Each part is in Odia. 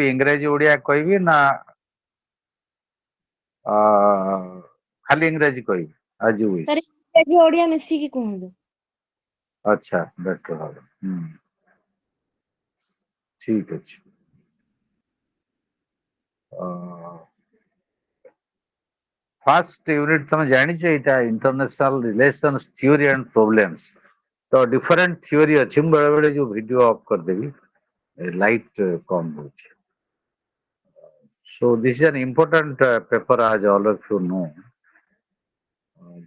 इंग्रजी ओडिया कहबी ना खाली इंग्रजी कहबी आज यू विश। सर इंग्रजी ओडिया मिसिकी कहूँ। अच्छा बेटर हम ठीक अच्छे। फर्स्ट यूनिट तुम जानी international relations theory and problems. तो डिफरेंट थ्योरी अच्छी बेले बेले जो वीडियो ऑफ कर देवी लाइट कम हो। So this is an important paper as all of you know.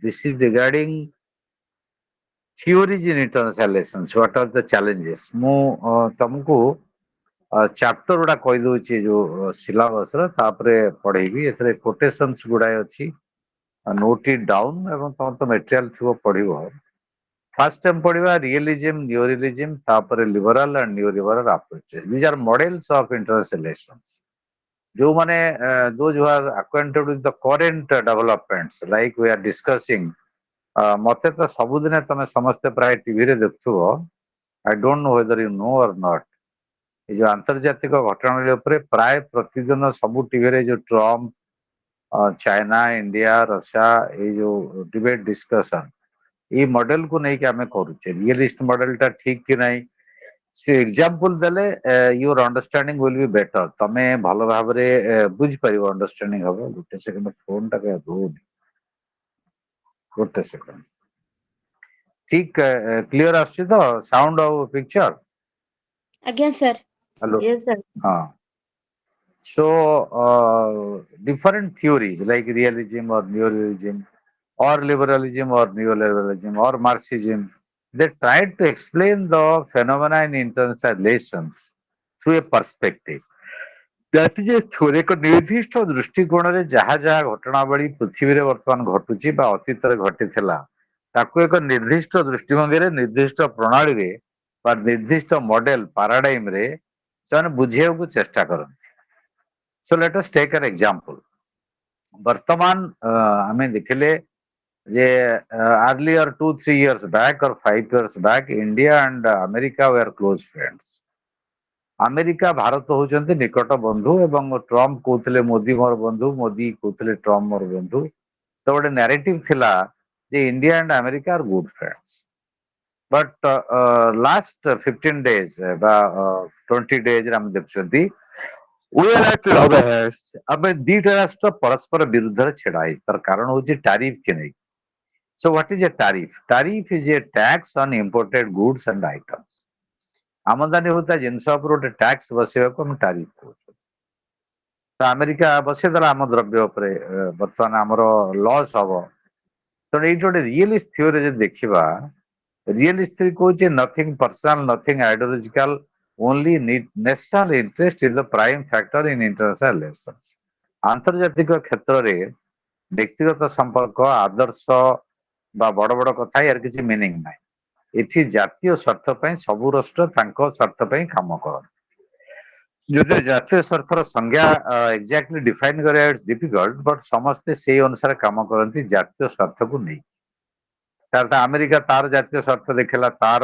This is regarding theories in international relations. What are the challenges? ମୁଁ ତମକୁ ଚାପ୍ଟର ଗୁଡା କହିଦଉଛି ଯୋଉ ସିଲାବସ ର ତାପରେ ପଢେଇବି ଏଥିରେ କୋଟେସନ୍ସ ଗୁଡାଏ ଅଛି ନୋଟ୍ ଇଟ୍ ଡାଉନ୍ ଏବଂ ତମର ତ ମେଟେରିଆଲ ଥିବ ପଢିବ। ଫାର୍ଷ୍ଟ ଟାଇମ୍ ପଢିବା ରିଏଲିଜିମ୍ ନିଓରିଲିଜିମ୍ ତାପରେ liberal and neo liberal approaches. These are models of international relations. जो माने those who are acquainted with the current developments like we are discussing मते तो सबुदिन तमे समस्ते प्राय टीवी रे देखुथो। I don't know whether you know or not. ये जो अंतर्जातिक घटना उपरे प्राय प्रतिदिन सब टीवी रे जो ट्रम्प चाइना इंडिया रशिया ये जो डिबेट डिस्कशन ये मॉडल को नहीं कि आमे करूचे रियलिस्ट मॉडल टा ठीक कि नहीं से एग्जांपल देले your understanding will be better. तमे भलो भाव रे बुझ परिबो अंडरस्टैंडिंग हबो। गोटे सेकंड फोन टा के रोड गोटे सेकंड ठीक क्लियर आछि तो साउंड और पिक्चर। आज्ञा सर। Hello Yes, sir. हाँ। So different theories like realism or neorealism or liberalism or neoliberalism or Marxism, they tried to explain the phenomena in international relations through a perspective that is एक निर्दिष्ट दृष्टिकोण रे जहा जहा घटनावली पृथ्वी रे वर्तमान घटुची बा अतीत रे घटिथिला ताकू एक निर्दिष्ट दृष्टिभंगी रे निर्दिष्ट प्रणाली रे बा निर्दिष्ट मॉडल पैराडाइम रे से बुझेउ को चेष्टा करନ୍ତି। So let us take an example. वर्तमान आमे देखिले जे earlier 2-3 years back or 5 years back India and America were close friends। America Bharat होचंती निकट बंधु एवं ट्रम्प कहते मोदी मोर बंधु मोदी कहते ट्रम्प मोर बंधु। तो गोटे नैरेटिव थिला जे India and America are good friends. But last 15 days बा 20 days हम देखछंती वी आर एट लॉगहेड्स। अब दीटा राष्ट्र परस्पर विरुद्ध छेड़ा है तार कारण होची टैरिफ के नहीं। सो what is a tariff? Tariff is a tax on imported goods and items. आमदानी होता जिनस गोटे टैक्स बसैया को हम टैरिफ कहूँ। तो अमेरिका बसईदेला आम द्रव्य उपरे बर्तमान आमर लॉस हम। तेणु ये गोटे रियलिस्ट थ्योरी देखा रियलिस्ट थ्योरी कहूँ nothing personal nothing ideological only national interest is the prime factor in international relations. आंतर्जातिक क्षेत्र में व्यक्तिगत संपर्क आदर्श बा बड़ बड़ कथा यार किसी मीनिंग ना। एठी जातीय स्वार्थ ପାଇଁ ସବୁ ରାଷ୍ଟ୍ର ତାଙ୍କ ସ୍ୱାର୍ଥ ପାଇଁ କାମ କରନ୍ତି। ଯଦି ଜାତୀୟ ସ୍ୱାର୍ଥର ସଂଜ୍ଞା ଏକ୍ଜାକ୍ଟଲି ଡିଫାଇନ୍ କରିବା ଇଟ୍ସ ଡିଫିକଲ୍ଟ ବଟ୍ ସମସ୍ତେ ସେଇ ଅନୁସାରେ କାମ କରନ୍ତି ଜାତୀୟ ସ୍ୱାର୍ଥକୁ ନେଇ। ତାର ଆମେରିକା ତାର ଜାତୀୟ ସ୍ୱାର୍ଥ ଦେଖିଲା ତାର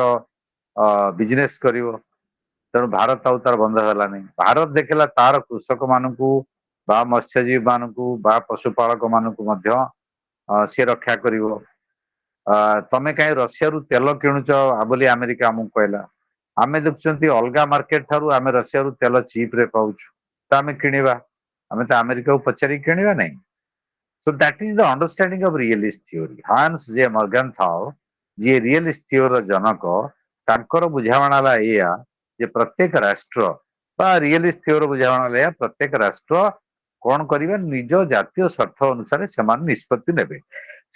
ବିଜନେସ କରିବ। ତେଣୁ ଭାରତ ଆଉ ତାର ବନ୍ଧ ହେଲାନି। ଭାରତ ଦେଖିଲା ତାର କୃଷକ ମାନଙ୍କୁ ବା ମତ୍ସ୍ୟଜୀବୀ ମାନଙ୍କୁ ବା ପଶୁପାଳକ ମାନଙ୍କୁ ମଧ୍ୟ ସେ ରକ୍ଷା କରିବ। तमे कहीं रशिया रु तेल किणुच बोली अमेरिका आमको कहला। आमे देखुंत अलग मार्केट ठारू आमे रशिया रु तेल चीप रे पाउछु तो आमे किनिबा। आमे तो अमेरिका को पचारि किनिबा नहीं। So that is the understanding of realist theory. Hans J Morgenthau ji realist theory जनक तांकर बुझामणा या जे प्रत्येक राष्ट्र बा रियलिस्ट थ्योरी बुझामणा या प्रत्येक राष्ट्र कौन करिवे निज जातीय स्वार्थ अनुसार से निष्पत्ति नेबे।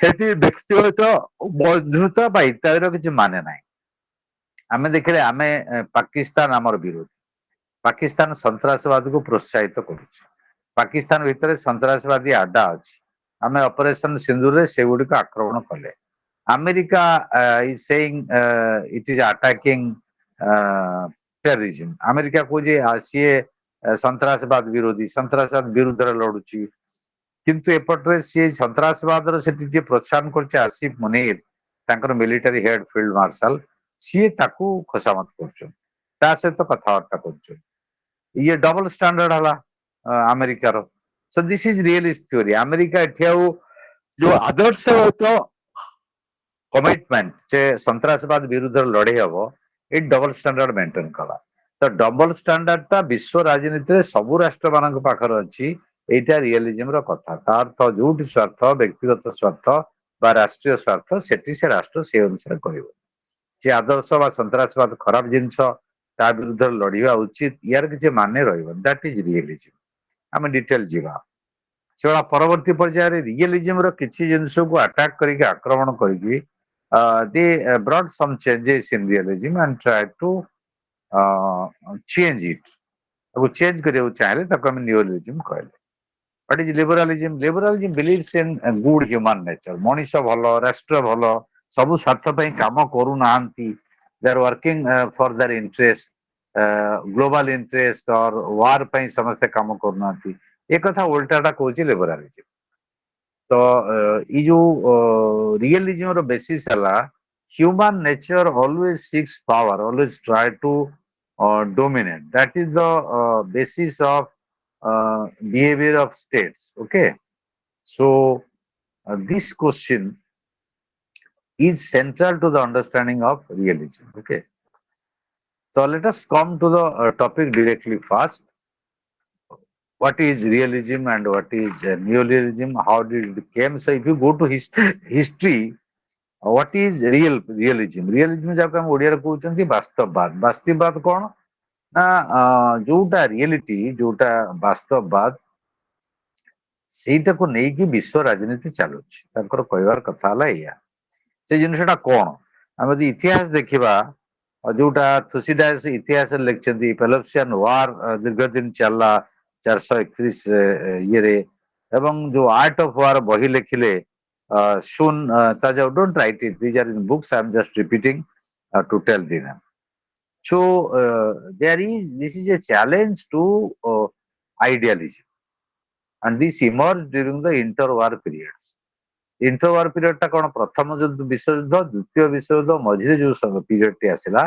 सेठी व्यक्तिगत बंधुता बा इत्यादि किसी माने ना। आमे देखिले आमे पाकिस्तान आमर विरोधी। पाकिस्तान सन्त्रासवाद को प्रोत्साहित करुचे। पाकिस्तान भितर सन्त्रासवादी आड्डा अच्छी। आमे ऑपरेशन सिंदूर रे से गुडी को आक्रमण कले। America is saying it is attacking terrorism. America को जे सी सन्त्रासवाद विरोधी सन्त्रासवाद विरुद्ध लड़ुची। किंतु एपटे सी सन्त्रासवाद से प्रोत्साहन कर आसिफ मुनीर तांकर मिलिटरी हेड फील्ड मार्शल सी ताकू खोसामत कर सहित कथबार्ता कर। ये डबल स्टैंडर्ड हला अमेरिका रो so this is realist theory America एठी आउ जो आदर्श तो कमिटमेंट जे सन्त्रासवाद विरुद्ध लड़े हम ये डबल स्टैंडर्ड मेंटेन कला तो डबल स्टैंडर्ड टा विश्व राजनीति में सबु राष्ट्र मान पाखर अच्छी एटा रियलिज्म कथा तार अर्थ जो स्वार्थ व्यक्तिगत स्वार्थ बा राष्ट्रीय स्वार्थ से राष्ट्र से अनुसार कर जे आदर्श बा सन्त्रासवाद खराब जिनस ता विरुद्ध लड़वा उचित यार किसी माने दैट इज रियलिज्म आम डिटेल जीवा से परवर्ती पर्यायर रियलिज्म किसी जिनस को अटैक करके आक्रमण करके they brought some changes in realism and tried to change it. ତାକୁ ଚେଞ୍ଜ କରିବାକୁ ଚାହିଁଲେ ତାକୁ ଆମେ ନିଓରିଲିଜିମ୍ କହିଲେ What is liberalism? Liberalism believes in a good human nature. ମଣିଷ ଭଲ ରାଷ୍ଟ୍ର ଭଲ ସବୁ ସ୍ୱାର୍ଥ ପାଇଁ କାମ କରୁନାହାନ୍ତି they are working for their interest global interest or war ପାଇଁ ସମସ୍ତେ କାମ କରୁନାହାନ୍ତି ଏ କଥା ଓଲଟାଟା କହୁଛି liberalism तो ये जो रियलिज्म रो बेसिस हला human nature always seeks power always try to dominate that is the basis of behavior of states okay so this question is central to the understanding of realism okay so let us come to the topic directly first what is realism and what is neorealism how did it came so if you go to history what is realism realism ଯାହାକୁ ଆମେ ଓଡ଼ିଆରେ କହୁଛନ୍ତି ବାସ୍ତବବାଦ ବାସ୍ତବବାଦ କଣ ନା ଯୋଉଟା ରିଏଲିଟି ଯୋଉଟା ବାସ୍ତବବାଦ ସେଇଟାକୁ ନେଇକି ବିଶ୍ୱ ରାଜନୀତି ଚାଲୁଛି ତାଙ୍କର କହିବାର କଥା ହେଲା ଏଇଆ ସେ ଜିନିଷଟା କଣ ଆମେ ଯଦି ଇତିହାସ ଦେଖିବା ଯୋଉଟା ଥୁସିଡାସ୍ ଇତିହାସରେ ଲେଖିଛନ୍ତି ପେଲୋପସିଆନ ୱାର ଦୀର୍ଘ ଦିନ ଚାଲିଲା 431 ଇଏରେ ଏବଂ ଯୋଉ ଆର୍ଟ ଅଫ ୱାର ବହି ଲେଖିଲେ soon Taja, don't write it. These are in books. I'm just repeating to tell them. So this is a challenge to idealism, and this emerged during the interwar periods. Interwar period टा कौन प्रथम विश्वयुद्ध द्वितीय विश्वयुद्ध मझिरे जो पीरियड टी आसला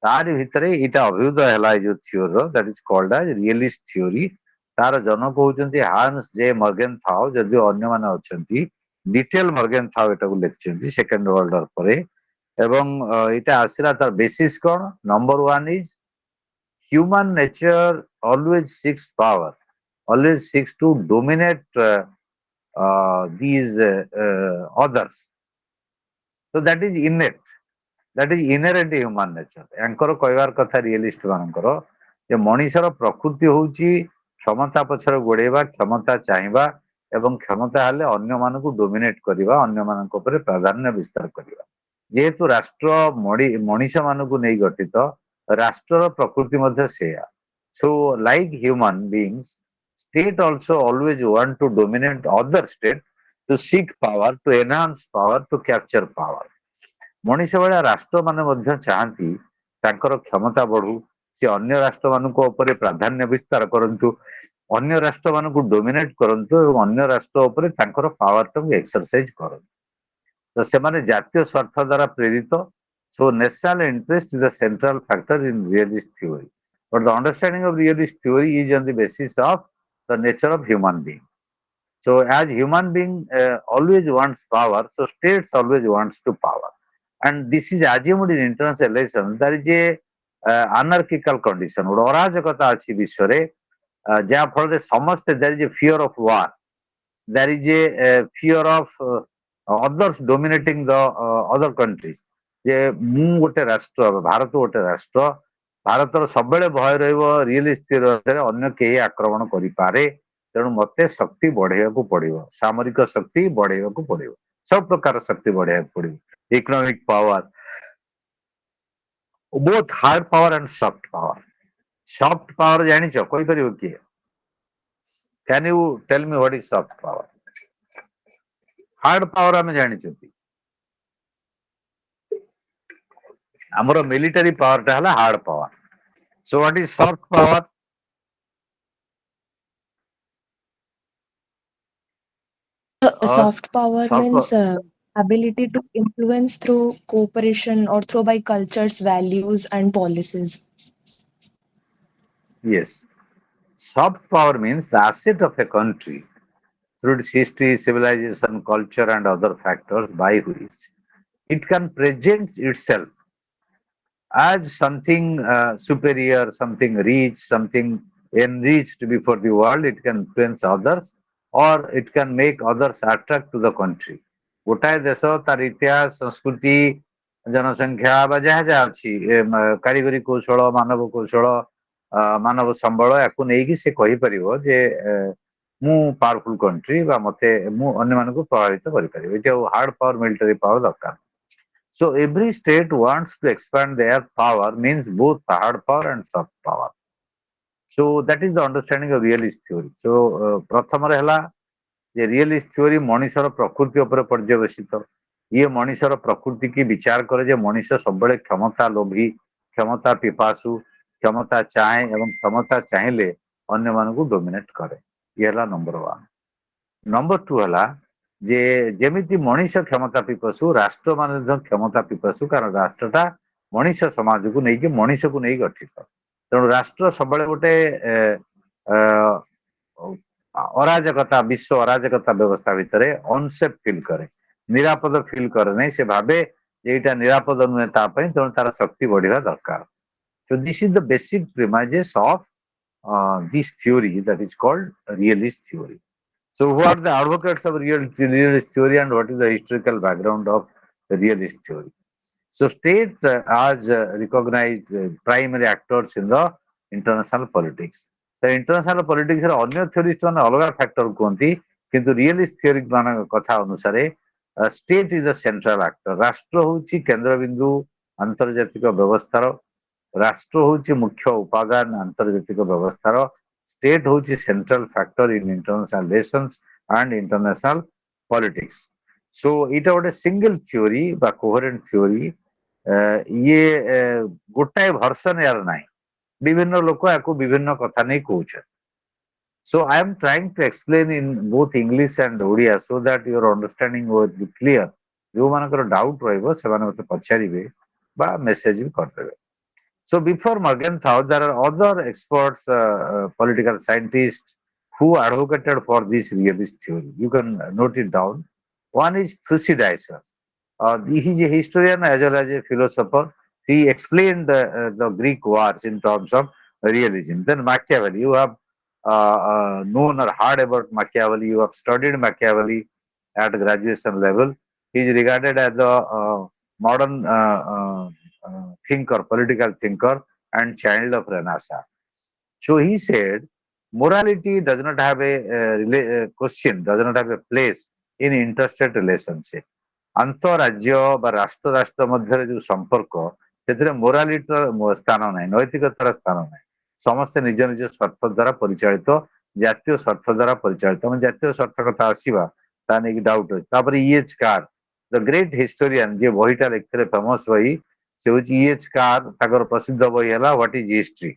तार भितरे इटा अभ्युदय हला जो theory that is called as realist theory तार जनक होचंती हांस जे मर्गेन थाओ जदि अन्य माने अछंती डिटेल मर्गेन थाओ एटा को लिखचंती सेकंड वर्ल्ड वॉर परे एवं इटा आसिला तार बेसिस कोन number 1 is human nature always seeks power always seeks to dominate these others so that is innate that is inherent human nature यांकर कहवार कथा रियलिस्ट मानकर जे मनीषर प्रकृति होउची क्षमता पछर गोड़ेबा क्षमता चाहिबा एवं क्षमता हेले अन्य मानकु डोमिनेट करिबा अन्य मानक ऊपर प्राधान्य विस्तार करिबा जेहेतु राष्ट्र मनीष मानकु नै गठित राष्ट्रर प्रकृति मध्ये सेया so like human beings state also always want to dominate other state to seek power to enhance power to capture power Manish भाया राष्ट्र माने चाहती क्षमता बढ़ू सी अन्य राष्ट्र मान प्राधान्य विस्तार करंतु अन्य राष्ट्र मान डोमिनेट करंतु अन्य राष्ट्र पावर टाक एक्सरसाइज करंतु तो से माने जातीय स्वार्थ द्वारा प्रेरित so national interest is the central factor in realist theory but the understanding of realist theory is on the basis of the nature of human being so as human being always wants power so states always wants to power and this is assumed in international relations there is a anarchical condition ଗୋଟେ ଅରାଜକତା ଅଛି ବିଶ୍ୱରେ ଯାହା ଫଳରେ ସମସ୍ତେ there is a fear of war there is a fear of others dominating the other countries ଯେ ମୁଁ ଗୋଟେ ରାଷ୍ଟ୍ର ଭାରତ ଗୋଟେ ରାଷ୍ଟ୍ର ଭାରତର ସବୁବେଳେ ଭୟ ରହିବ ରିୟଲିଷ୍ଟ ଅନ୍ୟ କେହି ଆକ୍ରମଣ କରିପାରେ ତେଣୁ ମତେ ଶକ୍ତି ବଢେଇବାକୁ ପଡିବ ସାମରିକ ଶକ୍ତି ବଢେଇବାକୁ ପଡିବ ସବୁ ପ୍ରକାର ଶକ୍ତି ବଢେଇବାକୁ ପଡିବ economic power both hard power and soft power ଜାଣିଛ କହିପାରିବ କିଏ can you tell me what is soft power hard power ଆମେ ଜାଣିଛନ୍ତି ଆମର military power ଟା ହେଲା hard power so what is soft power Soft power soft means ability to influence through cooperation or through by cultures, values, and policies. Yes. Soft power means the asset of a country through its history, civilization, culture, and other factors by which it can present itself as something superior, something rich, something enriched before the world. It can influence others or it can make others attract to the country. ଗୋଟାଏ ଦେଶ ତାର ଇତିହାସ ସଂସ୍କୃତି ଜନସଂଖ୍ୟା ବା ଯାହା ଯାହା ଅଛି କାରିଗରୀ କୌଶଳ ମାନବ କୌଶଳ ମାନବ ସମ୍ବଳ ୟାକୁ ନେଇକି ସେ କହିପାରିବ ଯେ ମୁଁ ପାୱାରଫୁଲ କଣ୍ଟ୍ରି ବା ମତେ ମୁଁ ଅନ୍ୟମାନଙ୍କୁ ପ୍ରଭାବିତ କରିପାରିବି ଏଠି ଆଉ ହାର୍ଡ ପାୱାର ମିଲିଟାରୀ ପାୱାର ଦରକାର so every state wants to expand their power means both hard power and soft power. So that is the understanding of realist theory. So ପ୍ରଥମରେ ହେଲା ଯେ realist theory ମଣିଷର ପ୍ରକୃତି ଉପରେ ପର୍ଯ୍ୟବେସିତ ଇଏ ମଣିଷର ପ୍ରକୃତି କି ବିଚାର କରେ ଯେ ମଣିଷ ସବୁବେଳେ କ୍ଷମତା ଲୋଭୀ କ୍ଷମତା ପିପାସୁ କ୍ଷମତା ଚାହେଁ ଏବଂ କ୍ଷମତା ଚାହିଁଲେ ଅନ୍ୟମାନଙ୍କୁ ଡୋମିନେଟ କରେ ଇଏ ହେଲା ନମ୍ବର 1 ନମ୍ବର 2 ହେଲା ଯେ ଯେମିତି ମଣିଷ କ୍ଷମତା ପିପାସୁ ରାଷ୍ଟ୍ର ମାନେ ମଧ୍ୟ କ୍ଷମତା ପିପାସୁ କାରଣ ରାଷ୍ଟ୍ରଟା ମଣିଷ ସମାଜକୁ ନେଇକି ମଣିଷକୁ ନେଇ ଗଠିତ ତେଣୁ ରାଷ୍ଟ୍ର ସବୁବେଳେ ଗୋଟେ ଅରାଜକତା ବିଶ୍ୱ ଅରାଜକତା ବ୍ୟବସ୍ଥା ଭିତରେ ଅନସେଫ ଫିଲ୍ କରେ ନିରାପଦ ଫିଲ୍ କରେ ନାହିଁ ସେ ଭାବେ ଏଇଟା ନିରାପଦ ନୁହେଁ ତା ପାଇଁ ତେଣୁ ତାର ଶକ୍ତି ବଢିବା ଦରକାର so this is the basic premises of this theory that is called realist theory. So who are the advocates of realist theory and what is the historical background of the realist theory? So state as recognized primary actors in the international politics. The international politics ର ଅନ୍ୟ theorist ମାନେ ଅଲଗା factor କୁହନ୍ତି କିନ୍ତୁ realist theory ମାନଙ୍କ କଥା ଅନୁସାରେ state is the central actor. ରାଷ୍ଟ୍ର ହେଉଛି କେନ୍ଦ୍ରବିନ୍ଦୁ ଆନ୍ତର୍ଜାତିକ ବ୍ୟବସ୍ଥାର ରାଷ୍ଟ୍ର ହେଉଛି ମୁଖ୍ୟ ଉପାଦାନ ଆନ୍ତର୍ଜାତିକ ବ୍ୟବସ୍ଥାର state ହେଉଛି central factor in international relations and international politics. So ଏଇଟା ଗୋଟେ single theory ବା coherent theory ଇଏ ଗୋଟାଏ ଭର୍ସନ ୟାର ନାହିଁ ବିଭିନ୍ନ ଲୋକ ୟାକୁ ବିଭିନ୍ନ କଥା ନେଇ କହୁଛନ୍ତି so I am trying to explain in both English and Odia so that your understanding will be clear ଯୋଉମାନଙ୍କର ଡାଉଟ ରହିବ ସେମାନେ ମତେ ପଚାରିବେ ବା ମେସେଜ ବି କରିଦେବେ so before Morgenthau there are other experts political scientists who advocated for this realist theory you can note it down one is Thucydides. He is a historian as well as a philosopher. He explained the Greek wars in terms of realism. Then Machiavelli, you have known or heard about Machiavelli. You have studied Machiavelli at graduation level. He is regarded as a modern thinker, political thinker, and child of Renaissance. So he said, morality does not have a question, does not have a place in interstate relationship. ଆନ୍ତଃରାଜ୍ୟ ବା ରାଷ୍ଟ୍ର ରାଷ୍ଟ୍ର ମଧ୍ୟରେ ଯୋଉ ସମ୍ପର୍କ ସେଥିରେ ମୋରାଲିଟିର ସ୍ଥାନ ନାହିଁ ନୈତିକତାର ସ୍ଥାନ ନାହିଁ ସମସ୍ତେ ନିଜ ନିଜ ସ୍ୱାର୍ଥ ଦ୍ୱାରା ପରିଚାଳିତ ଜାତୀୟ ସ୍ୱାର୍ଥ ଦ୍ୱାରା ପରିଚାଳିତ ଆମେ ଜାତୀୟ ସ୍ୱାର୍ଥ କଥା ଆସିବା ତା ନେଇକି ଡାଉଟ ଅଛି ତାପରେ ଇଏଚ୍ କାର୍ ଦ ଗ୍ରେଟ୍ ହିଷ୍ଟୋରିଆନ ଯିଏ ବହିଟା ଲେଖିଥିଲେ ଫେମସ ବହି ସେ ହଉଛି ଇଏଚ୍ କାର୍ ତାଙ୍କର ପ୍ରସିଦ୍ଧ ବହି ହେଲା what is history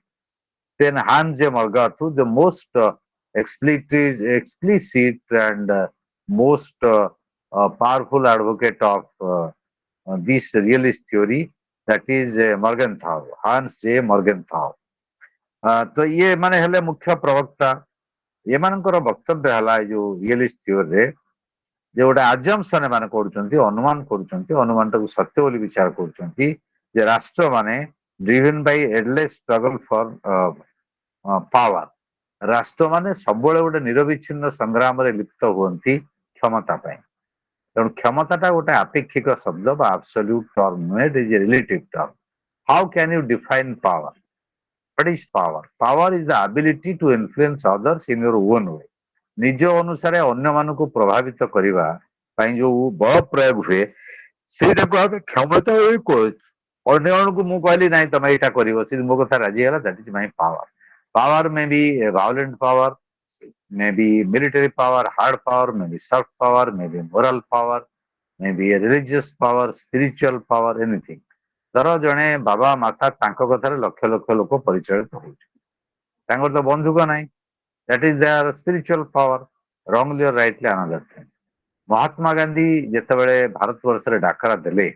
then Hans J. Morgenthau, the most explicit and most powerful advocate of this realist theory, that is Morgenthau, Hans J. Morgenthau. तो ये माने हेले मुख्य प्रवक्ता ଏମାନଙ୍କର ବକ୍ତବ୍ୟ ହେଲା ଏ ଯୋଉ ରିଏଲିଷ୍ଟ ଥିଓରିରେ ଯେ ଗୋଟେ ଆଜମ୍ପସନ ଏମାନେ କରୁଛନ୍ତି ଅନୁମାନ କରୁଛନ୍ତି ଅନୁମାନଟାକୁ ସତ୍ୟ ବୋଲି ବିଚାର କରୁଛନ୍ତି ଯେ ରାଷ୍ଟ୍ରମାନେ driven Bai endless struggle for power ରାଷ୍ଟ୍ରମାନେ ସବୁବେଳେ ଗୋଟେ ନିରବିଚ୍ଛିନ୍ନ ସଂଗ୍ରାମରେ ଲିପ୍ତ ହୁଅନ୍ତି କ୍ଷମତା ପାଇଁ ତେଣୁ କ୍ଷମତାଟା ଗୋଟେ ଆପେକ୍ଷିକ ଶବ୍ଦ ବା ଆବସଲ୍ୟୁଟ ଟର୍ମ ନୁହେଁ it is a relative term how can you define power What is power? Power is the ability to influence others in your own way. ନିଜ ଅନୁସାରେ ଅନ୍ୟମାନଙ୍କୁ ପ୍ରଭାବିତ କରିବା ପାଇଁ ଯୋଉ ବଳ ପ୍ରୟୋଗ ହୁଏ ସେଇଟାକୁ ଆମେ କ୍ଷମତା ବୋଲି କହୁଛୁ ଅନ୍ୟମାନଙ୍କୁ ମୁଁ କହିଲି ନାଇଁ ତମେ ଏଇଟା କରିବ ସେ ମୋ କଥା ରାଜି ହେଲା that is my power. Power may be a violent power, may be military power, hard power, may be soft power, may be moral power, may be a religious power, spiritual power, anything. ଧର ଜଣେ ବାବା ମାତା ତାଙ୍କ କଥାରେ ଲକ୍ଷ ଲକ୍ଷ ଲୋକ ପରିଚାଳିତ ହଉଛି ତାଙ୍କର ତ ବନ୍ଧୁକ ନାହିଁ that is their spiritual power wrongly or rightly another thing Mahatma Gandhi ଯେତେବେଳେ ଭାରତବର୍ଷରେ ଡାକରା ଦେଲେ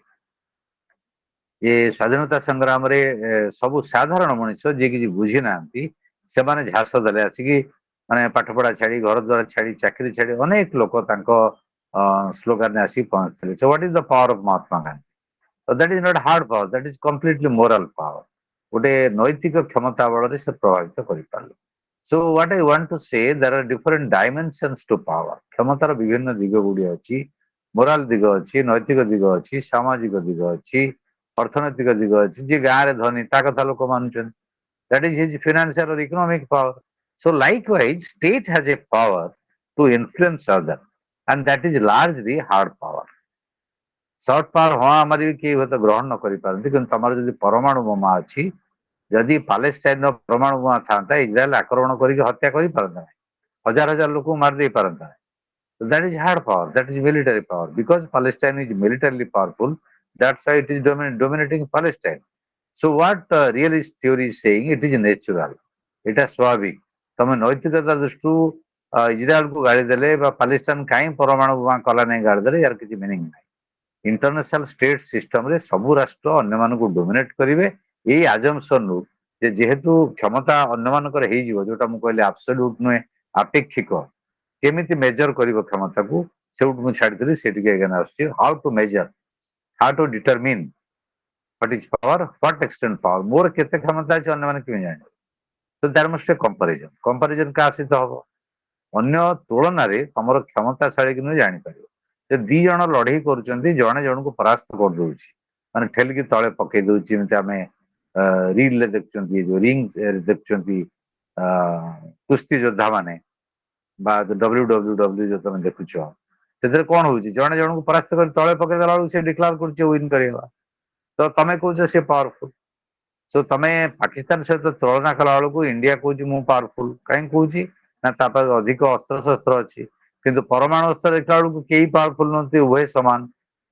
ଏ ସ୍ୱାଧୀନତା ସଂଗ୍ରାମରେ ସବୁ ସାଧାରଣ ମଣିଷ ଯିଏ କିଛି ବୁଝି ନାହାନ୍ତି ସେମାନେ ଝାସ ଦେଲେ ଆସିକି ମାନେ ପାଠ ପଢା ଛାଡି ଘର ଦ୍ୱାର ଛାଡି ଚାକିରି ଛାଡି ଅନେକ ଲୋକ ତାଙ୍କ ସ୍ଲୋଗାନରେ ଆସିକି ପହଞ୍ଚିଥିଲେ। So what is the power of Mahatma Gandhi? So that is not hard power, that is completely moral power. ଗୋଟେ ନୈତିକ କ୍ଷମତା ବଳରେ ସେ ପ୍ରଭାବିତ କରିପାରିଲେ। So what I want to say, there are different dimensions to power. କ୍ଷମତାର ବିଭିନ୍ନ ଦିଗ ଗୁଡ଼ିଏ ଅଛି, ମୋରାଲ ଦିଗ ଅଛି, ନୈତିକ ଦିଗ ଅଛି, ସାମାଜିକ ଦିଗ ଅଛି, ଅର୍ଥନୈତିକ ଦିଗ ଅଛି। ଯିଏ ଗାଁରେ ଧନୀ ତା କଥା ଲୋକ ମାନୁଛନ୍ତି, that is his financial or economic power. So likewise, state has a power to influence other, and that is largely hard power. Soft power ହଁ ଆମର ବି କେହି ହୁଏତ ଗ୍ରହଣ ନ କରିପାରନ୍ତି, କିନ୍ତୁ ତମର ଯଦି ପରମାଣୁ ବୋମା ଅଛି, ଯଦି ପାଲେଷ୍ଟାଇନର ପରମାଣୁ ବୋମା ଥାନ୍ତା ଇସ୍ରାଏଲ ଆକ୍ରମଣ କରିକି ହତ୍ୟା କରିପାରନ୍ତା ନାହିଁ, ହଜାର ହଜାର ଲୋକଙ୍କୁ ମାରିଦେଇ ପାରନ୍ତା ନାହିଁ। So that is hard power, that is military power. Because Palestine is militarily powerful, that's why it is dominating Palestine. So what realist theory is saying, it is natural, এটা স্বাভাবিক। ତମେ ନୈତିକତା ଦୃଷ୍ଟିରୁ ଇସ୍ରାଏଲକୁ ଗାଳି ଦେଲେ ବା ପାଲେଷ୍ଟାଇନ କାହିଁ ପରମାଣୁ ବୋମା କଲା ନାହିଁ ଗାଳି ଦେଲେ, ୟାର କିଛି ମିନିଂ ନାହିଁ। ଇଣ୍ଟରନ୍ୟାସନାଲ ଷ୍ଟେଟ ସିଷ୍ଟମରେ ସବୁ ରାଷ୍ଟ୍ର ଅନ୍ୟମାନଙ୍କୁ ଡୋମିନେଟ କରିବେ, ଏଇ ଆଜମ୍ପସନରୁ ଯେ ଯେହେତୁ କ୍ଷମତା ଅନ୍ୟମାନଙ୍କର ହେଇଯିବ, ଯୋଉଟା ମୁଁ କହିଲି ଆବସଲ୍ୟୁଟ ନୁହେଁ, ଆପେକ୍ଷିକ, କେମିତି ମେଜର କରିବ କ୍ଷମତାକୁ, ସେଉଠୁ ମୁଁ ଛାଡ଼ିଥିଲି, ସେଠିକି ଆଜ୍ଞା ଆସୁଛି। How to measure, how to determine what is power, what extend power, ମୋର କେତେ କ୍ଷମତା ଅଛି ଅନ୍ୟମାନେ କେମିତି ଜାଣିବେ। ତ ଦ୍ୟାର ମଷ୍ଟ ଏ କମ୍ପାରିଜନ। କମ୍ପାରିଜନ କାହା ସହିତ ହବ? ଅନ୍ୟ ତୁଳନାରେ ତମର କ୍ଷମତାଶାଳୀ କି ନୁହେଁ ଜାଣିପାରିବ। ଯେ ଦି ଜଣ ଲଢେଇ କରୁଛନ୍ତି, ଜଣେ ଜଣକୁ ପରାସ୍ତ କରିଦଉଛି, ମାନେ ଠେଲିକି ତଳେ ପକେଇ ଦଉଛି, ଯେମିତି ଆମେ ରିଲରେ ଦେଖୁଛନ୍ତି, ଯୋଉ ରିଙ୍ଗ ଦେଖୁଛନ୍ତି କୁସ୍ତି ଯୋଦ୍ଧା ମାନେ ବା WWW ଯୋଉ ତମେ ଦେଖୁଛ, ସେଥିରେ କଣ ହଉଛି, ଜଣେ ଜଣଙ୍କୁ ପରାସ୍ତ କରି ତଳେ ପକେଇ ଦେଲା ବେଳକୁ ସେ ଡିକ୍ଲାର କରୁଛି ୱିନ୍ କରିବା। ତ ତମେ କହୁଛ ସେ ପାୱାରଫୁଲ। ସୋ ତମେ ପାକିସ୍ତାନ ସହିତ ତୁଳନା କଲା ବେଳକୁ ଇଣ୍ଡିଆ କହୁଛି ମୁଁ ପାୱାରଫୁଲ। କାହିଁକି କହୁଛି ନା ତା ପାଖରେ ଅଧିକ ଅସ୍ତ୍ରଶସ୍ତ୍ର ଅଛି, କିନ୍ତୁ ପରମାଣୁ ଅସ୍ତ୍ର ଦେଖିଲା ବେଳକୁ କେହି ପାୱାରଫୁଲ ନୁହନ୍ତି, ଉଭୟ ସମାନ।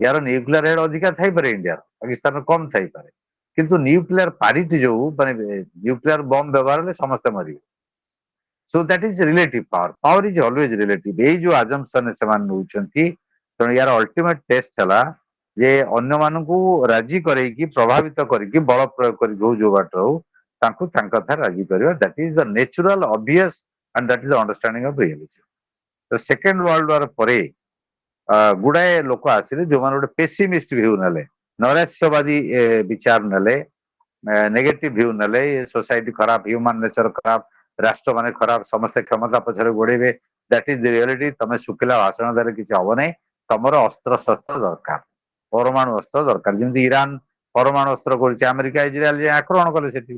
ୟାର ନ୍ୟୁକ୍ଲିୟର ହେଡ୍ ଅଧିକା ଥାଇପାରେ ଇଣ୍ଡିଆର, ପାକିସ୍ତାନର କମ ଥାଇପାରେ, କିନ୍ତୁ ନ୍ୟୁକ୍ଲିୟର ପାରିଟି ଯୋଉ, ମାନେ ନ୍ୟୁକ୍ଲିୟର ବମ୍ବ ବ୍ୟବହାର ହେଲେ ସମସ୍ତେ ମରିବେ। So that is relative power, power is always relative. ଏଇ ଯୋଉ ଆଜମ୍ପସନ ସେମାନେ ନେଉଛନ୍ତି, ତେଣୁ ୟାର ଅଲ୍ଟିମେଟ ଟେଷ୍ଟ ହେଲା ଯେ ଅନ୍ୟମାନଙ୍କୁ ରାଜି କରେଇକି, ପ୍ରଭାବିତ କରିକି, ବଳ ପ୍ରୟୋଗ କରିକି ହଉ ଯୋଉ ବାଟରେ ହଉ, ତାଙ୍କୁ ତାଙ୍କ କଥା ରାଜି କରିବା। That is the natural obvious and that is the understanding of reality. ତ ସେକେଣ୍ଡ ୱାର୍ଲଡ ୱାର ପରେ ଗୁଡାଏ ଲୋକ ଆସିଲେ ଯୋଉମାନେ ଗୋଟେ ପେସିମିଷ୍ଟ ଭ୍ୟୁ ନେଲେ, ନୈରାଶ୍ୟବାଦୀ ବିଚାର ନେଲେ, ନେଗେଟିଭ ଭ୍ୟୁ ନେଲେ, ସୋସାଇଟି ଖରାପ, ହ୍ୟୁମାନ ନେଚର ଖରାପ, ରାଷ୍ଟ୍ର ମାନେ ଖରାପ, ସମସ୍ତେ କ୍ଷମତା ପଛରେ ଗୋଡେଇବେ। That is the reality. ତମେ ଶୁଖିଲା ଭାଷଣ ଦେଲେ କିଛି ହବ ନାହିଁ, ତମର ଅସ୍ତ୍ର ଶସ୍ତ୍ର ଦରକାର, ପରମାଣୁ ଅସ୍ତ୍ର ଦରକାର। ଯେମିତି ଇରାନ ପରମାଣୁ ଅସ୍ତ୍ର କରୁଛି, ଆମେରିକା ଇସ୍ରାଏଲ ଯାଇ ଆକ୍ରମଣ କଲେ ସେଠି।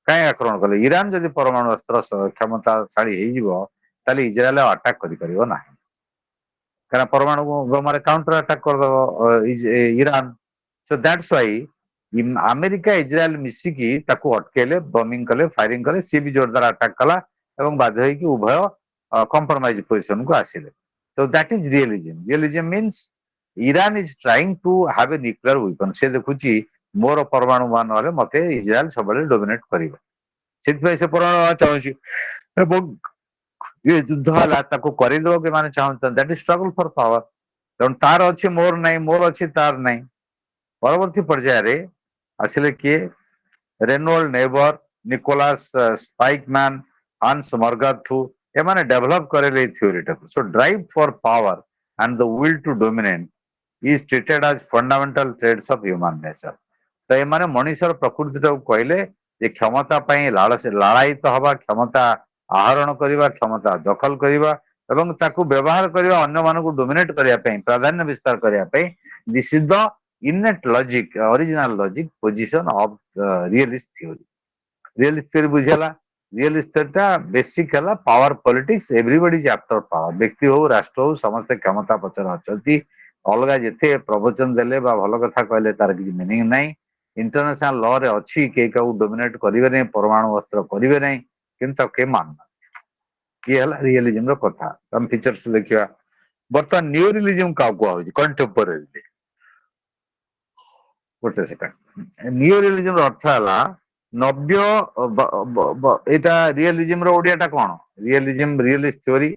କାହିଁ ଆକ୍ରମଣ କଲେ? ଇରାନ ଯଦି ପରମାଣୁ ଅସ୍ତ୍ର କ୍ଷମତାଶାଳୀ ହେଇଯିବ, ତାହେଲେ ଇସ୍ରାଏଲ ଆଟାକ କରିପାରିବ ନାହିଁ, କାରଣ ପରମାଣୁ ବୋମାରେ କାଉଣ୍ଟର ଆଟାକ କରିଦବ Iran. Show that's Y America Israel ମିଶିକି ତାକୁ ଅଟକେଇଲେ, ବମିଂ କଲେ, ଫାୟାରିଂ କଲେ, ସିଏ ବି ଜୋରଦାର ଆଟାକ କଲା ଏବଂ ବାଧ୍ୟ ହେଇକି ଉଭୟ କମ୍ପ୍ରମାଇଜ ପୋଜିସନକୁ ଆସିଲେ। So that is realism. Realism means Iran is trying to have a nuclear weapon. ସେ ଦେଖୁଛି ମୋର ପରମାଣୁ ବୋମା ନହେଲେ ମତେ ଇସ୍ରାଏଲ ସବୁବେଳେ ଡୋମିନେଟ କରିବ, ସେଥିପାଇଁ ସେ ପରମାଣୁ ବୋମା ଚାହୁଁଛି ଏବଂ ଏ ଯୁଦ୍ଧ ହେଲା ତାକୁ କରିଦେବ ସେମାନେ ଚାହୁଁଛନ୍ତି। That is struggle for power. ତେଣୁ ତାର ଅଛି ମୋର ନାହିଁ, ମୋର ଅଛି ତାର ନାହିଁ। ପରବର୍ତ୍ତୀ ପର୍ଯ୍ୟାୟରେ ଆସିଲେ କିଏ? ରେନୋଲ୍ଡ ନେବର, ନିକୋଲାସ ସ୍ପାଇକମ୍ୟାନ, ହାନ୍ସ ମର୍ଗାଥୁ, ଏମାନେ ଡେଭଲପ କରେଇଲେ ଏଇ ଥିଓରିଟାକୁ। So drive for power and the will to dominate is treated as fundamental traits of human nature. ତ ଏମାନେ ମଣିଷର ପ୍ରକୃତିଟାକୁ କହିଲେ ଯେ କ୍ଷମତା ପାଇଁ ଲାଳାୟିତ ହବା, କ୍ଷମତା ଆହରଣ କରିବା, କ୍ଷମତା ଦଖଲ କରିବା ଏବଂ ତାକୁ ବ୍ୟବହାର କରିବା ଅନ୍ୟମାନଙ୍କୁ ଡୋମିନେଟ କରିବା ପାଇଁ, ପ୍ରାଧାନ୍ୟ ବିସ୍ତାର କରିବା ପାଇଁ। This is the innate logic, original logic position of realist theory. Realist theory ବୁଝିହେଲା? realist theory ଟା ବେସିକ ହେଲା power politics, everybody is after power. ବ୍ୟକ୍ତି ହଉ, ରାଷ୍ଟ୍ର ହଉ, ସମସ୍ତେ କ୍ଷମତା ପଛରେ ଅଛନ୍ତି। ଅଲଗା ଯେତେ ପ୍ରବଚନ ଦେଲେ ବା ଭଲ କଥା କହିଲେ ତାର କିଛି ମିନିଂ ନାହିଁ। ଇଣ୍ଟରନ୍ୟାସନାଲ ଲ ରେ ଅଛି କେହି କାହାକୁ ଡୋମିନେଟ କରିବେ ନାହିଁ, ପରମାଣୁ ଅସ୍ତ୍ର କରିବେ ନାହିଁ, କିନ୍ତୁ ତାକୁ କେହି ମାନୁନାହାନ୍ତି। ଇଏ ହେଲା ରିଏଲିଜିମର କଥା। ଆମେ ଫିଚର୍ସ ଦେଖିବା। ବର୍ତ୍ତମାନ ନିଉ ରିଲିଜିମ କାହାକୁ କୁହାଯାଉଛି? କଣ୍ଟେମ୍ପୋରାରୀ। ଗୋଟେ ସେକେଣ୍ଡ। ନିଉ ରିଲିଜିମର ଅର୍ଥ ହେଲା ନବ୍ୟ, ଏଇଟା ରିଏଲିଜିମର ଓଡିଆଟା କଣ? ରିଏଲିଜିମ, ରିଏଲିଷ୍ଟ ଥିଓରି,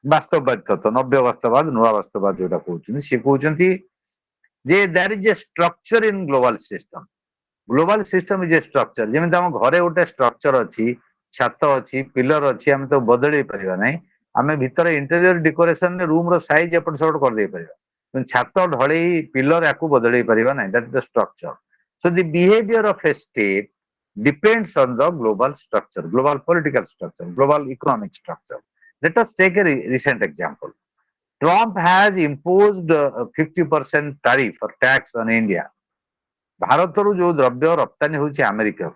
ବାସ୍ତବବାଦ ତତ୍ତ୍ୱ, ନବ୍ୟ ବାସ୍ତବବାଦ, ନୂଆ ବାସ୍ତବବାଦ ଯୋଉଟା କହୁଛନ୍ତି, ସିଏ କହୁଛନ୍ତି ଯେ there is a structure in global system. Global system is a structure. ଯେମିତି ଆମ ଘରେ ଗୋଟେ ଷ୍ଟ୍ରକ୍ଚର ଅଛି, ଛାତ ଅଛି ପିଲର ଅଛି ଆମେ ତ ବଦଳେଇ ପାରିବା ନାହିଁ ଆମେ ଭିତରେ ଇଣ୍ଟେରିୟର ଡେକୋରେସନ ରୁମ ର ସାଇଜ ଏପଟ ସେପଟ କରିଦେଇ ପାରିବା କିନ୍ତୁ ଛାତ ଢଳେଇ ପିଲର ୟାକୁ ବଦଳେଇ ପାରିବା ନାହିଁ that is the structure so the behaviour of a state depends on the global structure, global political structure, global economic structure. Let us take a recent example. Trump has imposed 50% tariff or tax on India. ଭାରତରୁ ଯୋଉ ଦ୍ରବ୍ୟ ରପ୍ତାନୀ ହଉଛି ଆମେରିକା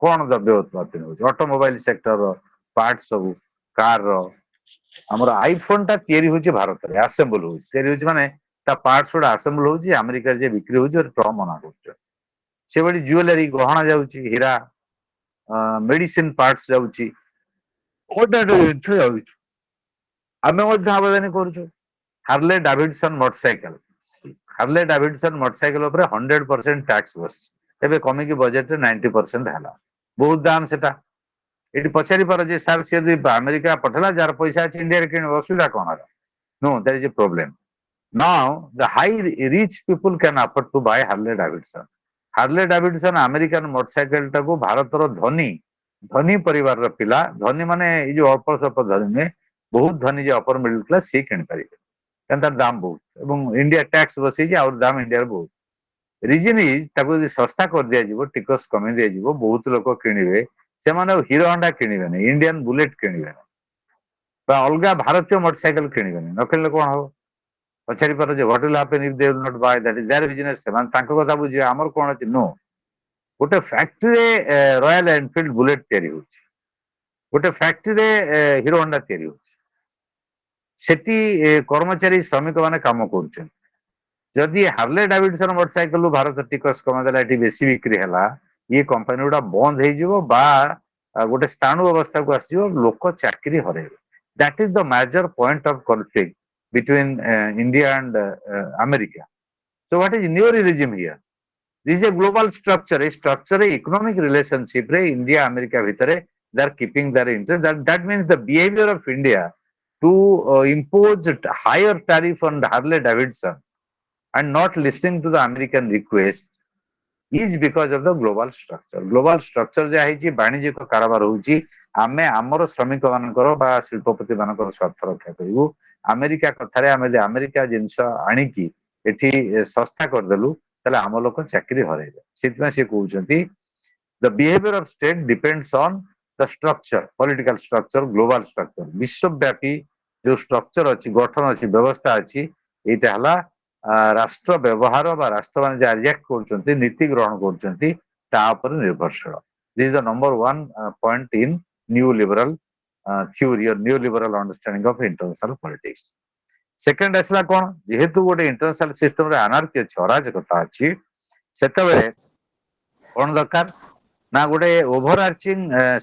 କଣ ଦ୍ରବ୍ୟ ଉତ୍ପାଦନ ହଉଛି ଅଟୋମୋବାଇଲ ସେକ୍ଟର ପାର୍ଟ ସବୁ କାର ଆମର ଆଇଫୋନ ଟା ତିଆରି ହଉଛି ଭାରତରେ ଆସେମ୍ବଲ ହଉଛି ତିଆରି ହଉଛି ମାନେ ତା ପାର୍ଟସ ଗୁଡା ଆସେମ୍ବଲ ହଉଛି ଆମେରିକାରେ ଯେ ବିକ୍ରି ହଉଛି ଟ୍ରମ୍ପ ମନା କରୁଛନ୍ତି ସେଭଳି ଜୁଏଲାରୀ ଗହଣା ଯାଉଛି ହୀରା ମେଡିସିନ ପାର୍ଟସ ଯାଉଛି ଅନ୍ୟାନ୍ୟ ଜିନିଷ ଯାଉଛି ଆମେ ମଧ୍ୟ ଆମଦାନୀ କରୁଛୁ Harley Davidson motorcycle Harley Davidson motorcycle ଉପରେ 100% ଟ୍ୟାକ୍ସ ବସିଛି ଏବେ କମିକି ବଜେଟରେ 90% ହେଲା ବହୁତ ଦାମ ସେଟା ଏଠି ପଚାରି ପାର ଯେ ସାର୍ ସିଏ ଯଦି ଆମେରିକା ପଠେଇଲା ଯାହାର ପଇସା ଅଛି ଇଣ୍ଡିଆରେ କିଣିବ ଅସୁବିଧା କଣ ହେଲା no there is a problem now the high rich people can afford to buy Harley Davidson Harley Davidson American motorcycle ଟାକୁ ଭାରତର ଧନୀ ଧନୀ ପରିବାରର ପିଲା ଧନୀ ମାନେ ଏଇ ଯୋଉ ଅଳ୍ପ ସ୍ୱଳ୍ପ ଧନୀ ନୁହେଁ ବହୁତ ଧନୀ ଯେ ଅପର ମିଡଲ କ୍ଲାସ ସିଏ କିଣିପାରିବେ କାରଣ ତାର ଦାମ ବହୁତ ଏବଂ ଇଣ୍ଡିଆ ଟ୍ୟାକ୍ସ ବସେଇଛି ଆହୁରି ଦାମ ଇଣ୍ଡିଆର ବହୁତ ରିଜନ ଇଜ ତାକୁ ଯଦି ଶସ୍ତା କରିଦିଆଯିବ ଟିକସ କମେଇ ଦିଆଯିବ ବହୁତ ଲୋକ କିଣିବେ ସେମାନେ ଆଉ ହିରୋ ହଣ୍ଡା କିଣିବେନି ଇଣ୍ଡିଆନ ବୁଲେଟ କିଣିବେନି ବା ଅଲଗା ଭାରତୀୟ ମୋଟରସାଇକେଲ କିଣିବେନି ନ କିଣିଲେ କଣ ହବ ପଚାରିପାର ଯେ what will happen if they will not buy that is their business ସେମାନେ ତାଙ୍କ କଥା ବୁଝିବେ ଆମର କଣ ଅଛି ନୋ ଗୋଟେ ଫ୍ୟାକ୍ଟ୍ରିରେ ରୟାଲ ଏନଫିଲ୍ଡ ବୁଲେଟ ତିଆରି ହଉଛି ଗୋଟେ ଫ୍ୟାକ୍ଟ୍ରିରେ ହିରୋ ହଣ୍ଡା ତିଆରି ହଉଛି ସେଠି କର୍ମଚାରୀ ଶ୍ରମିକ ମାନେ କାମ କରୁଛନ୍ତି ଯଦି ହାର୍ଲେ ଡାଭିଡସନ ମୋଟରସାଇକେଲ ଭାରତ ଟିକସ କମାଇଦେଲା ଏଠି ବେଶୀ ବିକ୍ରି ହେଲା ଇଏ କମ୍ପାନୀ ଗୁଡା ବନ୍ଦ ହେଇଯିବ ବା ଗୋଟେ ସ୍ଥାଣୁ ଅବସ୍ଥାକୁ ଆସିଯିବ ଲୋକ ଚାକିରି ହରେଇବେ that is the major point of conflict between India and America so what is neorealism here this is a global structure a structure a economic relationship re India America bhitere they are keeping their interest that means the behavior of India to impose higher tariff on Harley Davidson and not listening to the American request is because of the global structure ଯାହା ହେଇଛି ବାଣିଜ୍ୟିକ କାରବାର ହଉଛି ଆମେ ଆମର ଶ୍ରମିକ ମାନଙ୍କର ବା ଶିଳ୍ପପତି ମାନଙ୍କର ସ୍ୱାର୍ଥ ରକ୍ଷା କରିବୁ ଆମେରିକା କଥାରେ ଆମେ ଯଦି ଆମେରିକା ଜିନିଷ ଆଣିକି ଏଠି ଶସ୍ତା କରିଦେଲୁ ତାହେଲେ ଆମ ଲୋକ ଚାକିରି ହରେଇବେ ସେଥିପାଇଁ ସେ କହୁଛନ୍ତି the behaviour of state depends on the structure political structure global structure ବିଶ୍ୱବ୍ୟାପୀ ଯୋଉ ଷ୍ଟ୍ରକ୍ଚର ଅଛି ଗଠନ ଅଛି ବ୍ୟବସ୍ଥା ଅଛି ଏଇଟା ହେଲା ରାଷ୍ଟ୍ର ବ୍ୟବହାର ବା ରାଷ୍ଟ୍ରମାନେ ଯାହା ରିଆକ୍ଟ କରୁଛନ୍ତି ନୀତି ଗ୍ରହଣ କରୁଛନ୍ତି ତା ଉପରେ ନିର୍ଭରଶୀଳ this is the number one point in new liberal theory or new liberal understanding of international politics second ଆସିଲା କଣ ଯେହେତୁ ଗୋଟେ ଇଣ୍ଟରନ୍ୟାସନାଲ ସିଷ୍ଟମରେ ଆନାର୍କି ଅଛି ଅରାଜକତା ଅଛି ସେତେବେଳେ କଣ ଦରକାର ନା ଗୋଟେ ଓଭର ଆର୍ଚିଂ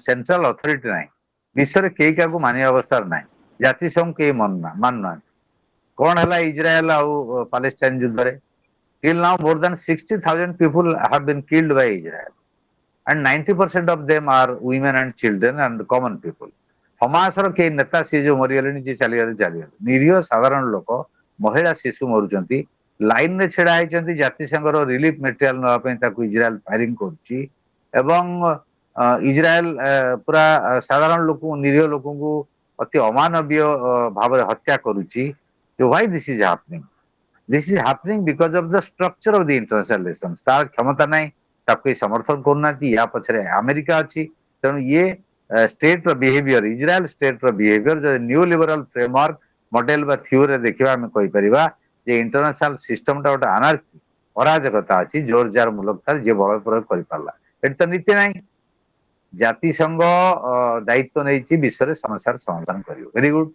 ସେଣ୍ଟ୍ରାଲ ଅଥରିଟି ନାହିଁ ବିଶ୍ୱରେ କେହି କାହାକୁ ମାନିବା ଅବସ୍ଥାରେ ନାହିଁ ଜାତିସଂଘ କେହି ମାନୁନାହାନ୍ତି କଣ ହେଲା ଇସ୍ରାଏଲ ଆଉ ପାଲେଷ୍ଟାଇନ ଯୁଦ୍ଧରେ till now more than 60,000 people have been killed by Israel and 90% of them are women and children and common people ହମାସର କେହି ନେତା ସିଏ ଯୋଉ ମରିଗଲେଣି ଯିଏ ଚାଲିଗଲେ ନିରୀହ ସାଧାରଣ ଲୋକ ମହିଳା ଶିଶୁ ମରୁଛନ୍ତି ଲାଇନରେ ଛିଡା ହେଇଛନ୍ତି ଜାତିସଂଘର ରିଲିଫ ମେଟେରିଆଲ ନେବା ପାଇଁ ତାକୁ ଇସ୍ରାଏଲ ଫାୟାରିଂ କରୁଛି ଏବଂ ଇସ୍ରାଏଲ ପୁରା ସାଧାରଣ ଲୋକଙ୍କୁ ନିରୀହ ଲୋକଙ୍କୁ ଅତି ଅମାନବୀୟ ଭାବରେ ହତ୍ୟା କରୁଛି why this is happening this is happening because of the structure of the international relations ତାର କ୍ଷମତା ନାହିଁ ତାକୁ କେହି ସମର୍ଥନ କରୁନାହାନ୍ତି ୟା ପଛରେ ଆମେରିକା ଅଛି ତେଣୁ ଇଏ ଷ୍ଟେଟର ବିହେଭିୟର ଇସ୍ରାଏଲ ଷ୍ଟେଟର ବିହେଭିୟର ଯଦି ନ୍ୟୁ ଲିବରାଲ ଫ୍ରେମୱାର୍କ ମଡେଲ ବା ଥିଓରିରେ ଦେଖିବା ଆମେ କହିପାରିବା ଯେ ଇଣ୍ଟରନ୍ୟାସନାଲ ସିଷ୍ଟମଟା ଗୋଟେ ଆନାର୍କି ଅରାଜକତା ଅଛି ଜୋର ଯାର ମୁଲକ ତାର ଯିଏ ବଳ ପ୍ରୟୋଗ କରିପାରିଲା ଏଠି ତ ନୀତି ନାହିଁ ଜାତିସଂଘ ଦାୟିତ୍ୱ ନେଇଛି ବିଶ୍ୱରେ ସମସ୍ୟାର ସମାଧାନ କରିବ ଭେରି ଗୁଡ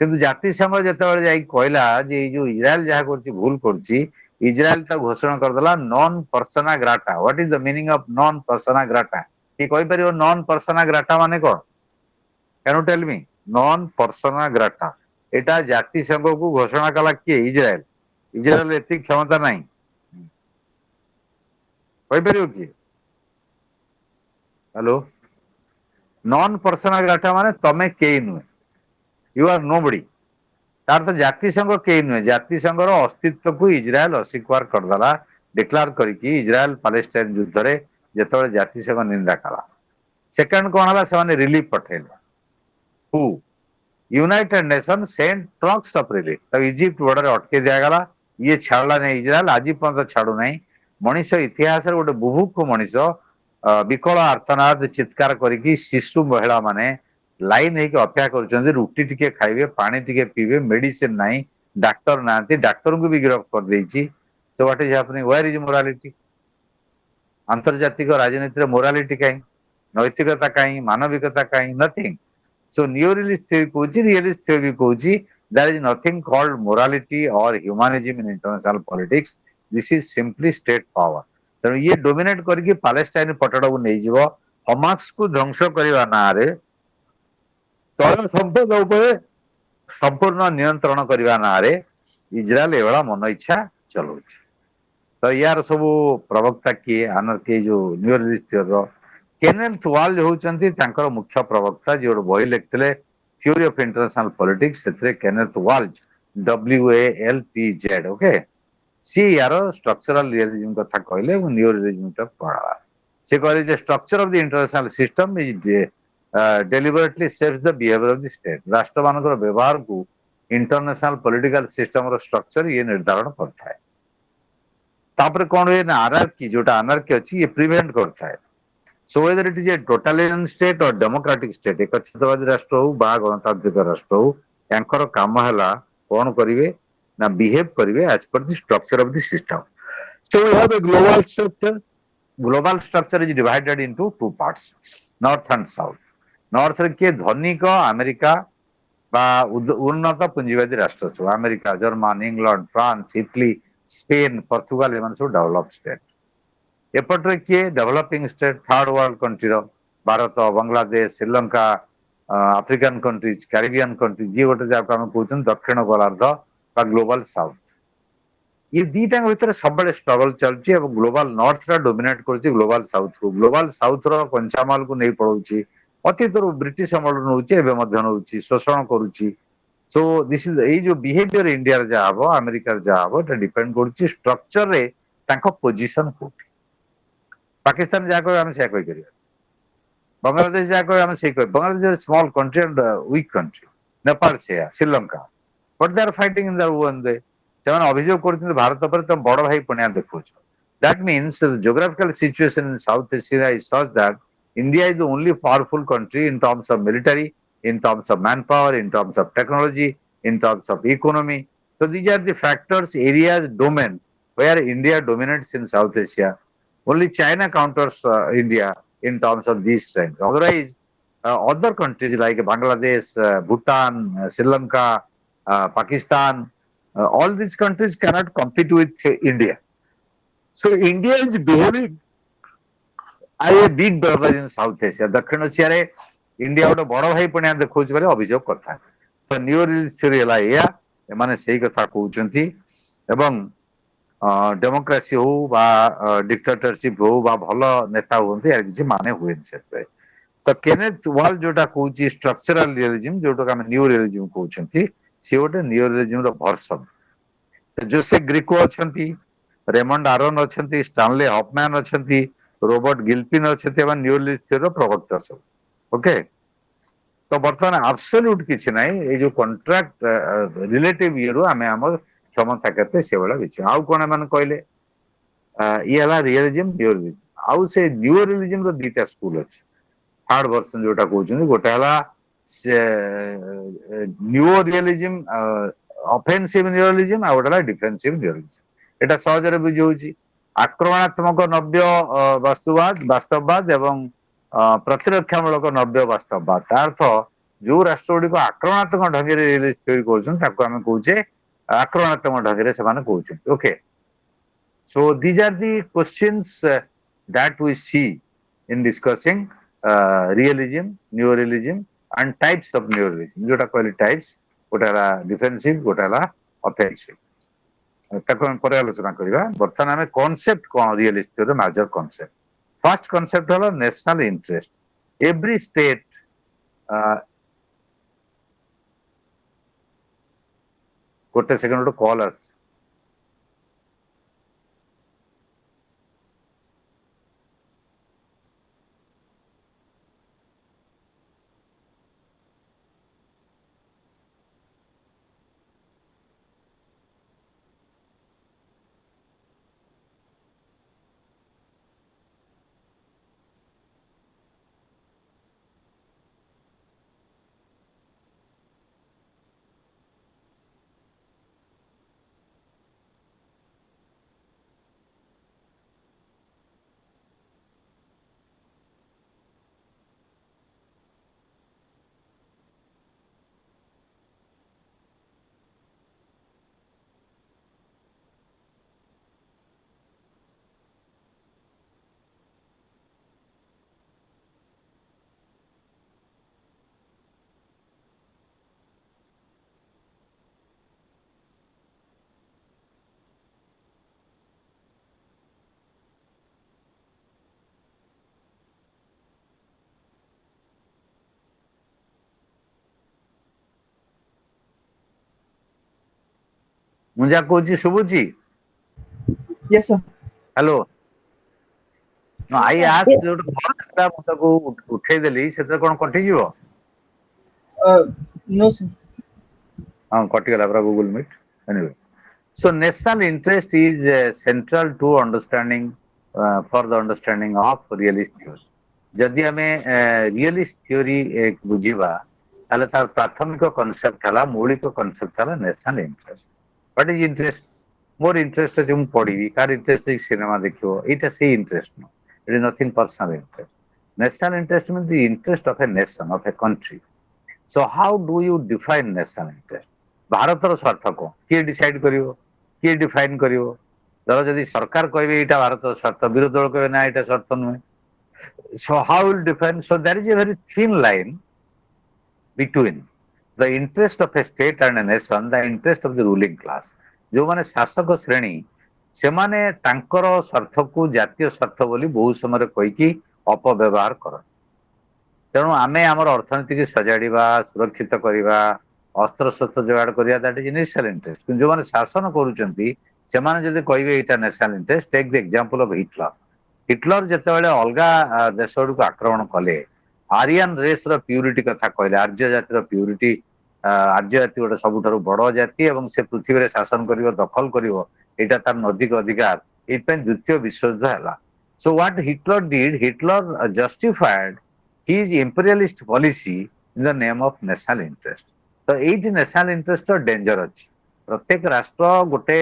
କିନ୍ତୁ ଜାତିସଂଘ ଯେତେବେଳେ ଯାଇକି କହିଲା ଯେ ଏଇ ଯୋଉ ଇସ୍ରାଏଲ ଯାହା କରୁଛି ଭୁଲ କରୁଛି ଇସ୍ରାଏଲ ତାକୁ ଘୋଷଣା କରିଦେଲା non persona grata what is the meaning of non persona grata କିଏ କହିପାରିବ ନନ୍ ପର୍ସନା ଗ୍ରାଟା ମାନେ କଣ can you tell me non persona grata ଏଟା ଜାତିସଂଘକୁ ଘୋଷଣା କଲା କିଏ ଇସ୍ରାଏଲ ଇସ୍ରାଏଲ ଏତିକି କ୍ଷମତା ନାହିଁ କହିପାରିବ କିଏ ହ୍ୟାଲୋ ନନ୍ ପର୍ସନା ଗ୍ରାଟା ମାନେ ତମେ କେହି ନୁହେଁ ୟୁ ଆର୍ नो बडी ତାର ତ ଜାତିସଂଘ କେହି ନୁହେଁ ଜାତିସଂଘର ଅସ୍ତିତ୍ୱକୁ ଇସ୍ରାଏଲ ଅସ୍ୱୀକାର କରିଦେଲା ଡିକ୍ଲାର କରିକି ଇସ୍ରାଏଲ ପାଲେଷ୍ଟାଇନ ଯୁଦ୍ଧରେ ଯେତେବେଳେ ଜାତିସଂଘ ନିନ୍ଦା କଲା सेकंड कौन हला से रिलीफ पठेले who United Nation sent trucks of relief to Egypt border अटके दिगला ये छाड़ा नहीं इजराइल आज पर्यटन छाड़ू ना मनीष इतिहास गोटे बुभुक्ष मनीष विकल आर्तनाद चित्कार करके शिशु महिला माने लाइन होकर अपेक्षा कर रुटी टिके खाइबे पानी टिके पीबे मेडिसिन ना डाक्तर ना डाक्तर को भी गिरफ्त कर देछि so what is happening where is morality आंतर्जातिक राजनीति मोरालिटी कहीं नैतिकता कहीं मानविकता कहीं नथिंग so neorealist theory कौची realist theory कौची there is nothing called morality or humanism in international politics this is simply state power ତେଣୁ ଇଏ ଡୋମିନେଟ କରିକି ପାଲେଷ୍ଟାଇନ ପଟଡକୁ ନେଇଯିବ ହମାସକୁ ଧ୍ୱଂସ କରିବା ନାଁରେ ତୈଳ ସମ୍ପଦ ଉପରେ ସମ୍ପୂର୍ଣ୍ଣ ନିୟନ୍ତ୍ରଣ କରିବା ନାଁରେ ଇସ୍ରାଏଲ ଏଭଳିଆ ମନ ଇଚ୍ଛା ଚଲଉଛି ତ ୟାର ସବୁ ପ୍ରବକ୍ତା କିଏ ଆନର୍କି ଯୋଉ ନ୍ୟୁଅରିଲିଷ୍ଟ ଥିଓରୀର କେନେଥ ୱାଲ୍ଡ ହଉଛନ୍ତି ତାଙ୍କର ମୁଖ୍ୟ ପ୍ରବକ୍ତା ଯିଏ ଗୋଟେ ବହି ଲେଖିଥିଲେ ଥିଓରୀ ଅଫ ଇଣ୍ଟରନ୍ୟାସନାଲ ପଲିଟିକ୍ସ ସେଥିରେ କେନେଥ ୱାଲ୍ଡ WALTZ ଓକେ ସିଏ ୟାର ଷ୍ଟ୍ରକ୍ଚରାଲ ରିଆଲିଜିମ କଥା କହିଲେ ଏବଂ ନିଓ ରିଆଲିଜିମଟା ପଢାବା ସେ କହିଲେ ଯେ structure of the international system is deliberately ସେଭ୍ସ the behaviour of the state ରାଷ୍ଟ୍ରମାନଙ୍କର ବ୍ୟବହାରକୁ ଇଣ୍ଟରନ୍ୟାସନାଲ ପଲିଟିକାଲ ସିଷ୍ଟମର ଷ୍ଟ୍ରକ୍ଚର ଇଏ ନିର୍ଦ୍ଧାରଣ କରିଥାଏ ତାପରେ କଣ ହୁଏ ନା ଆନାର୍କି ଯୋଉଟା ଆନାର୍କି ଅଛି ଇଏ ପ୍ରିଭେଣ୍ଟ କରିଥାଏ So whether it is a totalitarian state or democratic state, एकच्छिदवादी राष्ट्र हो बा गणतांत्रिक राष्ट्र हो यांकर काम हैला कौन करिवे ना बिहेव करिवे as per the structure of the system. So we have a global structure. Global structure is divided into two parts, north and south. North रे किए धनिक अमेरिका बा उन्नत पुंजीवादी राष्ट्र सब America German England France Italy Spain Portugal एमान सब डेवलप स्टेट एपटे किए developing state third world country Bharat Bangladesh Sri Lanka African countries Caribbean countries ये गोटे जहाँ आम कहते दक्षिण गोलार्ध बा ग्लोबल साउथ ये दीटा भितर सब स्ट्रगल चलती ग्लोबल नॉर्थ रा डोमिनेट कर ग्लोबल साउथ को ग्लोबल साउथ रो कंचामाल को नहीं पड़ाऊँगी अतीत ब्रिटिश अमल नौ शोषण करुच्ची सो दिस इज ये जो बिहेवियर इंडिया जहाँ हम अमेरिकार जहाँ हम डिपेंड कर स्ट्रक्चर रे पोजिशन कोठी पाकिस्तान जहाँ कह आम कहीपर बांग्लादेश जहाँ कह आम से Bangladesh small country and weak country Nepal से Sri Lanka but they are fighting in their own way से अभियोग कर भारत पर तुम बड़ भाई पणिया देखुच that means geographical situation in South Asia is such that India is the only powerful country in terms of military in terms of man power in terms of technology in terms of economy so these are the factors areas domains where India dominates in South Asia. Only China counters India in terms of these strengths. Otherwise, other countries like Bangladesh, Bhutan, Sri Lanka, Pakistan, all these countries cannot compete with India. So India is behaving as a big brother in South Asia. दक्षिण एशिया रे इंडिया गोटे बड़ भाई पणिया देखौछ बोले अभियोग करता तो न्यू रिलीज थ्योरी हला या एमाने सेही कथा कहउचंती एवं डेमोक्रेसी हो बा डिक्टेटरशिप हो बा भल नेता हुए यार किसी माने हुए तो केनेथ वाल जोटा कहूँ स्ट्रक्चरल रियलिज्म जोटा आम न्यू रियलिज्म कहते सी गोटे न्यू रियलिज्म भर्सन जोसे ग्रीको अच्छा रेमंड आरोन अच्छा स्टानले हफमैन अच्छा रोबर्ट गिल्पिन अच्छा न्यू रियलिज्म थ्योरी प्रवक्ता सब ओके तो बर्तमान आब्सोल्यूट किसी ना ये जो कंट्राक्ट रिलेटिव ये आम आम क्षमता के से भाया विचार आउ कौन मैंने कहले ये है रियलिज्म न्यू रियलिज्म आउ से न्यू रियलिज्म दीटा स्कूल अच्छे थर्ड वर्सन जोटा कहते गोटे है न्यू रियलिज्म ऑफेंसिव न्यूरलिज्म आ गोटे डिफेंसिव न्यूरलिज्म एटा सहजरे बुझी आक्रमणात्मक नव्य वास्तुवाद वास्तववाद एवं प्रतिरक्षामूलक नव्य वास्तववाद तार अर्थ जो राष्ट्र गुड़िक आक्रमणात्मक ढंग रियलिस्ट थ्योरी करें कौचे आक्रमणात्मक ढंग से कहते okay so these are the questions that we see in discussing realism neorealism and types of neorealism जोटा कहली टाइप्स गोटे है डिफेंसिव गोटे है ऑफेंसिव ताको हम पर आलोचना करबा बर्तमान आमे कांसेप्ट कोन realist theory major concept first concept हलो नेशनल इंटरेस्ट एवरी स्टेट गोटे सेकंड गोटे कॉल आस ମୁଁ ଯାହା କହୁଛି ଶୁଭୁଛି? Yes, sir. Hello. I sir. Ask ଯୋଉଟା କଲ୍ ଆସିଲା ମୁଁ ତାକୁ ଉଠେଇଦେଲି, ସେଥିରେ କଣ କଟିଯିବ? No, sir. ହଁ କଟିଗଲା ପୁରା Google Meet. Anyway, so national interest is central to understanding for the understanding of realist theory. ଯଦି ଆମେ ରିୟଲିଷ୍ଟ ଥିଓରି ବୁଝିବା ତାହେଲେ ତାର ପ୍ରାଥମିକ କନସେପ୍ଟ ହେଲା, ମୌଳିକ କନସେପ୍ଟ ହେଲା national interest. What is interest? ମୋର ଇଣ୍ଟରେଷ୍ଟ ଅଛି ମୁଁ ପଢିବି, କାହାର ଇଣ୍ଟରେଷ୍ଟ ଅଛି ସିନେମା ଦେଖିବ, ଏଇଟା ସେଇ ଇଣ୍ଟରେଷ୍ଟ ନୁହଁ। It is nothing personal interest. National interest means the interest of a nation, of a country. So how do you define national interest? ଭାରତର ସ୍ୱାର୍ଥ କଣ? କିଏ ଡିସାଇଡ କରିବ? କିଏ ଡିଫାଇନ୍ କରିବ? ଧର ଯଦି ସରକାର କହିବେ ଏଇଟା ଭାରତର ସ୍ୱାର୍ଥ, ବିରୋଧୀ ଦଳ କହିବେ ନା ଏଇଟା ସ୍ୱାର୍ଥ ନୁହେଁ। So how will define? So there is a very thin line between the interest of a state and a nation, the interest of the ruling class. ଯୋଉମାନେ ଶାସକ ଶ୍ରେଣୀ ସେମାନେ ତାଙ୍କର ସ୍ୱାର୍ଥକୁ ଜାତୀୟ ସ୍ୱାର୍ଥ ବୋଲି ବହୁ ସମୟରେ କହିକି ଅପବ୍ୟବହାର କରନ୍ତି। ତେଣୁ ଆମେ ଆମର ଅର୍ଥନୀତିକୁ ସଜାଡ଼ିବା, ସୁରକ୍ଷିତ କରିବା, ଅସ୍ତ୍ରଶସ୍ତ୍ର ଯୋଗାଡ଼ କରିବା, ଦ୍ୟାଟ୍ ଇଜ ନ୍ୟାସନାଲ ଇଣ୍ଟରେଷ୍ଟ। କିନ୍ତୁ ଯୋଉମାନେ ଶାସନ କରୁଛନ୍ତି ସେମାନେ ଯଦି କହିବେ ଏଇଟା national interest, take the example of Hitler. Hitler ଯେତେବେଳେ ଅଲଗା ଦେଶ ଗୁଡ଼ିକୁ ଆକ୍ରମଣ କଲେ, ଆରିଆନ ରେସ୍ ର ପ୍ୟୁରିଟି କଥା କହିଲେ, ଆର୍ଯ୍ୟ ଜାତିର ପ୍ୟୁରିଟି, ଆର୍ଯ୍ୟ ଜାତି ଗୋଟେ ସବୁଠାରୁ ବଡ ଜାତି ଏବଂ ସେ ପୃଥିବୀରେ ଶାସନ କରିବ, ଦଖଲ କରିବ, ଏଇଟା ତାର ନୈତିକ ଅଧିକାର। ଏଇଥିପାଇଁ ଦ୍ୱିତୀୟ ବିଶ୍ୱଯୁଦ୍ଧ ହେଲା। So what Hitler did, Hitler justified his imperialist policy in the name of national interest. ତ ଏଇଠି ନ୍ୟାସନାଲ ଇଣ୍ଟରେଷ୍ଟର ଡେଞ୍ଜର ଅଛି। ପ୍ରତ୍ୟେକ ରାଷ୍ଟ୍ର ଗୋଟେ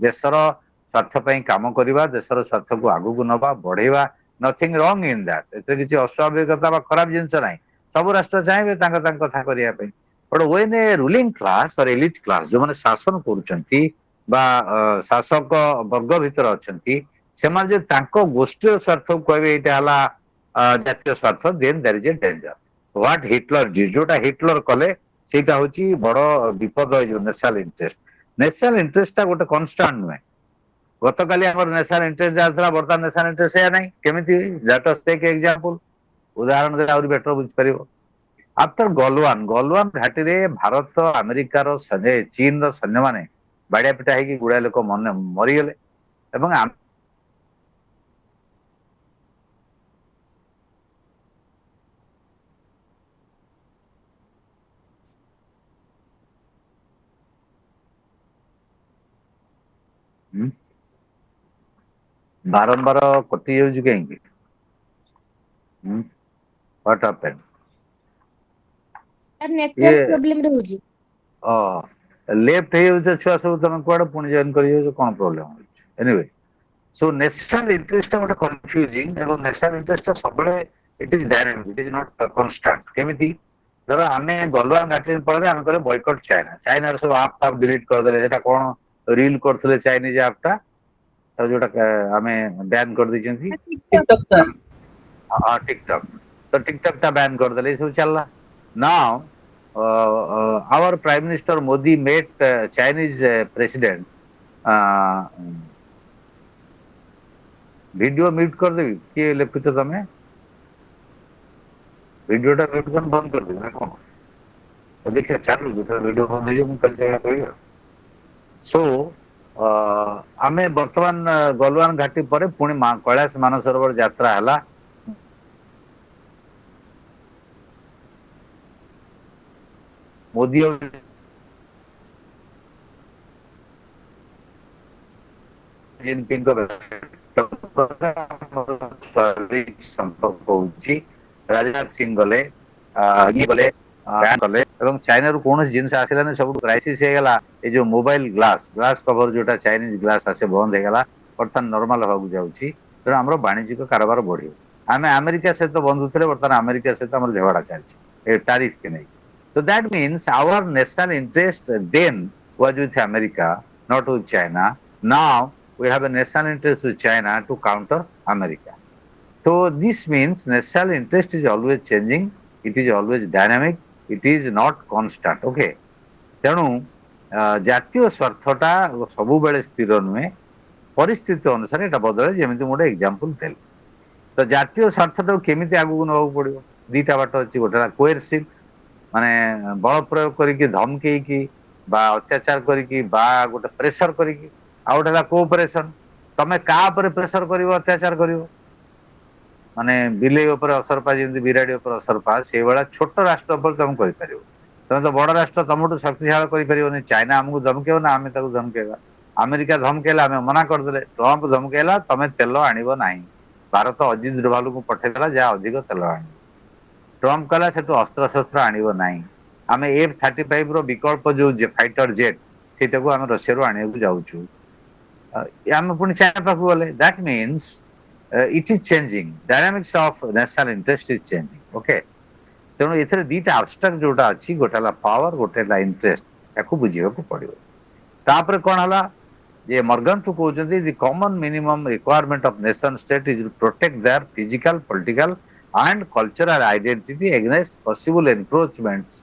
ଦେଶର ସ୍ୱାର୍ଥ ପାଇଁ କାମ କରିବା, ଦେଶର ସ୍ୱାର୍ଥକୁ ଆଗକୁ ନବା, ବଢେଇବା, ନଥିଙ୍ଗ ରଙ୍ଗ ଇନ୍ ଦ୍ୟାଟ୍। ଏଥିରେ କିଛି ଅସ୍ୱାଭାବିକତା ବା ଖରାପ ଜିନିଷ ନାହିଁ। ସବୁ ରାଷ୍ଟ୍ର ଚାହିଁବେ ତାଙ୍କ ତାଙ୍କ କଥା କରିବା ପାଇଁ। But when a ruling class or elite class, ଯୋଉମାନେ ଶାସନ କରୁଛନ୍ତି ବା ଶାସକ ବର୍ଗ ଭିତରେ ଅଛନ୍ତି, ସେମାନେ ଯଦି ତାଙ୍କ ଗୋଷ୍ଠୀର ସ୍ୱାର୍ଥକୁ କହିବେ ଏଇଟା ହେଲା ଜାତୀୟ ସ୍ୱାର୍ଥ, then there is a danger. What Hitler did, ଯୋଉଟା ହିଟଲର କଲେ ସେଇଟା ହଉଛି ବଡ ବିପଦ। ଏଇ ଯୋଉ ନ୍ୟାସନାଲ ଇଣ୍ଟରେଷ୍ଟ, ନ୍ୟାସନାଲ ଇଣ୍ଟରେଷ୍ଟଟା ଗୋଟେ କନଷ୍ଟାଣ୍ଟ ନୁହେଁ। ଗତକାଲି ଆମର ନ୍ୟାସନାଲ ଇଣ୍ଟରେଷ୍ଟ ଯାହା ଥିଲା, ବର୍ତ୍ତମାନ ନ୍ୟାସନାଲ ଇଣ୍ଟରେଷ୍ଟ ସେଇଆ ନାହିଁ। କେମିତି? ଲେଟ୍ ଅସ୍ ଟେକ୍ ଏକ୍ସାମ୍ପଲ, ଉଦାହରଣ ଦେଲେ ଆହୁରି ବେଟର ବୁଝିପାରିବ। ଆଫ୍ଟର ଗଲୱାନ, ଗଲୱାନ ଘାଟିରେ ଭାରତ ଆମେରିକାର ଚୀନର ସୈନ୍ୟମାନେ ବାଡିଆ ପିଟା ହେଇକି ଗୁଡାଏ ଲୋକ ମରିଗଲେ ଏବଂ ବାରମ୍ବାର କଟି ଯାଉଛି କାହିଁକି? What happened? Sir network problem ରହୁଛି। ଲେଫ୍ଟ ହେଇଯାଉଛ ଛୁଆ ସବୁ, ତମେ କୁଆଡେ ପୁଣି ଜଏନ୍ କରିଯାଉଛ, କଣ ପ୍ରୋବ୍ଲେମ ହଉଛି? ଏନିୱେ, ସୋ ନ୍ୟାସନାଲ ଇଣ୍ଟରେଷ୍ଟ ଗୋଟେ କନଫ୍ୟୁଜିଂ ଏବଂ ନ୍ୟାସନାଲ ଇଣ୍ଟରେଷ୍ଟ ସବୁବେଳେ ଇଟ୍ is dynamic, eat is not constant. କେମିତି? ଧର ଆମେ ଗଲୱାନ ଘାଟି ପଳରେ ଆମେ କହିଲେ ବୟକଟ୍ ଚାଇନା, ଚାଇନାର ସବୁ ଆପ୍ ଫାପ୍ ଡିଲିଟ୍ କରିଦେଲେ। ସେଟା କଣ ରିଲ୍ କରୁଥିଲେ ଚାଇନିଜ ଆପଟା, ଯୋଉଟା ଆମେ ବ୍ୟାନ୍ କରିଦେଇଛନ୍ତି, TikTok, sir. ଟିକଟକ୍। ତ ଟିକଟକ୍ ଟା ବ୍ୟାନ୍ କରିଦେଲେ, ଏସବୁ ଚାଲିଲା। Now our Prime Minister Modi met Chinese President. Video mute କରିଦେବି? କିଏ ଲେଖୁଛ ତମେ? ଭିଡିଓଟା ମ୍ୟୁଟ୍ କରି ବନ୍ଦ କରିଦେବି ନା କଣ? ଦେଖିବା ଚାଲୁ, ଯେତେବେଳେ ଭିଡିଓ ବନ୍ଦ ହେଇଯିବ ମୁଁ କାଲି ସେଇଟା କହିବି ଆଉ। ସୋ ଆମେ ବର୍ତ୍ତମାନ ଗଲୱାନ ଘାଟି ପରେ ପୁଣି କୈଳାସ ମାନସରୋବର ଯାତ୍ରା ହେଲା। ମୋଦି ଜିନପିଙ୍ଗ ସମ୍ପର୍କ ହଉଛି। ରାଜନାଥ ସିଂ ଗଲେ, ଇଏ ଗଲେ, କଲେ ଏବଂ ଚାଇନାରୁ କୌଣସି ଜିନିଷ ଆସିଲାନି, ସବୁ କ୍ରାଇସିସ୍ ହେଇଗଲା। ଏଇ ଯୋଉ ମୋବାଇଲ ଗ୍ଲାସ କଭର ଯୋଉଟା ଚାଇନିଜ ଗ୍ଲାସ ଆସେ ବନ୍ଦ ହେଇଗଲା, ବର୍ତ୍ତମାନ ନର୍ମାଲ ହବାକୁ ଯାଉଛି। ତେଣୁ ଆମର ବାଣିଜ୍ୟିକ କାରବାର ବଢିବ। ଆମେ ଆମେରିକା ସହିତ ବନ୍ଧୁ ଥିଲେ, ବର୍ତ୍ତମାନ ଆମେରିକା ସହିତ ଆମର ଝଗଡା ଚାଲିଛି ଏ ଟାରିଫ କି ନେଇ। So that means our national interest then was with America, not with China. Now we have a national interest with China to counter America. So this means national interest is always changing, it is always dynamic, it is not constant. Okay. ତେଣୁ ଜାତୀୟ ସ୍ୱାର୍ଥଟା ସବୁବେଳେ ସ୍ଥିର ନୁହେଁ, ପରିସ୍ଥିତି ଅନୁସାରେ ଏଟା ବଦଳେ। ଯେମିତି ମୁଁ ଗୋଟେ ଏକ୍ସାମ୍ପଲ ଦେଲି। ତ ଜାତୀୟ ସ୍ୱାର୍ଥଟାକୁ କେମିତି ଆଗକୁ ନେବାକୁ ପଡିବ? ଦିଟା ବାଟ ଅଛି। ଗୋଟେ ହେଲା କୋଏରସିଭ, ମାନେ ବଳ ପ୍ରୟୋଗ କରିକି ଧମକେଇକି बा अत्याचार करिकी बा गोटे प्रेशर करिकी आ गोटे ହେଲା कोऑपरेशन तमे का ଉପରେ प्रेशर करिवो अत्याचार करिवो माने बिलेई ଉପରେ असरपा जेମିତି ବିରାଡି ଉପରେ असरपा ସେଇଭଳିଆ ଛୋଟ ରାଷ୍ଟ୍ର ଉପରେ ତମେ କରିପାରିବ ତମେ ତ ବଡ ରାଷ୍ଟ୍ର ତମଠୁ ଶକ୍ତିଶାଳୀ କରିପାରିବନି ଚାଇନା ଆମକୁ ଧମକେଇବ ନା ଆମେ ତାକୁ ଧମକେଇବା ଆମେରିକା ଧମକେଇଲା ଆମେ ମନା କରିଦେଲେ ଟ୍ରମ୍ପ ଧମକେଇଲା ତମେ ତେଲ ଆଣିବ ନାହିଁ ଭାରତ ଅଜିତ ଡୋଭାଲଙ୍କୁ ପଠେଇଦେଲା ଯାହା ଅଧିକ ତେଲ ଆଣିବ ଟ୍ରମ୍ପ କହିଲା ସେଠୁ ଅସ୍ତ୍ରଶସ୍ତ୍ର ଆଣିବ ନାହିଁ ଆମେ F-35 ର ବିକଳ୍ପ ଯୋଉ ଫାଇଟର ଜେଟ୍ ସେଇଟାକୁ ଆମେ ରଷିଆରୁ ଆଣିବାକୁ ଯାଉଛୁ ଆମେ ପୁଣି ଚାଇନା ପାଖକୁ ଗଲେ that means it is changing dynamics of national interest is changing okay ତେଣୁ ଏଥିରେ ଦିଟା ଆବଷ୍ଟ୍ରାକ୍ଟ ଯୋଉଟା ଅଛି ଗୋଟେ ହେଲା ପାୱାର ଗୋଟେ ହେଲା ଇଣ୍ଟରେଷ୍ଟ ତାକୁ ବୁଝିବାକୁ ପଡିବ ତାପରେ କଣ ହେଲା ଯେ ମର୍ଗାନ୍ଥୁ କହୁଛନ୍ତି the common minimum requirement of nation state is to protect their physical political and cultural identity against possible encroachments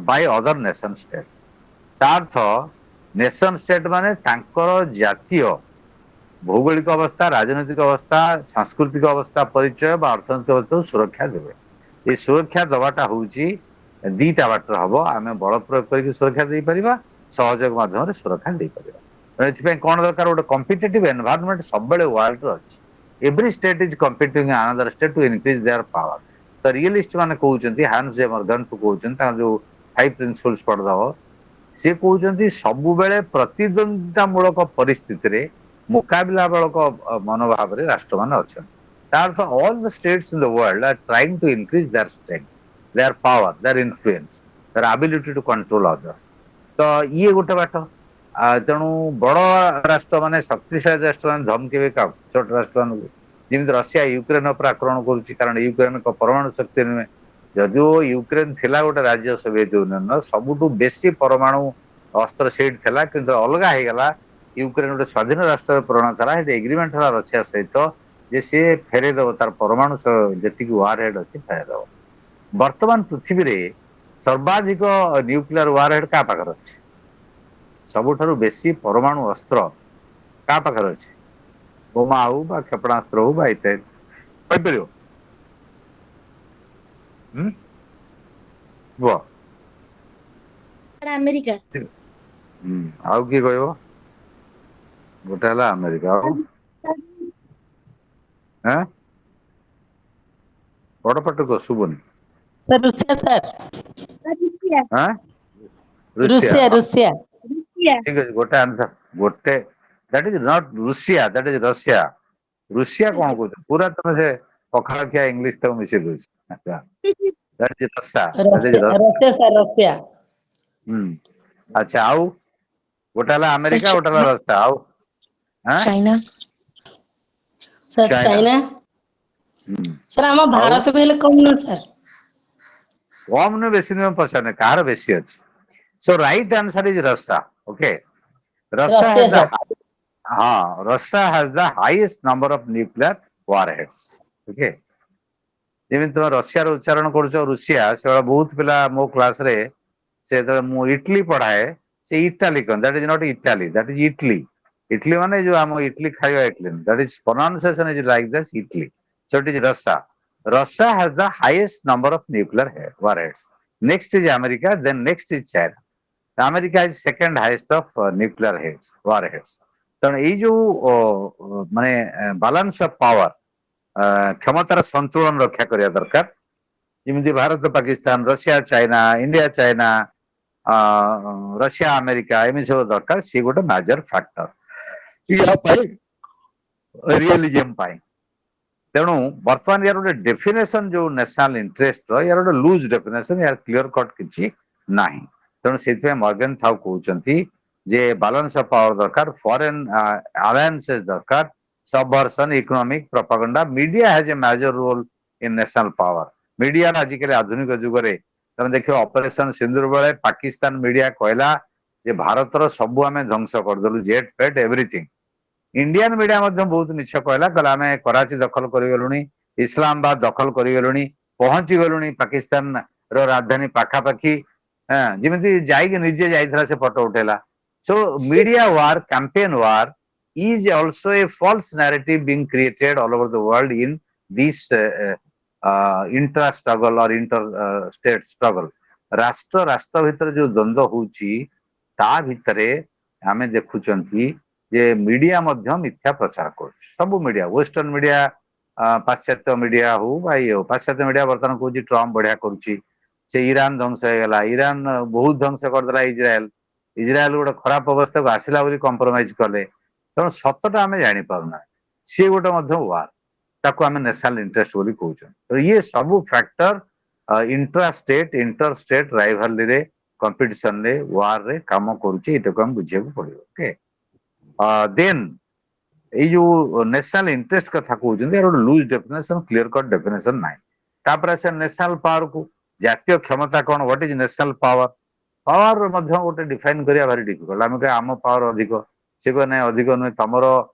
by other nation states ତା ଅର୍ଥ ନେସନ ଷ୍ଟେଟ ମାନେ ତାଙ୍କର ଜାତୀୟ ଭୌଗୋଳିକ ଅବସ୍ଥା ରାଜନୈତିକ ଅବସ୍ଥା ସାଂସ୍କୃତିକ ଅବସ୍ଥା ପରିଚୟ ବା ଅର୍ଥନୈତିକ ଅବସ୍ଥାକୁ ସୁରକ୍ଷା ଦେବେ এই ସୁରକ୍ଷା ଦବାଟା ହଉଛି ଦିଟା ବାଟରେ ହବ ଆମେ ବଳ ପ୍ରୟୋଗ କରିକି ସୁରକ୍ଷା ଦେଇପାରିବା ସହଯୋଗ ମାଧ୍ୟମରେ ସୁରକ୍ଷା ଦେଇପାରିବା ଏଥିପାଇଁ କଣ ଦରକାର ଗୋଟେ କମ୍ପିଟେଟିଭ ଏନଭାରନମେଣ୍ଟ ସବୁବେଳେ ୱାର୍ଲଡରେ ଅଛି every state is competing another state to increase their power ତ ରିଏଲିଷ୍ଟ ମାନେ କହୁଛନ୍ତି ହାନ୍ସ ଜେ ମର୍ଗାନ୍ଥୁ କହୁଛନ୍ତି ତାଙ୍କର ଯୋଉ ଫାଇଭ ପ୍ରିନ୍ସିପଲ୍ସ ପଢିଦବ ସେ କହୁଛନ୍ତି ସବୁବେଳେ ପ୍ରତିଦ୍ୱନ୍ଦିତାମୂଳକ ପରିସ୍ଥିତିରେ ମୁକାବିଲା ମୂଳକ ମନୋଭାବରେ ରାଷ୍ଟ୍ରମାନେ ଅଛନ୍ତି ତା ଅର୍ଥ all the states in the world are trying to increase their strength their power their influence their ability to control others ତ ଇଏ ଗୋଟେ ବାଟ ତେଣୁ ବଡ ରାଷ୍ଟ୍ର ମାନେ ଶକ୍ତିଶାଳୀ ରାଷ୍ଟ୍ର ମାନେ ଧମକେଇବେ କାହାକୁ ଛୋଟ ରାଷ୍ଟ୍ର ମାନଙ୍କୁ ଯେମିତି ରଷିଆ ୟୁକ୍ରେନ ଉପରେ ଆକ୍ରମଣ କରୁଛି କାରଣ ୟୁକ୍ରେନଙ୍କ ପରମାଣୁ ଶକ୍ତି ନୁହେଁ ଯଦିଓ ୟୁକ୍ରେନ ଥିଲା ଗୋଟେ ରାଜ୍ୟ ସୋଭିଏତ ୟୁନିୟନର ସବୁଠୁ ବେଶୀ ପରମାଣୁ ଅସ୍ତ୍ର ସେଇଠି ଥିଲା କିନ୍ତୁ ଅଲଗା ହେଇଗଲା ୟୁକ୍ରେନ ଗୋଟେ ସ୍ୱାଧୀନ ରାଷ୍ଟ୍ରରେ ପରିଣତ ହେଲା ସେଠି ଏଗ୍ରିମେଣ୍ଟ ହେଲା ରଷିଆ ସହିତ ଯେ ସିଏ ଫେରେଇଦବ ତାର ପରମାଣୁ ଯେତିକି ୱାର ହେଡ୍ ଅଛି ଫେରେଇଦବ ବର୍ତ୍ତମାନ ପୃଥିବୀରେ ସର୍ବାଧିକ ନ୍ୟୁକ୍ଲିୟର ୱାର ହେଡ୍ କାହା ପାଖରେ ଅଛି ସବୁଠାରୁ ବେଶୀ ପରମାଣୁ ଅସ୍ତ୍ର କାହା ପାଖରେ ଅଛି ବୋମା ହଉ ବା କ୍ଷେପଣାସ୍ତ୍ର ହଉ ବା ଇତ୍ୟାଦି କହିପାରିବ କୁହ ଆମେରିକା ଆଉ କିଏ କହିବ ଗୋଟେ ହେଲା ଆମେରିକା ଆଉ ବଡ ପାଟ କୁହ ଶୁଭୁନି sir Russia sir Russia Russia Russia ଠିକ ଅଛି ଗୋଟେ ଆନ୍ସର ଗୋଟେ that is Nata Russia that is Russia Russia କଣ କହୁଛ ପୁରା ତମେ ସେ ପଖାଳ ଖିଆ ଇଂଲିଶ ତାକୁ ମିଶେଇ ଦଉଛି that is Russia that is Russia Russia sir Russia ଆଚ୍ଛା ଆଉ ଗୋଟେ ହେଲା ଆମେରିକା Sir, ଗୋଟେ ହେଲା ରଷିଆ ଆଉ China. Sir China China sir ଆମ ଆଉ ଭାରତ ବି ହେଲେ କମ ନୁହଁ ସାର୍ କମ ନୁହେଁ ବେଶୀ ନୁହେଁ ପଚାରନି କାହାର ବେଶୀ ଅଛି so right answer is Russia okay Russia Russia has the sir Russia has the highest number of nuclear warheads okay ଯେମିତି ତମେ ରଷିଆର ଉଚ୍ଚାରଣ କରୁଛ ରୁଷିଆ ସେଭଳିଆ ବହୁତ ପିଲା ମୋ କ୍ଲାସରେ ସେ ଯେତେବେଳେ ମୁଁ ଇଟଲି ପଢାଏ ସେ ଇଟାଲୀ କହନ୍ତି that is not Italy that is idli idli ମାନେ ଯୋଉ ଆମ ଇଟଲି ଖାଇବା idli that is pronunciation is like this idli so it is Russia Russia has the highest number of nuclear warheads next is America then next is China America is second highest of nuclear warheads ତେଣୁ ଏଇ ଯୋଉ ମାନେ ବାଲାନ୍ସ ଅଫ ପାୱାର କ୍ଷମତାର ସନ୍ତୁଳନ ରକ୍ଷା କରିବା ଦରକାର ଯେମିତି Bharat Pakistan Russia China India China Russia America ଏମିତି ସବୁ ଦରକାର ସିଏ ଗୋଟେ ମେଜର ଫ୍ୟାକ୍ଟର ୟା ପାଇଁ ରିଏଲିଜମ ପାଇଁ ତେଣୁ ବର୍ତ୍ତମାନ ୟାର ଗୋଟେ ଡେଫିନେସନ ଯୋଉ ନ୍ୟାସନାଲ ଇଣ୍ଟରେଷ୍ଟର ୟାର ଗୋଟେ ଲୁଜ୍ ଡେଫିନେସନ ୟାର କ୍ଲିୟର କଟ୍ କିଛି ନାହିଁ ତେଣୁ ସେଥିପାଇଁ ମର୍ଗାନ ଥାଉ କହୁଛନ୍ତି ଯେ ବାଲାନ୍ସ ଅଫ ପାୱାର ଦରକାର ଫରେନ୍ ଆଲାଏନ୍ସେସ ଦରକାର subversion economic propaganda media has a major role in national power media ଆଜିକାଲି ଆଧୁନିକ ଯୁଗରେ ତମେ ଦେଖିବ ଅପରେସନ ସିନ୍ଦୁର ବେଳେ ପାକିସ୍ତାନ ମିଡିଆ କହିଲା ଯେ ଭାରତର ସବୁ ଆମେ ଧ୍ୱଂସ କରିଦେଲୁ ଜେଟ୍ ଫେଟ୍ ଏଭ୍ରିଥିଙ୍ଗ ଇଣ୍ଡିଆନ ମିଡିଆ ମଧ୍ୟ ବହୁତ ମିଛ କହିଲା ଆମେ କରାଚି ଦଖଲ କରିଗଲୁଣି ଇସଲାମାବାଦ ଦଖଲ କରିଗଲୁଣି ପହଞ୍ଚି ଗଲୁଣି ପାକିସ୍ତାନର ରାଜଧାନୀ ପାଖାପାଖି ଯେମିତି ଯାଇକି ନିଜେ ଯାଇଥିଲା ସେ ଫଟୋ ଉଠେଇଲା so media war campaign war is also a false narrative being created all over the world in this intra struggle or inter state struggle ରାଷ୍ଟ୍ର ରାଷ୍ଟ୍ର ଭିତରେ ଯୋଉ ଦ୍ୱନ୍ଦ୍ୱ ହଉଛି ତା ଭିତରେ ଆମେ ଦେଖୁଛନ୍ତି ଯେ ମିଡିଆ ମଧ୍ୟ ମିଥ୍ୟା ପ୍ରଚାର କରୁଛି। ସବୁ ମିଡିଆ, ୱେଷ୍ଟର୍ଣ୍ଣ ମିଡିଆ, ପାଶ୍ଚାତ୍ୟ ମିଡିଆ ହଉ ବା ଇଏ ହଉ, ପାଶ୍ଚାତ୍ୟ ମିଡିଆ ବର୍ତ୍ତମାନ କହୁଛି ଟ୍ରମ୍ପ ବଢିଆ କରୁଛି, ସେ ଇରାନ ଧ୍ୱଂସ ହେଇଗଲା, ଇରାନ ବହୁତ ଧ୍ୱଂସ କରିଦେଲା ଇସ୍ରାଏଲ, ଇସ୍ରାଏଲ ଗୋଟେ ଖରାପ ଅବସ୍ଥାକୁ ଆସିଲା ବୋଲି କମ୍ପ୍ରମାଇଜ କଲେ। ତେଣୁ ସତଟା ଆମେ ଜାଣିପାରୁନା, ସିଏ ଗୋଟେ ମଧ୍ୟ ୱାର, ତାକୁ ଆମେ ନ୍ୟାସନାଲ ଇଣ୍ଟରେଷ୍ଟ ବୋଲି କହୁଛନ୍ତି। ତ ଇଏ ସବୁ factor intra state inter state ରାଇଭାଲିରେ, କମ୍ପିଟିସନରେ, ୱାରରେ କାମ କରୁଛି। ଏଇଟାକୁ ଆମେ ବୁଝିବାକୁ ପଡିବ। ଓକେ, ଦେନ୍ ଏଇ ଯୋଉ ନ୍ୟାସନାଲ ଇଣ୍ଟରେଷ୍ଟ କଥା କହୁଛନ୍ତି, ଏହାର ଗୋଟେ loose definition, clear cut definition ନାହିଁ। ତାପରେ ସେ ନ୍ୟାସନାଲ ପାୱାରକୁ, ଜାତୀୟ କ୍ଷମତା କଣ, what is national power, power ମଧ୍ୟ ଗୋଟେ ଡିଫାଇନ କରିବା ଭାରି ଡିଫିକଲ୍ଟ। ଆମେ କହିବା ଆମ ପାୱାର ଅଧିକ, ସେ କହିବ ନାଇଁ ଅଧିକ ନୁହେଁ, ତମର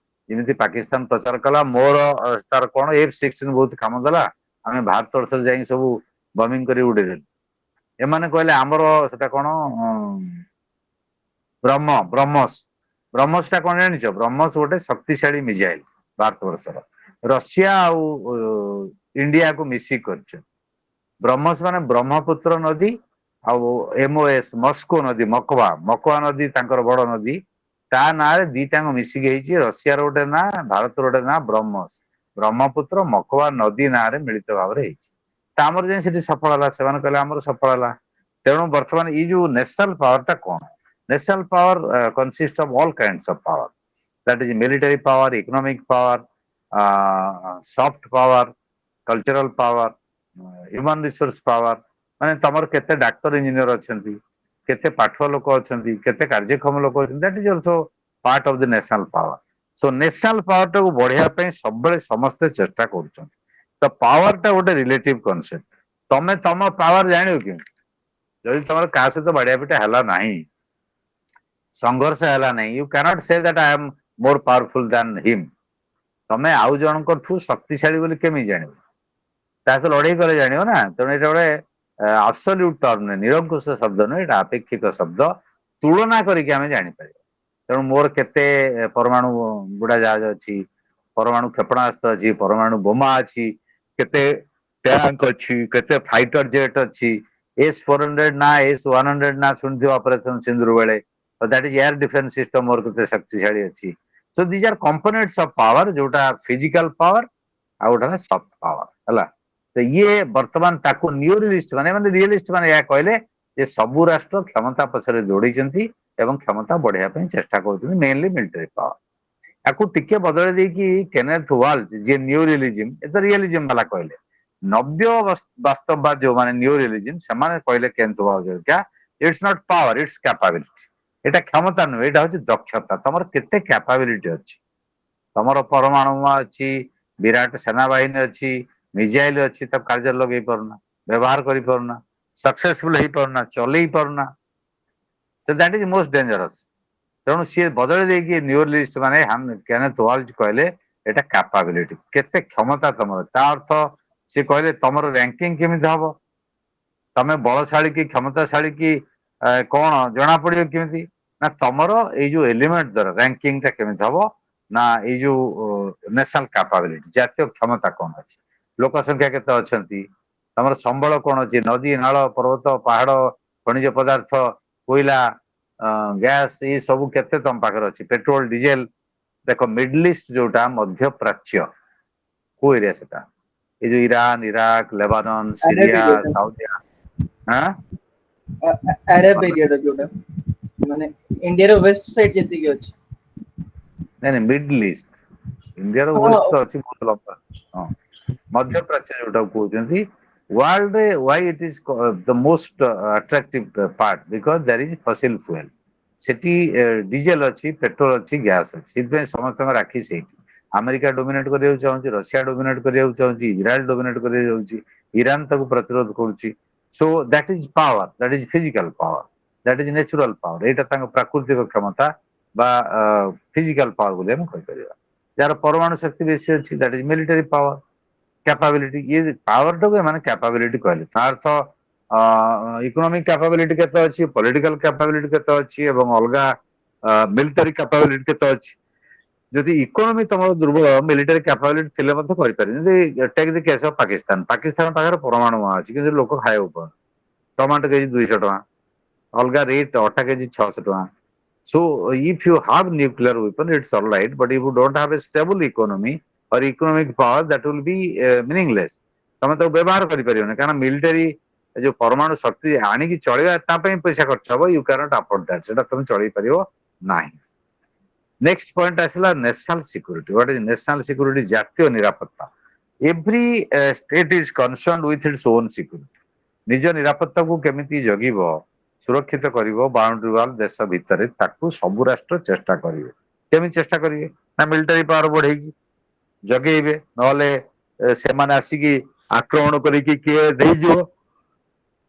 ଯେମିତି ପାକିସ୍ତାନ ପ୍ରଚାର କଲା ମୋର ତାର କଣ F-16 ବହୁତ କାମ ଦେଲା, ଆମେ ଭାରତ ବର୍ଷରେ ଯାଇକି ସବୁ ବମିଂ କରି ଉଡେଇଦେଲୁ। ଏମାନେ କହିଲେ ଆମର ସେଟା କଣ ବ୍ରହ୍ମୋସ। ବ୍ରହ୍ମୋସ ଟା କଣ ଜାଣିଛ? ବ୍ରହ୍ମୋସ ଗୋଟେ ଶକ୍ତିଶାଳୀ ମିଜାଇଲ ଭାରତ ବର୍ଷର, ରଷିଆ ଆଉ ଇଣ୍ଡିଆକୁ ମିଶିକି କରିଛନ୍ତି। ବ୍ରହ୍ମୋସ ମାନେ ବ୍ରହ୍ମପୁତ୍ର ନଦୀ ଆଉ MOS ମସ୍କୋ ନଦୀ, ମକୱା ନଦୀ ତାଙ୍କର ବଡ ନଦୀ, ତା ନାଁରେ ଦିଟାଙ୍କ ମିଶିକି ହେଇଛି। ରଷିଆର ଗୋଟେ ନାଁ, ଭାରତର ଗୋଟେ ନାଁ ବ୍ରହ୍ମୋସ। ବ୍ରହ୍ମପୁତ୍ର ମକୱା ନଦୀ ନାଁରେ ମିଳିତ ଭାବରେ ହେଇଛି। ତା ଆମର ଯାଇ ସେଠି ସଫଳ ହେଲା, ସେମାନେ କହିଲେ ଆମର ସଫଳ ହେଲା। ତେଣୁ ବର୍ତ୍ତମାନ ଏଇ ଯୋଉ ନ୍ୟାସନାଲ ପାୱାରଟା କଣ? National power consist of all kinds of power, that is military power, economic power, soft power, cultural power, human resource power. ମାନେ ତମର କେତେ ଡାକ୍ତର ଇଞ୍ଜିନିୟର ଅଛନ୍ତି, କେତେ ପାଠୁଆ ଲୋକ ଅଛନ୍ତି, କେତେ କାର୍ଯ୍ୟକ୍ଷମ ଲୋକ ଅଛନ୍ତି, that is also part of the national power. So national ପାୱାରଟାକୁ ବଢେଇବା ପାଇଁ ସବୁବେଳେ ସମସ୍ତେ ଚେଷ୍ଟା କରୁଛନ୍ତି। ତ ପାୱାରଟା ଗୋଟେ ରିଲେଟିଭ କନସେପ୍ଟ। ତମେ ତମ ପାୱାର ଜାଣିବ କେମିତି? ଯଦି ତମର କାହା ସହିତ ବାଡିଆ ପିଟା ହେଲା ନାହିଁ, ସଂଘର୍ଷ ହେଲା ନାହିଁ, ୟୁ କ୍ୟାନଟ ସେ ଦ୍ୟାଟ ଆଇ ଏମ୍ ମୋର ପାୱାରଫୁଲ ଦାନ ହିମ୍। ତମେ ଆଉ ଜଣଙ୍କଠୁ ଶକ୍ତିଶାଳୀ ବୋଲି କେମିତି ଜାଣିବ? ତା ସହିତ ଲଢେଇ କଲେ ଜାଣିବ ନା। ତେଣୁ ଏଇଟା ଗୋଟେ ଆବସଲ୍ୟୁଟ ଟର୍ମ ନୁହେଁ, ନିରଙ୍କୁଶ ଶବ୍ଦ ନୁହେଁ, ଏଇଟା ଆପେକ୍ଷିକ ଶବ୍ଦ। ତୁଳନା କରିକି ଆମେ ଜାଣିପାରିବା। ତେଣୁ ମୋର କେତେ ପରମାଣୁ ବୁଡା ଜାହାଜ ଅଛି, ପରମାଣୁ କ୍ଷେପଣାସ୍ତ୍ର ଅଛି, ପରମାଣୁ ବୋମା ଅଛି, କେତେ ଟ୍ୟାଙ୍କ ଅଛି, କେତେ ଫାଇଟର ଜେଟ୍ ଅଛି। S-400 ନା S-100 ନା ଶୁଣିଥିବ ଅପରେସନ ସିନ୍ଦୁର ବେଳେ, that is air defence system ମୋର କେତେ ଶକ୍ତିଶାଳୀ ଅଛି। So these are components of power, ଯୋଉଟା ଫିଜିକାଲ ପାୱାର ଆଉ ଗୋଟେ ସଫ୍ଟ ପାୱାର ହେଲା। ତ ଇଏ ବର୍ତ୍ତମାନ ତାକୁ ନିଓରିଲିଷ୍ଟ ମାନେ ରିଏଲିଷ୍ଟ ମାନେ ଏହା କହିଲେ ଯେ ସବୁ ରାଷ୍ଟ୍ର କ୍ଷମତା ପଛରେ ଦୌଡିଛନ୍ତି ଏବଂ କ୍ଷମତା ବଢେଇବା ପାଇଁ ଚେଷ୍ଟା କରୁଛନ୍ତି, ମେନଲି ମିଲିଟାରୀ ପାୱାର। ୟାକୁ ଟିକେ ବଦଳେଇ ଦେଇକି କେନେଥ ୱାଲ୍ଟ ଯିଏ ନିଓ ରିଏଲିଜିମ୍, ଏତ ରିଏଲିଜିମ୍ ବାଲା କହିଲେ, ନବ୍ୟ ବାସ୍ତବବାଦ ଯୋଉମାନେ ନିଓ ରିଏଲିଜିମ୍ ସେମାନେ କହିଲେ Kenneth Waltz, it's not power, it's capability. ଏଇଟା କ୍ଷମତା ନୁହେଁ, ଏଇଟା ହଉଛି ଦକ୍ଷତା। ତମର କେତେ କ୍ୟାପାବିଲିଟି ଅଛି। ତମର ପରମାଣୁ ଅଛି, ବିରାଟ ସେନାବାହିନୀ ଅଛି, ମିଜାଇଲ ଅଛି, ତାକୁ କାର୍ଯ୍ୟରେ ଲଗେଇ ପାରୁନା, ବ୍ୟବହାର କରିପାରୁନା, ସକ୍ସେସଫୁଲ ହେଇପାରୁନା, ଚଲେଇ ପାରୁନା। So that is most dangerous. ତେଣୁ ସିଏ ବଦଳି ଦେଇକି ନ୍ୟୁରଲିଷ୍ଟ ମାନେ କେନେଥ ୱାଲ୍ଟ କହିଲେ ଏଟା କ୍ୟାପାବିଲିଟି, କେତେ କ୍ଷମତା ତମର। ତା ଅର୍ଥ ସିଏ କହିଲେ ତମର ରାଙ୍କିଙ୍ଗ କେମିତି ହବ, ତମେ ବଳଶାଳୀ କି କ୍ଷମତାଶାଳୀ କି କଣ ଜଣା ପଡିବ କେମିତି ନା, ତମର ଏଇ ଯୋଉ ଏଲିମେଣ୍ଟ ଦ୍ୱାରା ରାଙ୍କିଙ୍ଗ ଟା କେମିତି ହବ ନା, ଏଇ ଯୋଉ ନ୍ୟାସନାଲ କ୍ୟାପାବିଲିଟି, ଜାତୀୟ କ୍ଷମତା କଣ ଅଛି, ଲୋକ ସଂଖ୍ୟା କେତେ ଅଛନ୍ତି, ତମର ସମ୍ବଳ କଣ ଅଛି, ନଦୀ ନାଳ ପର୍ବତ ପାହାଡ ଖଣିଜ ପଦାର୍ଥ କୋଇଲା ଗ୍ୟାସ ଏଇ ସବୁ କେତେ ତମ ପାଖରେ ଅଛି, ପେଟ୍ରୋଲ ଡିଜେଲ। ଦେଖ ମିଡଲ ଇଷ୍ଟ ଯୋଉଟା ମଧ୍ୟପ୍ରାଚ୍ୟ, କୋଉ ଏରିଆ ସେଟା, ଏଇ ଯୋଉ Iran, Iraq, Lebanon, Arab Syria, area Saudi Arab area ଟା ଯୋଉଟା ମାନେ ଇଣ୍ଡିଆର ୱେଷ୍ଟ ସାଇଡ ଯେତିକି ଅଛି। ନାଇଁ ନାଇଁ ମିଡଲ ଇଷ୍ଟ, ଇଣ୍ଡିଆର ହଁ ୱେଷ୍ଟ ତ ଅଛି ବହୁତ ଲମ୍ବା। ହଁ, ମଧ୍ୟପ୍ରାଚ୍ୟ ଯୋଉଟାକୁ କହୁଛନ୍ତି, ୱାର୍ଲଡରେ why it is the most attractive part, because there is fossil fuel. ସେଠି ଡିଜେଲ ଅଛି, ପେଟ୍ରୋଲ ଅଛି, ଗ୍ୟାସ ଅଛି, ସେଥିପାଇଁ ସମସ୍ତଙ୍କ ରାକ୍ଷୀ ସେଇଠି। ଆମେରିକା ଡୋମିନେଟ କରିବାକୁ ଚାହୁଁଛି, ରଷିଆ ଡୋମିନେଟ କରିବାକୁ ଚାହୁଁଛି, ଇସ୍ରାଏଲ ଡୋମିନେଟ କରିବାକୁ ଚାହୁଁଛି, ଇରାନ ତାକୁ ପ୍ରତିରୋଧ କରୁଛି। So that is power, that is physical power, that is natural power. ଏଇଟା ତାଙ୍କ ପ୍ରାକୃତିକ କ୍ଷମତା ବା ଫିଜିକାଲ ପାୱାର ବୋଲି ଆମେ କହିପାରିବା। ଯାହାର ପରମାଣୁ ଶକ୍ତି ବେଶୀ ଅଛି, that is military power. Capability, ଇଏ ପାୱାରଟାକୁ ଏମାନେ କ୍ୟାପାବିଲିଟି କହିଲେ। ତା ଅର୍ଥ ଇକୋନୋମିକ କ୍ୟାପାବିଲିଟି କେତେ ଅଛି, ପଲିଟିକାଲ କ୍ୟାପାବିଲିଟି କେତେ ଅଛି ଏବଂ ଅଲଗା ମିଲିଟାରୀ କ୍ୟାପାବିଲିଟି କେତେ ଅଛି। ଯଦି ଇକୋନୋମି ତମର ଦୁର୍ବଳ, ମିଲିଟାରୀ କ୍ୟାପାବିଲିଟି ଥିଲେ ମଧ୍ୟ କରିପାରିବେ। ଯେମିତି take the case of Pakistan, Pakistan ପାଖରେ ପରମାଣୁ ବୋମା ଅଛି କିନ୍ତୁ ଲୋକ ଖାଇବାକୁ ପାଉନି। ତ टमाटो केजी 200 टका अलग रेट अटा केजी 600 टका so if you have nuclear weapon it's all right but if you don't have a stable economy or economic power that will be meaningless ତମେ ତାକୁ ବ୍ୟବହାର କରିପାରିବନି କାରଣ ମିଲିଟାରୀ ଯୋଉ ପରମାଣୁ ଶକ୍ତି ଆଣିକି ଚଳେଇବା ତା ପାଇଁ ପଇସା ଖର୍ଚ୍ଚ ହବ ୟୁ କ୍ୟାନଟ୍ ଆଫୋର୍ଡ ଦ୍ୟାଟ୍ ସେଟା ତମେ ଚଳେଇ ପାରିବ ନାହିଁ ନେକ୍ସଟ ପଏଣ୍ଟ ଆସିଲା national security what is national security ଜାତୀୟ ନିରାପତ୍ତା every state is concern with its own security ନିଜ ନିରାପତ୍ତାକୁ କେମିତି ଜଗିବ ସୁରକ୍ଷିତ କରିବ ବାଉଣ୍ଡରୀ ୱାଲ ଦେଶ ଭିତରେ ତାକୁ ସବୁ ରାଷ୍ଟ୍ର ଚେଷ୍ଟା କରିବେ କେମିତି ଚେଷ୍ଟା କରିବେ ନା ମିଲିଟାରୀ ପାୱାର ବଢେଇକି ଜଗେଇବେ ନହେଲେ ସେମାନେ ଆସିକି ଆକ୍ରମଣ କରିକି କିଏ ଦେଇଯିବ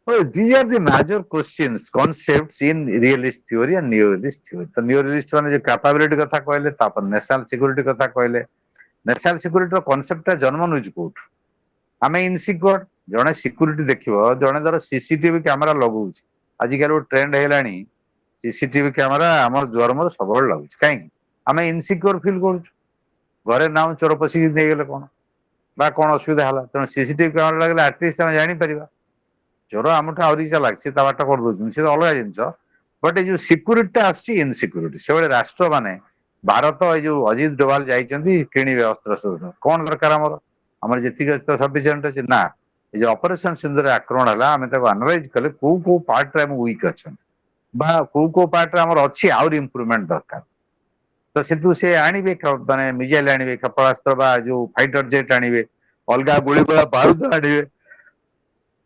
these are the major questions concepts in realist theory and neorealist theory ତ neorealist ମାନେ ଯୋଉ capability କଥା କହିଲେ ତାପରେ national security କଥା କହିଲେ national security ର concept ଟା ଜନ୍ମ ନେଉଛି କୋଉଠୁ ଆମେ ଇନସିକ୍ୟୁର ଜଣେ ସିକ୍ୟୁରିଟି ଦେଖିବ ଜଣେ ଧର ସିସିଟିଭି କ୍ୟାମେରା ଲଗଉଛି ଆଜିକାଲି ଗୋଟେ ଟ୍ରେଣ୍ଡ ହେଇଗଲାଣି ସିସିଟିଭି କ୍ୟାମେରା ଆମର ଦୁଆର ମୁହଁରେ ସବୁବେଳେ ଲାଗୁଛି କାହିଁକି ଆମେ ଇନସିକ୍ୟୁର ଫିଲ୍ କରୁଛୁ ଘରେ ନାଉ ଚୋର ପଶିକି ନେଇଗଲେ କଣ ବା କଣ ଅସୁବିଧା ହେଲା ତେଣୁ ସିସିଟିଭି କ୍ୟାମେରା ଲାଗିଲେ ଆଟଲିଷ୍ଟ ଆମେ ଜାଣିପାରିବା ଚୋର ଆମଠୁ ଆହୁରି ଚାଲାକ ସେ ତା ବାଟ କରିଦଉଛନ୍ତି ସେ ଅଲଗା ଜିନିଷ ବଟ୍ ଏଇ ଯୋଉ ସିକ୍ୟୁରିଟିଟା ଆସୁଛି ଇନସିକ୍ୟୁରିଟି ସେଭଳି ରାଷ୍ଟ୍ର ମାନେ ଭାରତ ଏଇ ଯୋଉ ଅଜିତ ଡୋଭାଲ ଯାଇଛନ୍ତି କିଣିବେ ଅସ୍ତ୍ର ଶସ୍ତ୍ର କଣ ଦରକାର ଆମର ଯେତିକି ଅସ୍ତ୍ର ସଫିସିଏଣ୍ଟ ଅଛି ନା ଏ ଯୋଉ ଅପରେସନ ସିନ୍ଦୁରରେ ଆକ୍ରମଣ ହେଲା ଆମେ ତାକୁ ଆନାଲାଇଜ କଲେ କୋଉ କୋଉ ପାର୍ଟରେ ଆମେ ୱିକ୍ ଅଛନ୍ତି ବା କୋଉ କୋଉ ପାର୍ଟରେ ଆମର ଅଛି ଆହୁରି ଇମ୍ପ୍ରୁଭମେଣ୍ଟ ଦରକାର ତ ସେଥିରୁ ସେ ଆଣିବେ ମାନେ ମିଜାଇଲ ଆଣିବେ କ୍ଷେପଣାସ୍ତ୍ର ବା ଯୋଉ ଫାଇଟର ଜେଟ୍ ଆଣିବେ ଅଲଗା ଗୁଳିଗୋଳା ବାରୁଦ ଆଣିବେ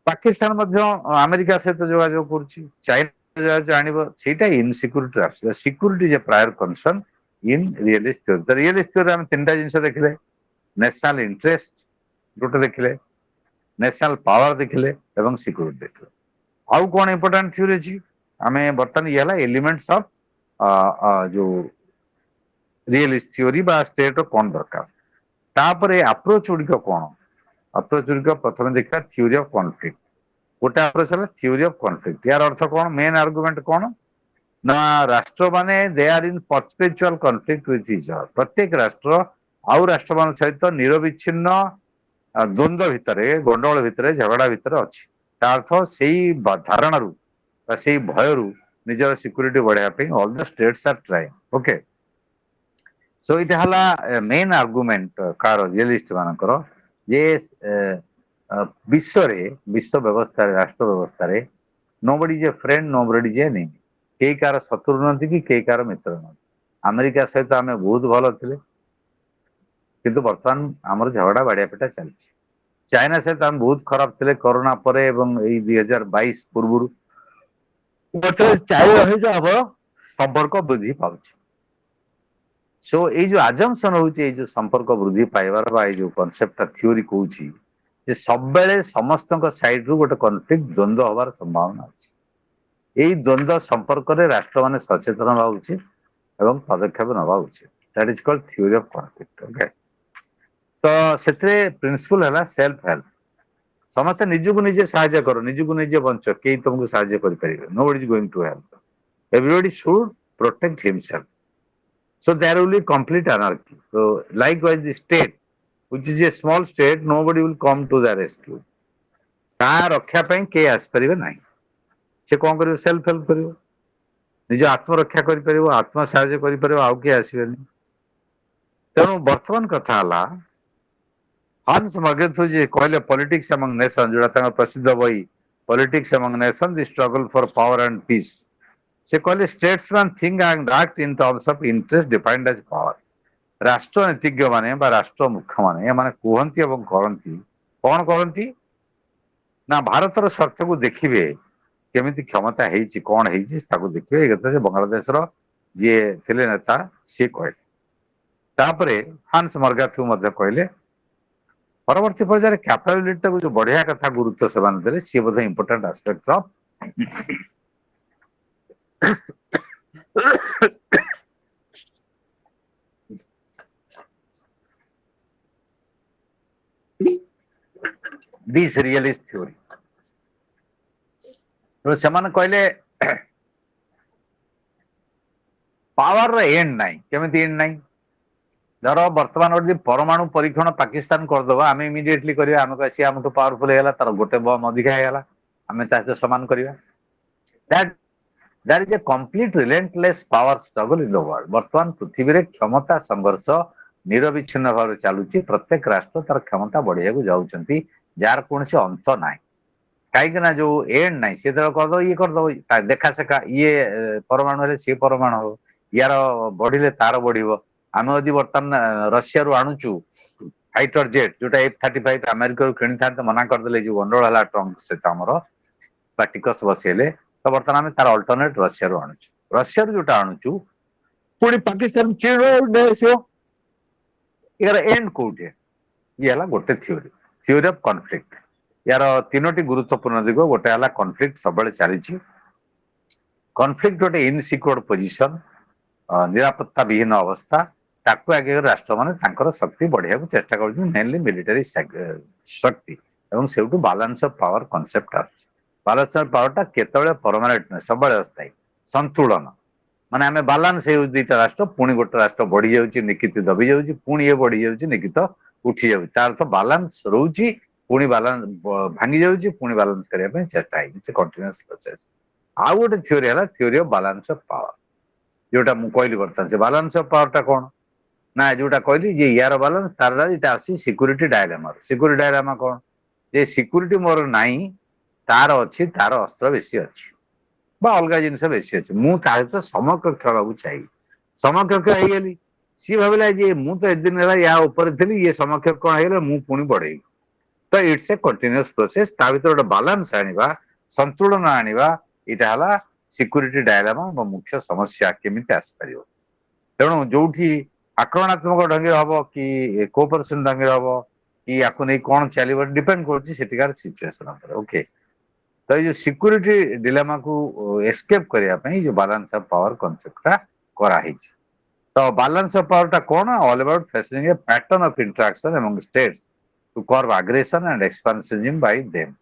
ପାକିସ୍ତାନ ମଧ୍ୟ ଆମେରିକା ସହିତ ଯୋଗାଯୋଗ କରୁଛି ଚାଇନା ଆଣିବ ସେଇଟା ଇନସିକ୍ୟୁରିଟି ଆସୁଛି security is a prior concern in realist theory ତ ରିଏଲିଷ୍ଟ ଥିଓରି ଆମେ ତିନିଟା ଜିନିଷ ଦେଖିଲେ ନ୍ୟାସନାଲ ଇଣ୍ଟରେଷ୍ଟ ଗୋଟେ ଦେଖିଲେ ନ୍ୟାସନାଲ ପାୱାର ଦେଖିଲେ ଏବଂ ସିକ୍ୟୁରିଟି ଦେଖିଲେ ଆଉ କଣ ଇମ୍ପୋର୍ଟାଣ୍ଟ ଥିଓରି ଅଛି ଆମେ ବର୍ତ୍ତମାନ ଇଏ ହେଲା ଏଲିମେଣ୍ଟସ ଅଫ ଯୋଉ ରିଏଲିଷ୍ଟ ଥିଓରି ବା ଷ୍ଟେଟ ର କଣ ଦରକାର ତାପରେ ଆପ୍ରୋଚ ଗୁଡିକ କଣ अप्रोच गुड़िक प्रथम देखा थ्योरी ऑफ कॉन्फ्लिक्ट गोटे अप्रोच है थ्योरी ऑफ कॉन्फ्लिक्ट यार अर्थ कौन मेन आर्गुमेंट कौन ना राष्ट्र माने they are in perpetual conflict with each other प्रत्येक राष्ट्र आउ राष्ट्र मान सहित निरविच्छिन्न द्वंद्व भितर गंडगोल भितर झगड़ा भितर अच्छी अर्थ से धारणा से भय निजर सिक्यूरीटी बढ़ाई all the states are trying okay so इटा हला मेन आर्गुमेंट कार रियलिस्ट मानकर जे विश्व व्यवस्था राष्ट्र व्यवस्था nobody is a friend nobody is a enemy कई कार शत्रु नहंती कि कई कार मित्र नहंती अमेरिका सहित आम बहुत भल थे किंतु बर्तमान आमर झगड़ा बाड़िया पिटा चलती चाइना सहित आम बहुत खराब थे कोरोना पर 2022 पूर्व चाइना सहित आम संपर्क वृद्धि पाँच सो ये जो आजम्पशन होची जो संपर्क वृद्धि पाइबार बा जो कॉन्सेप्ट थ्योरी कहूची जे सब बेले समस्त साइड रु गोटे कॉन्फ्लिक्ट द्वंद्व होबार संभावना अच्छी यही द्वंद्व संपर्क में राष्ट्र माने सचेतन हवा उचित एवं पदक्षेप नवा उचित that is called theory of conflict okay तो सेतरे प्रिंसिपल है सेल्फ हेल्प समस्त निजको निजे साहाय्य करो निजको निजे बंच कई तुमको साहाय्य कर परिबे nobody is going to help everybody should protect himself so there will be complete anarchy so likewise the state which is a small state nobody will come to the rescue ता रक्षा ପାଇଁ के आस परिबे नाही से कोन करियो सेल्फ हेल्प करियो निज आत्मरक्षा करि परिबो आत्म साहाय्य करि परिबो आउ के आसीबेनी तेणु वर्तमान कथा हला हांस मगेथु जे कहले पॉलिटिक्स अमंग नेशन जोड़ा तांग प्रसिद्ध बही politics among nation the struggle for power and peace से कहले statesman think and act in terms of interest defined as power राष्ट्रनीतिज्ञ माने बा राष्ट्र मुख्य माने माने कहंती एवं करंती कौन करंती ना भारतर स्वार्थ को देखिए केमिति क्षमता हेची कौन हेची ताको देखिए ए कथा जे बांग्लादेश रो जे थिले नेता से कहले तापरे हांस मर्गाथु मध्ये कहले परवर्ती पर्यायर कैपेबिलिटी को जो बढ़िया कथा गुरुत्व सेवान देले सी बोध important aspect of this realist theory तो सेमान कहले पावर एंड नाही केमिति एंड नाही धर वर्तमान गोटे परमाणु परीक्षण पाकिस्तान करदबा आम इमिडिएटली करिया आम सी आम पावरफुल है तार गोटे बम अधिका है ଆମେ ତା ସହିତ ସମାନ କରିବା। That there is a complete relentless power struggle in the world. ବର୍ତ୍ତମାନ ପୃଥିବୀରେ କ୍ଷମତା ସଂଘର୍ଷ ନିରବିଚ୍ଛିନ୍ନ ଭାବରେ ଚାଲୁଛି। ପ୍ରତ୍ୟେକ ରାଷ୍ଟ୍ର ତାର କ୍ଷମତା ବଢେଇବାକୁ ଯାଉଛନ୍ତି, ଯାହାର କୌଣସି ଅନ୍ତ ନାହିଁ। କାହିଁକି ନା ଯୋଉ ଏଣ୍ଡ ନାହିଁ, ସିଏ ତ କରିଦବ, ଇଏ କରିଦବ, ଦେଖା ସେଖା, ଇଏ ପରମାଣୁ ହେଲେ ସିଏ ପରମାଣୁ ହବ, ୟାର ବଢିଲେ ତାର ବଢିବ। ଆମେ ଯଦି ବର୍ତ୍ତମାନ ରଷିଆରୁ ଆଣୁଛୁ ଫାଇଟର ଜେଟ୍, ଯୋଉଟା F-35 ଆମେରିକାରୁ କିଣିଥାନ୍ତେ, ମନା କରିଦେଲେ, ଯୋଉ ଗଣ୍ଡଗୋଳ ହେଲା ଟ୍ରମ୍ପ ସହିତ ଆମର ବା ଟିକସ ବସେଇଲେ, ତ ବର୍ତ୍ତମାନ ଆମେ ତାର ଅଲ୍ଟରନେଟ ରଷିଆରୁ ଆଣୁଛୁ। ରଷିଆରୁ ଯୋଉଟା ଆଣୁଛୁ ପୁଣି ପାକିସ୍ତାନ, ଚୀନ ଆସିବ, ୟାର ଏଣ୍ଡ କୋଉଠି? ଇଏ ହେଲା ଗୋଟେ ଥିଓରି ଅଫ କନଫ୍ଲିକ୍ଟ। ୟାର ତିନୋଟି ଗୁରୁତ୍ୱପୂର୍ଣ୍ଣ ଦିଗ। ଗୋଟେ ହେଲା କନଫ୍ଲିକ୍ଟ ସବୁବେଳେ ଚାଲିଛି। କନଫ୍ଲିକ୍ଟ ଗୋଟେ ଇନସିକ୍ୟୁର୍ଡ ପୋଜିସନ, ନିରାପତ୍ତା ବିହୀନ ଅବସ୍ଥା। ତାକୁ ଆଗେ ରାଷ୍ଟ୍ରମାନେ ତାଙ୍କର ଶକ୍ତି ବଢେଇବାକୁ ଚେଷ୍ଟା କରୁଛନ୍ତି, ମେନଲି ମିଲିଟାରୀ ଶକ୍ତି। ଏବଂ ସେଇଠୁ ବାଲାନ୍ସ ଅଫ ପାୱାର କନସେପ୍ଟ ଆସୁଛି। ବାଲାନ୍ସ ଅଫ ପାୱାରଟା କେତେବେଳେ ପରମାନେଣ୍ଟ ନୁହେଁ, ସବୁବେଳେ ଅସ୍ଥାୟୀ। ସନ୍ତୁଳନ ମାନେ ଆମେ ବାଲାନ୍ସ ହେଉ ଦିଟା ରାଷ୍ଟ୍ର, ପୁଣି ଗୋଟେ ରାଷ୍ଟ୍ର ବଢି ଯାଉଛି, ନିକିତି ଦବି ଯାଉଛି, ପୁଣି ଇଏ ବଢି ଯାଉଛି, ନିକିତ ଉଠି ଯାଉଛି। ତାର ଅର୍ଥ ବାଲାନ୍ସ ରହୁଛି, ପୁଣି ବାଲାନ୍ସ ଭାଙ୍ଗି ଯାଉଛି, ପୁଣି ବାଲାନ୍ସ କରିବା ପାଇଁ ଚେଷ୍ଟା ହେଇଛି, କଣ୍ଟିନ୍ୟୁଅସ୍ ପ୍ରୋସେସ। ଆଉ ଗୋଟେ ଥିଓରି ହେଲା theory of balance of power, ଯୋଉଟା ମୁଁ କହିଲି ବର୍ତ୍ତମାନ। ସେ ବାଲାନ୍ସ ଅଫ ପାୱାରଟା କଣ ନା, ଯୋଉଟା କହିଲି ଯେ ୟାର ବାଲାନ୍ସ ତାର ଏଇଟା ଆସୁଛି ସିକ୍ୟୁରିଟି ଡାଇଲେମାର। ସିକ୍ୟୁରିଟି ଡାଇଲେମା କଣ? ଯେ ସିକ୍ୟୁରିଟି ମୋର ନାହିଁ, ତାର ଅଛି, ତାର ଅସ୍ତ୍ର ବେଶୀ ଅଛି ବା ଅଲଗା ଜିନିଷ ବେଶୀ ଅଛି, ମୁଁ ତା ସହିତ ସମକକ୍ଷ ହେବାକୁ ଚାହିଁବି। ସମକକ୍ଷ ହେଇଗଲି, ସିଏ ଭାବିଲା ଯେ ମୁଁ ତ ଏଦିନ ହେଲା ୟା ଉପରେ ଥିଲି, ଇଏ ସମକକ୍ଷ କଣ ହେଇଗଲେ, ମୁଁ ପୁଣି ବଢେଇବି। ତ ଇଟ୍ସ ଏ କଣ୍ଟିନ୍ୟୁଅସ୍ ପ୍ରୋସେସ। ତା ଭିତରେ ଗୋଟେ ବାଲାନ୍ସ ଆଣିବା, ସନ୍ତୁଳନ ଆଣିବା, ଏଇଟା ହେଲା ସିକ୍ୟୁରିଟି ଡାଇଲେମା ବା ମୁଖ୍ୟ ସମସ୍ୟା କେମିତି ଆସିପାରିବ। ତେଣୁ ଯୋଉଠି ଆକ୍ରମଣାତ୍ମକ ଢଙ୍ଗରେ ହବ କି କୋଅପରେସନ ଢଙ୍ଗରେ ହବ, କି ୟାକୁ ନେଇ କଣ ଚାଲିବ, ଡିପେଣ୍ଡ କରୁଛି ସେଠିକାର ସିଚୁଏସନ ଉପରେ। ଓକେ, ତ ଏଇ ଯୋଉ ସିକ୍ୟୁରିଟି ଡିଲେମାକୁ ଏସ୍କେପ କରିବା ପାଇଁ ଯୋଉ ବାଲାନ୍ସ ଅଫ ପାୱାର କନସେପ୍ଟଟା କରାହେଇଛି। ତ ବାଲାନ୍ସ ଅଫ ପାୱାରଟା କଣ? All about facing a pattern of interaction among states to curb aggression and expansionism by them.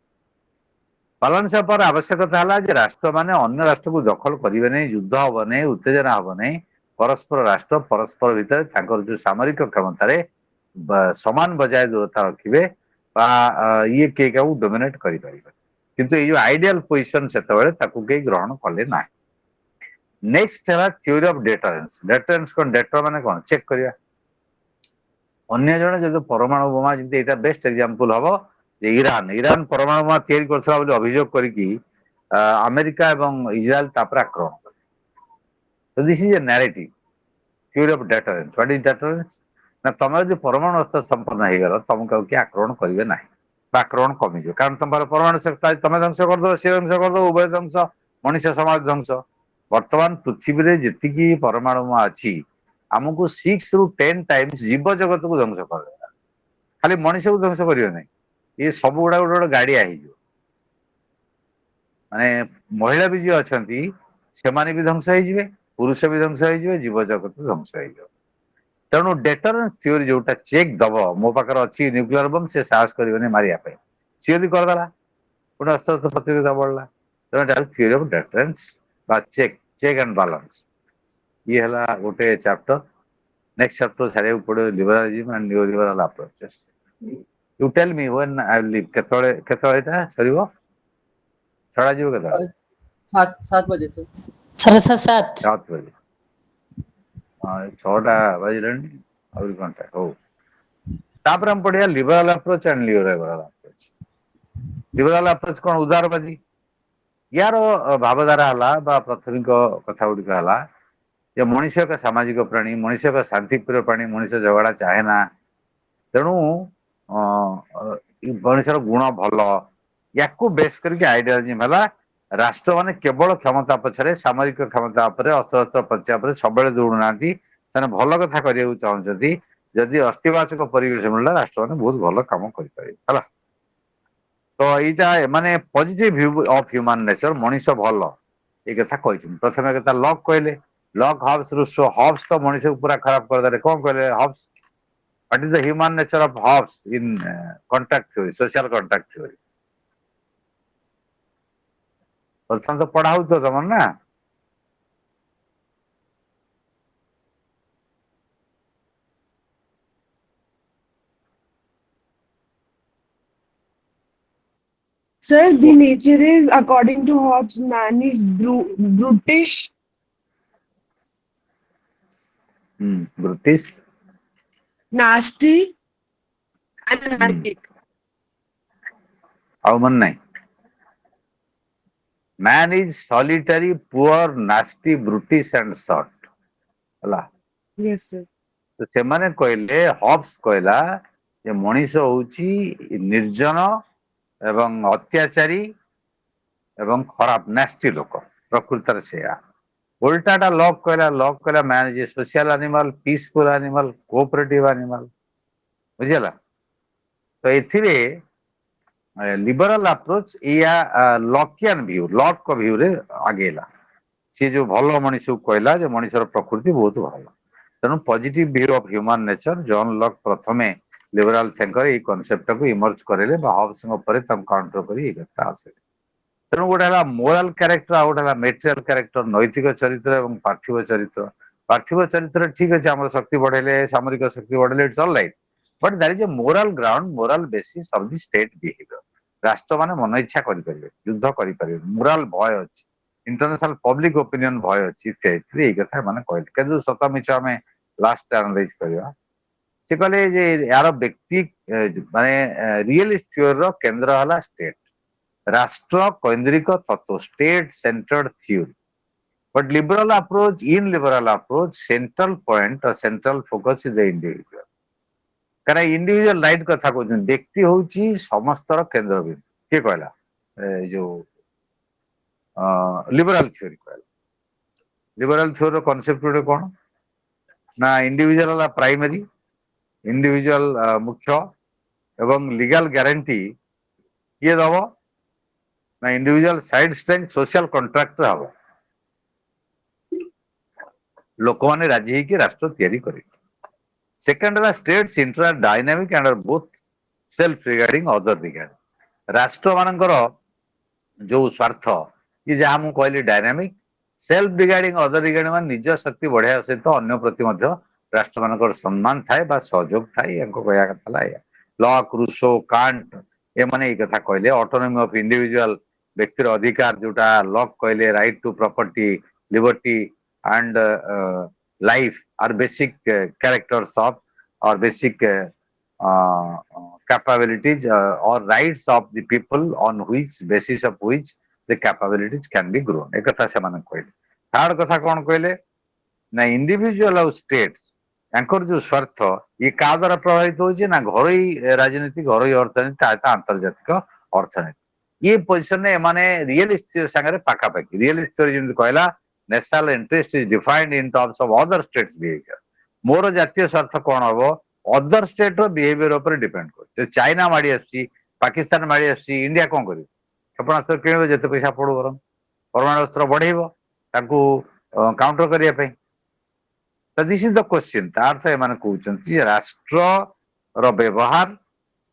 Balance of power ଆବଶ୍ୟକତା ହେଲା ଯେ ରାଷ୍ଟ୍ରମାନେ ଅନ୍ୟ ରାଷ୍ଟ୍ରକୁ ଦଖଲ କରିବେ ନାହିଁ, ଯୁଦ୍ଧ ହବ ନାହିଁ, ଉତ୍ତେଜନା ହବ ନାହିଁ। ପରସ୍ପର ରାଷ୍ଟ୍ର ପରସ୍ପର ଭିତରେ ତାଙ୍କର ଯୋଉ ସାମରିକ କ୍ଷମତାରେ ସମାନ ବଜାୟ ଦୂରତା ରଖିବେ ବା ଇଏ କିଏ କାହାକୁ ଡୋମିନେଟ କରିପାରିବେ। କିନ୍ତୁ ଏଇ ଯୋଉ ଆଇଡିଆଲ ପୋଜିସନ ସେତେବେଳେ ତାକୁ କେହି ଗ୍ରହଣ କଲେ ନାହିଁ। ନେକ୍ସଟ ହେଲା ଥିଓରି ଅଫ ଡେଟରେନ୍ସ। ଡେଟରେନ୍ସ କଣ? ଡେଟର ମାନେ କଣ? ଚେକ୍ କରିବା। ଅନ୍ୟ ଜଣେ ଯଦି ପରମାଣୁ ବୋମା, ଯେମିତି ଏଇଟା ବେଷ୍ଟ ଏକ୍ଜାମ୍ପଲ ହବ ଯେ ଇରାନ ପରମାଣୁ ବୋମା ତିଆରି କରୁଥିଲା ବୋଲି ଅଭିଯୋଗ କରିକି ଆମେରିକା ଏବଂ ଇସ୍ରାଏଲ ତାପରେ ଆକ୍ରମଣ କଲେ। So this is a narrative, theory of deterrence. What is deterrence? ନା ତମେ ଯଦି ପରମାଣୁ ଅସ୍ତ୍ର ସମ୍ପନ୍ନ ହେଇଗଲ, ତମକୁ ଆଉ କିଏ ଆକ୍ରମଣ କରିବେ ନାହିଁ ବା ଆକ୍ରମଣ କମିଯିବ। କାରଣ ତମର ପରମାଣୁ ଶକ୍ତି, ତମେ ଧ୍ୱଂସ କରିଦବ, ସିଏ ଧ୍ୱଂସ କରିଦବ, ଉଭୟ ଧ୍ୱଂସ, ମଣିଷ ସମାଜ ଧ୍ୱଂସ। ବର୍ତ୍ତମାନ ପୃଥିବୀରେ ଯେତିକି ପରମାଣୁ ବୋମା ଅଛି, ଆମକୁ 6 ରୁ 10 ଟାଇମ୍ସ ଜୀବ ଜଗତକୁ ଧ୍ୱଂସ କରିଦେଲା। ଖାଲି ମଣିଷକୁ ଧ୍ୱଂସ କରିବ ନାହିଁ, ଇଏ ସବୁ ଗୁଡା ଗୋଟେ ଗୋଟେ ଗାଡିଆ ହେଇଯିବ। ମାନେ ମହିଳା ବି ଯିଏ ଅଛନ୍ତି ସେମାନେ ବି ଧ୍ୱଂସ ହେଇଯିବେ, ପୁରୁଷ ବି ଧ୍ୱଂସ ହେଇଯିବେ, ଜୀବଜଗତ ଧ୍ୱଂସ ହେଇଯିବ। ତେଣୁ ଡେଟରେନ୍ସ ଥିଓରି ଯୋଉଟା ଚେକ୍ ଦବ, ମୋ ପାଖରେ ଅଛି ନ୍ୟୁକ୍ଲିୟର ବମ୍, ସେ ସାହସ କରିବନି ମାରିବା ପାଇଁ। ସିଏ ଯଦି କରିଦେଲା, ପୁଣି ଅସ୍ତ୍ର ପ୍ରତିଯୋଗିତା ବଢିଲା। ତେଣୁ ଏଟା ଥିଓରି ଅଫ ଡେଟରେନ୍ସ ବା ଚେକ୍ ଆଣ୍ଡ ବାଲାନ୍ସ। ଇଏ ହେଲା ଗୋଟେ ଚାପ୍ଟର। ନେକ୍ସଟ ଚାପ୍ଟର ସାରିବାକୁ ପଡିବ liberalism and neo liberal approaches. You tell me when I will leave. କେତେବେଳେ ଏଟା ସରିବ, ଛଡାଯିବ କେତେବେଳେ? 7 बजे से। 7:30। 7 ବଜେ। ହଁ, 6ଟା ବାଜିଲାଣି, ଆହୁରି ଘଣ୍ଟା। ହଉ, ତାପରେ ଆମେ ପଢିବା liberal approach and neoliberal approach. Liberal approach କଣ? ଉଦାରବାଦୀ। ୟାର ଭାବଧାରା ହେଲା ବା ପ୍ରାଥମିକ କଥା ଗୁଡିକ ହେଲା ଯେ ମଣିଷ ଏକ ସାମାଜିକ ପ୍ରାଣୀ, ମଣିଷ ଏକ ଶାନ୍ତିପ୍ରିୟ ପ୍ରାଣୀ, ମଣିଷ ଝଗଡା ଚାହେଁ ନା। ତେଣୁ ମଣିଷର ଗୁଣ ଭଲ, ୟାକୁ ବେଶ କରିକି ଆଇଡିଆଲିଜିମ ହେଲା ରାଷ୍ଟ୍ରମାନେ କେବଳ କ୍ଷମତା ପଛରେ, ସାମରିକ କ୍ଷମତା ଉପରେ, ଅସ୍ତ୍ର ପର୍ଯ୍ୟାୟ ଉପରେ ସବୁବେଳେ ଦୌଡୁନାହାନ୍ତି। ସେମାନେ ଭଲ କଥା କରିବାକୁ ଚାହୁଁଛନ୍ତି। ଯଦି ଅସ୍ତିବାଚକ ପରିବେଶ ମିଳିଲା, ରାଷ୍ଟ୍ରମାନେ ବହୁତ ଭଲ କାମ କରିପାରିବେ। ହେଲା, ତ ଏଇଟା ମାନେ positive view of human nature, ମଣିଷ ଭଲ, ଏଇ କଥା କହିଛନ୍ତି। ପ୍ରଥମେ କଥା ଲକ୍ କହିଲେ, ଲକ୍ ହବ୍ସ ରୁସୋ। ହବ୍ସ ତ ମଣିଷକୁ ପୁରା ଖରାପ କରିଦେଲେ। କଣ କହିଲେ hubs? What is the human nature of Hobbes in contact theory, social contact theory? ବର୍ତ୍ତମାନ ତ ପଢା ହଉଥିବ ତମର ନା? Sir, the nature is, according to Hobbes, man is brutish, British. nasty, and Hmm. anarchic. ଆଉ ମନେ ନାହିଁ man is solitary, poor, nasty, brutish and short ହେଲା Yes, sir. ତ ସେମାନେ କହିଲେ ହବ୍ସ କହିଲା ଯେ ମଣିଷ ହଉଛି ନିର୍ଜନ ଏବଂ ଅତ୍ୟାଚାରୀ ଏବଂ ଖରାପ ନାସ୍ତି ଲୋକ ପ୍ରକୃତରେ ସେଇଆ ଓଲଟାଟା ଲକ୍ କହିଲା man is a social animal peaceful animal cooperative animal ବୁଝିହେଲା ତ ଏଥିରେ लिबरल अप्रोच या लकियान भ्यू लक को भ्यू रे आगेला सी जो भल मनीष को कहला जे मनीषर प्रकृति बहुत भल तेणु positive view of human nature John luck प्रथमे लिबरल थिंकर ये कॉन्सेप्ट को इमर्ज करेले बा हब्स ऊपर काउंटर करी ये कथा आसे तेणु गोटे है मोराल कैरेक्टर आ गोटे है मेटेरियल कैरेक्टर नैतिक चरित्र और पार्थिव चरित्र ठीक अच्छे आम शक्ति बढ़ेले सामरिक शक्ति बढ़ेले it's all right but that is a morale ground morale basis of the state behaviour राष्ट्र माने मन इच्छा करें युद्ध करें मोराल भय अच्छी इंटरनेशनल पब्लिक ओपिनियन भय अच्छी ये कथा मैंने कहले कि सत मिछ आम लास्ट एनालाइज करवा से कहले जे यार व्यक्ति माने रियलिस्ट थ्योरी केंद्र है स्टेट राष्ट्र केंद्रिक तत्व state centred theory but in liberal approach central point or central focus is the individual कारण इंडिविजुअल राइट कथा कहते व्यक्ति हूँ समस्तर केन्द्र बिंदु किए कहला जो लिबराल थ्योरी कहला लिबराल थ्योरी कॉन्सेप्ट गोटे कौन ना इंडिविजुअल प्राइमरी इंडिविजुअल मुख्य एवं लीगल गारंटी किए दब ना individual side strength social contract हम लोक मैंने राजी होकर राष्ट्र तैयारी करें सेकेंड है states inter dynamic and are both self regarding other regarding राष्ट्र मानकर जो स्वार्थ ये जहाँ मुझे कहली dynamic self regarding other regarding मान निज शक्ति बढ़ाया सहित अन्य प्रति राष्ट्र मान सम्मान थाए सहयोग थाए कहया कथा लक रूसो कांट ये मैंने ये कथा कहले ऑटोनॉमी ऑफ इंडिविजुअल व्यक्तिर अधिकार जोटा लक कहले right to property liberty and life are basic characters of or basic capabilities or rights of the people on which basis of which the capabilities can be grown एक कथा से माने कहले थर्ड कथा कौन कहले ना इंडिविजुअल और स्टेट्स एंकर जो स्वार्थ ये का द्वारा प्रभावित होची ना घरोई राजनीति घरोई अर्थनीति आंतर्जातिक अर्थनीति ये पोजिशन ने माने रियलिस्ट संगे पाखापाखि रियलिस्ट थ्योरी जेमति कहला national interest is defined in terms of other states behaviour मोर जातीय स्वार्थ कौन हम अदर स्टेट बिहेवियर ऊपर डिपेंड कर चाइना माड़ी आसी पाकिस्तान माड़ी आसी इंडिया कौन कर क्षेपणास्त्र किणव जिते पैसा पड़ू बर परमाणु अस्त्र बढ़ेब काउंटर करने तो दिस इज द क्वेश्चन तार्थ एम कहते राष्ट्र व्यवहार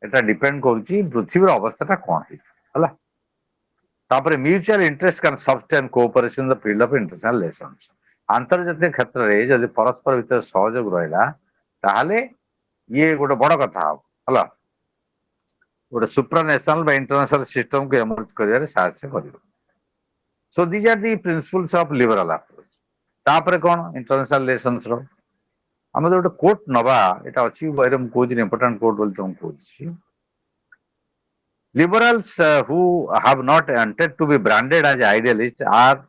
एटा डिपेंड करुच्ची पृथ्वी अवस्था कौन है तापर mutual interest can sustain cooperation the field of international relations आंतर्जातिक क्षेत्र में जब परस्पर भीतर सहयोग रहा ताहले ये गोटे बड़ कथा हम है गोटे सुप्रानेशनल इंटरनेशनल सिस्टम को एमर्ज कर साहय कर so these are the principles of liberal approach तापर कौन इंटरनेशनल रिलेशंस आम जो गोटे कोट नवा यहाँ अच्छी बहरे मुझे इंपोर्टाट कोट बोली तुमको कहूँ liberals who have not wanted to be branded as idealists are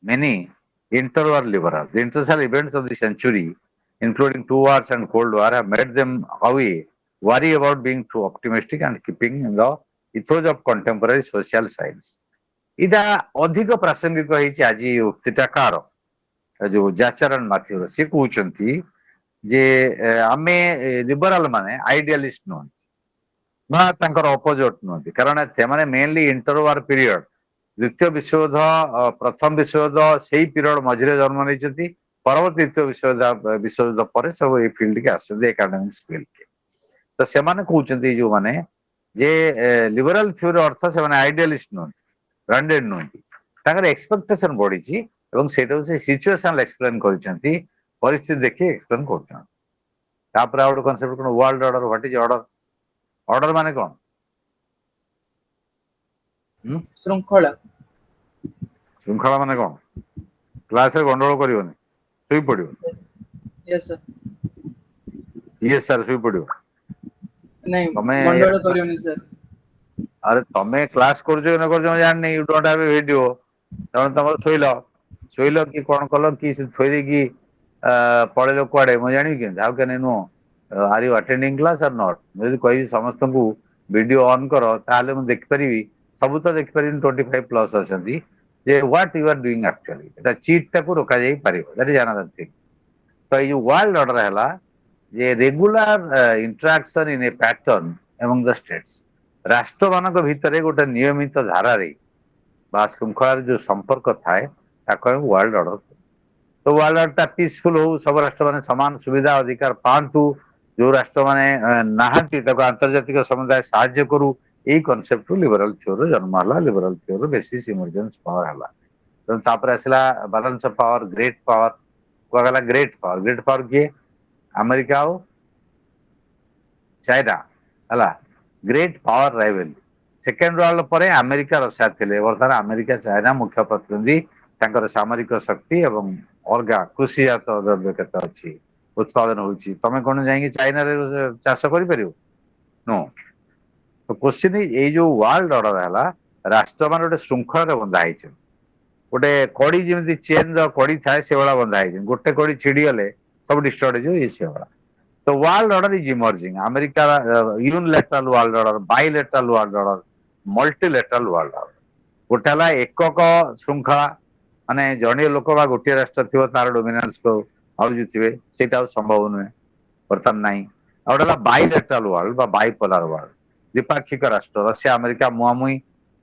many interwar liberals. The international events of the century, including two wars and Cold War, have made them worry about being too optimistic and keeping in the ethos of contemporary social science. इदा अधिक प्रासंगिक होइछि आज उक्तिटा कार जो जाचरण माथ्यू से कहउचंती जे आमे लिबरल माने आइडियलिस्ट नहंती अपोजिट नुहति कारण से मेनली इंटरवार पीरियड द्वितीय विश्वयुद्ध प्रथम विश्वयुद्ध से पीरियड मझे जन्म नहीं परवर्ती द्वितीय विश्वयुद्ध पर सब ये फील्ड के आकाडेमिक्स फील्ड के तो से कहते जो मैंने जे लिबरल थ्योरी अर्थ से आइडियलिस्ट नुहति ब्रांडेड नुहति एक्सपेक्टेशन बढ़ी से सिचुएशन एक्सप्लेन कर परिस्थिति देखिए एक्सप्लेन कर कनसेप्ट कौन world order what is order order माने कौन ହୁଁ ଶୃଙ୍ଖଳା। ଶୃଙ୍ଖଳା ମାନେ କଣ? କ୍ଲାସରେ ଗଣ୍ଡଗୋଳ କରିବନି, ଶୋଇ ପଡିବ। Yes sir. ଇଏ ସାର୍ ଶୋଇ ପଡିବ। ନାଇଁ ତମେ ଗଣ୍ଡଗୋଳ କରିବନି ସାର୍। ଆରେ ତମେ କ୍ଲାସ କରୁଛ କି ନ କରୁଛ ମୁଁ ଜାଣିନି, you don't have a video. ତମେ ତମର ଶୋଇଲ କି କଣ କଲ କି ଥୋଇ ଦେଇକି ପଳେଇଲ କୁଆଡେ ମୁଁ ଜାଣିବି କେମିତି? How can I know are you attending class or not? ମୁଁ ଯଦି କହିବି ସମସ୍ତଙ୍କୁ ଭିଡିଓ ଅନ୍ କର ତାହେଲେ ମୁଁ ଦେଖିପାରିବି, ସବୁ ତ ଦେଖିପାରିବିନି, 25+ ଅଛନ୍ତି, ଯେ what you are doing actually. ଏଟା ଚିଟ୍ ଟାକୁ ରୋକାଯାଇ ପାରିବ, ଦ୍ୟାଟ୍ ଇଜ୍ ଆନାଦର ଥିଙ୍ଗ। ତ ଏଇ ଯୋଉ ୱାର୍ଲଡ ଅର୍ଡର ହେଲା ଯେ regular interaction in a pattern among the states, ରାଷ୍ଟ୍ରମାନଙ୍କ ଭିତରେ ଗୋଟେ ନିୟମିତ ଧାରାରେ ବା ଶୃଙ୍ଖଳାର ଯୋଉ ସମ୍ପର୍କ ଥାଏ ତାକୁ ଆମେ ୱାର୍ଲଡ ଅର୍ଡର। ତ ୱାର୍ଲଡ ଅର୍ଡରଟା ପିସଫୁଲ ହଉ, ସବୁ ରାଷ୍ଟ୍ରମାନେ ସମାନ ସୁବିଧା ଅଧିକାର ପାଆନ୍ତୁ, ଯୋଉ ରାଷ୍ଟ୍ରମାନେ ନାହାନ୍ତି ତାକୁ ଆନ୍ତର୍ଜାତିକ ସମୁଦାୟ ସାହାଯ୍ୟ କରୁ, ଏଇ କନସେପ୍ଟରୁ ଲିବରାଲ ଥିଓରିର ଜନ୍ମ ହେଲା। ଲିବରାଲ ଥିଓରିର ବେସିସ୍ ଇମର୍ଜେନ୍ସ ପାୱାର ହେଲା। ତେଣୁ ତାପରେ ଆସିଲା balance of power, great power, କୁହାଗଲା ଗ୍ରେଟ୍ ପାୱାର। ଗ୍ରେଟ୍ ପାୱାର କିଏ? ଆମେରିକା ଆଉ ଚାଇନା ହେଲା, great power rivalry. Second world ପରେ ଆମେରିକା ରଷିଆ ଥିଲେ, ବର୍ତ୍ତମାନ ଆମେରିକା ଚାଇନା ମୁଖ୍ୟ ପ୍ରତିଦ୍ୱନ୍ଦ୍ୱୀ। ତାଙ୍କର ସାମରିକ ଶକ୍ତି ଏବଂ ଅଲଗା କୃଷିଜାତ ଦ୍ରବ୍ୟ କେତେ ଅଛି, ଉତ୍ପାଦନ ହଉଛି, ତମେ କଣ ଯାଇକି ଚାଇନାରେ ଚାଷ କରିପାରିବ? ନୋ। ତ କୋଶ୍ଚିନ୍ ଏଇ ଯୋଉ ୱାର୍ଲଡ ଅର୍ଡର ହେଲା, ରାଷ୍ଟ୍ରମାନେ ଗୋଟେ ଶୃଙ୍ଖଳାରେ ବନ୍ଧା ହେଇଛନ୍ତି। ଗୋଟେ କଡି ଯେମିତି ଚେନର କଡି ଥାଏ ସେଇଭଳିଆ ବନ୍ଧା ହେଇଛନ୍ତି, ଗୋଟେ କଡି ଛିଡିଗଲେ ସବୁ ଡିଷ୍ଟର୍ବ ହେଇଯିବ, ଇଏ ସେଇଭଳିଆ। ତ world order is emerging. America unilateral world order, bilateral world order, multilateral world order. ଗୋଟେ ହେଲା ଏକକ ଶୃଙ୍ଖଳା, ମାନେ ଜଣୀୟ ଲୋକ ବା ଗୋଟିଏ ରାଷ୍ଟ୍ର ଥିବ ତାର ଡୋମିନାନ୍ସକୁ ଆଉଜୁଥିବେ, ସେଇଟା ଆଉ ସମ୍ଭବ ନୁହେଁ, ବର୍ତ୍ତମାନ ନାହିଁ। ଆଉ ଗୋଟେ ହେଲା ବାଇଲେଟରାଲ ୱାର୍ଲଡ ବା ବାଇପୋଲାର ୱାର୍ଲଡ, ଦ୍ୱିପାକ୍ଷିକ ରାଷ୍ଟ୍ର, ରଷିଆ ଆମେରିକା ମୁହାଁମୁହିଁ,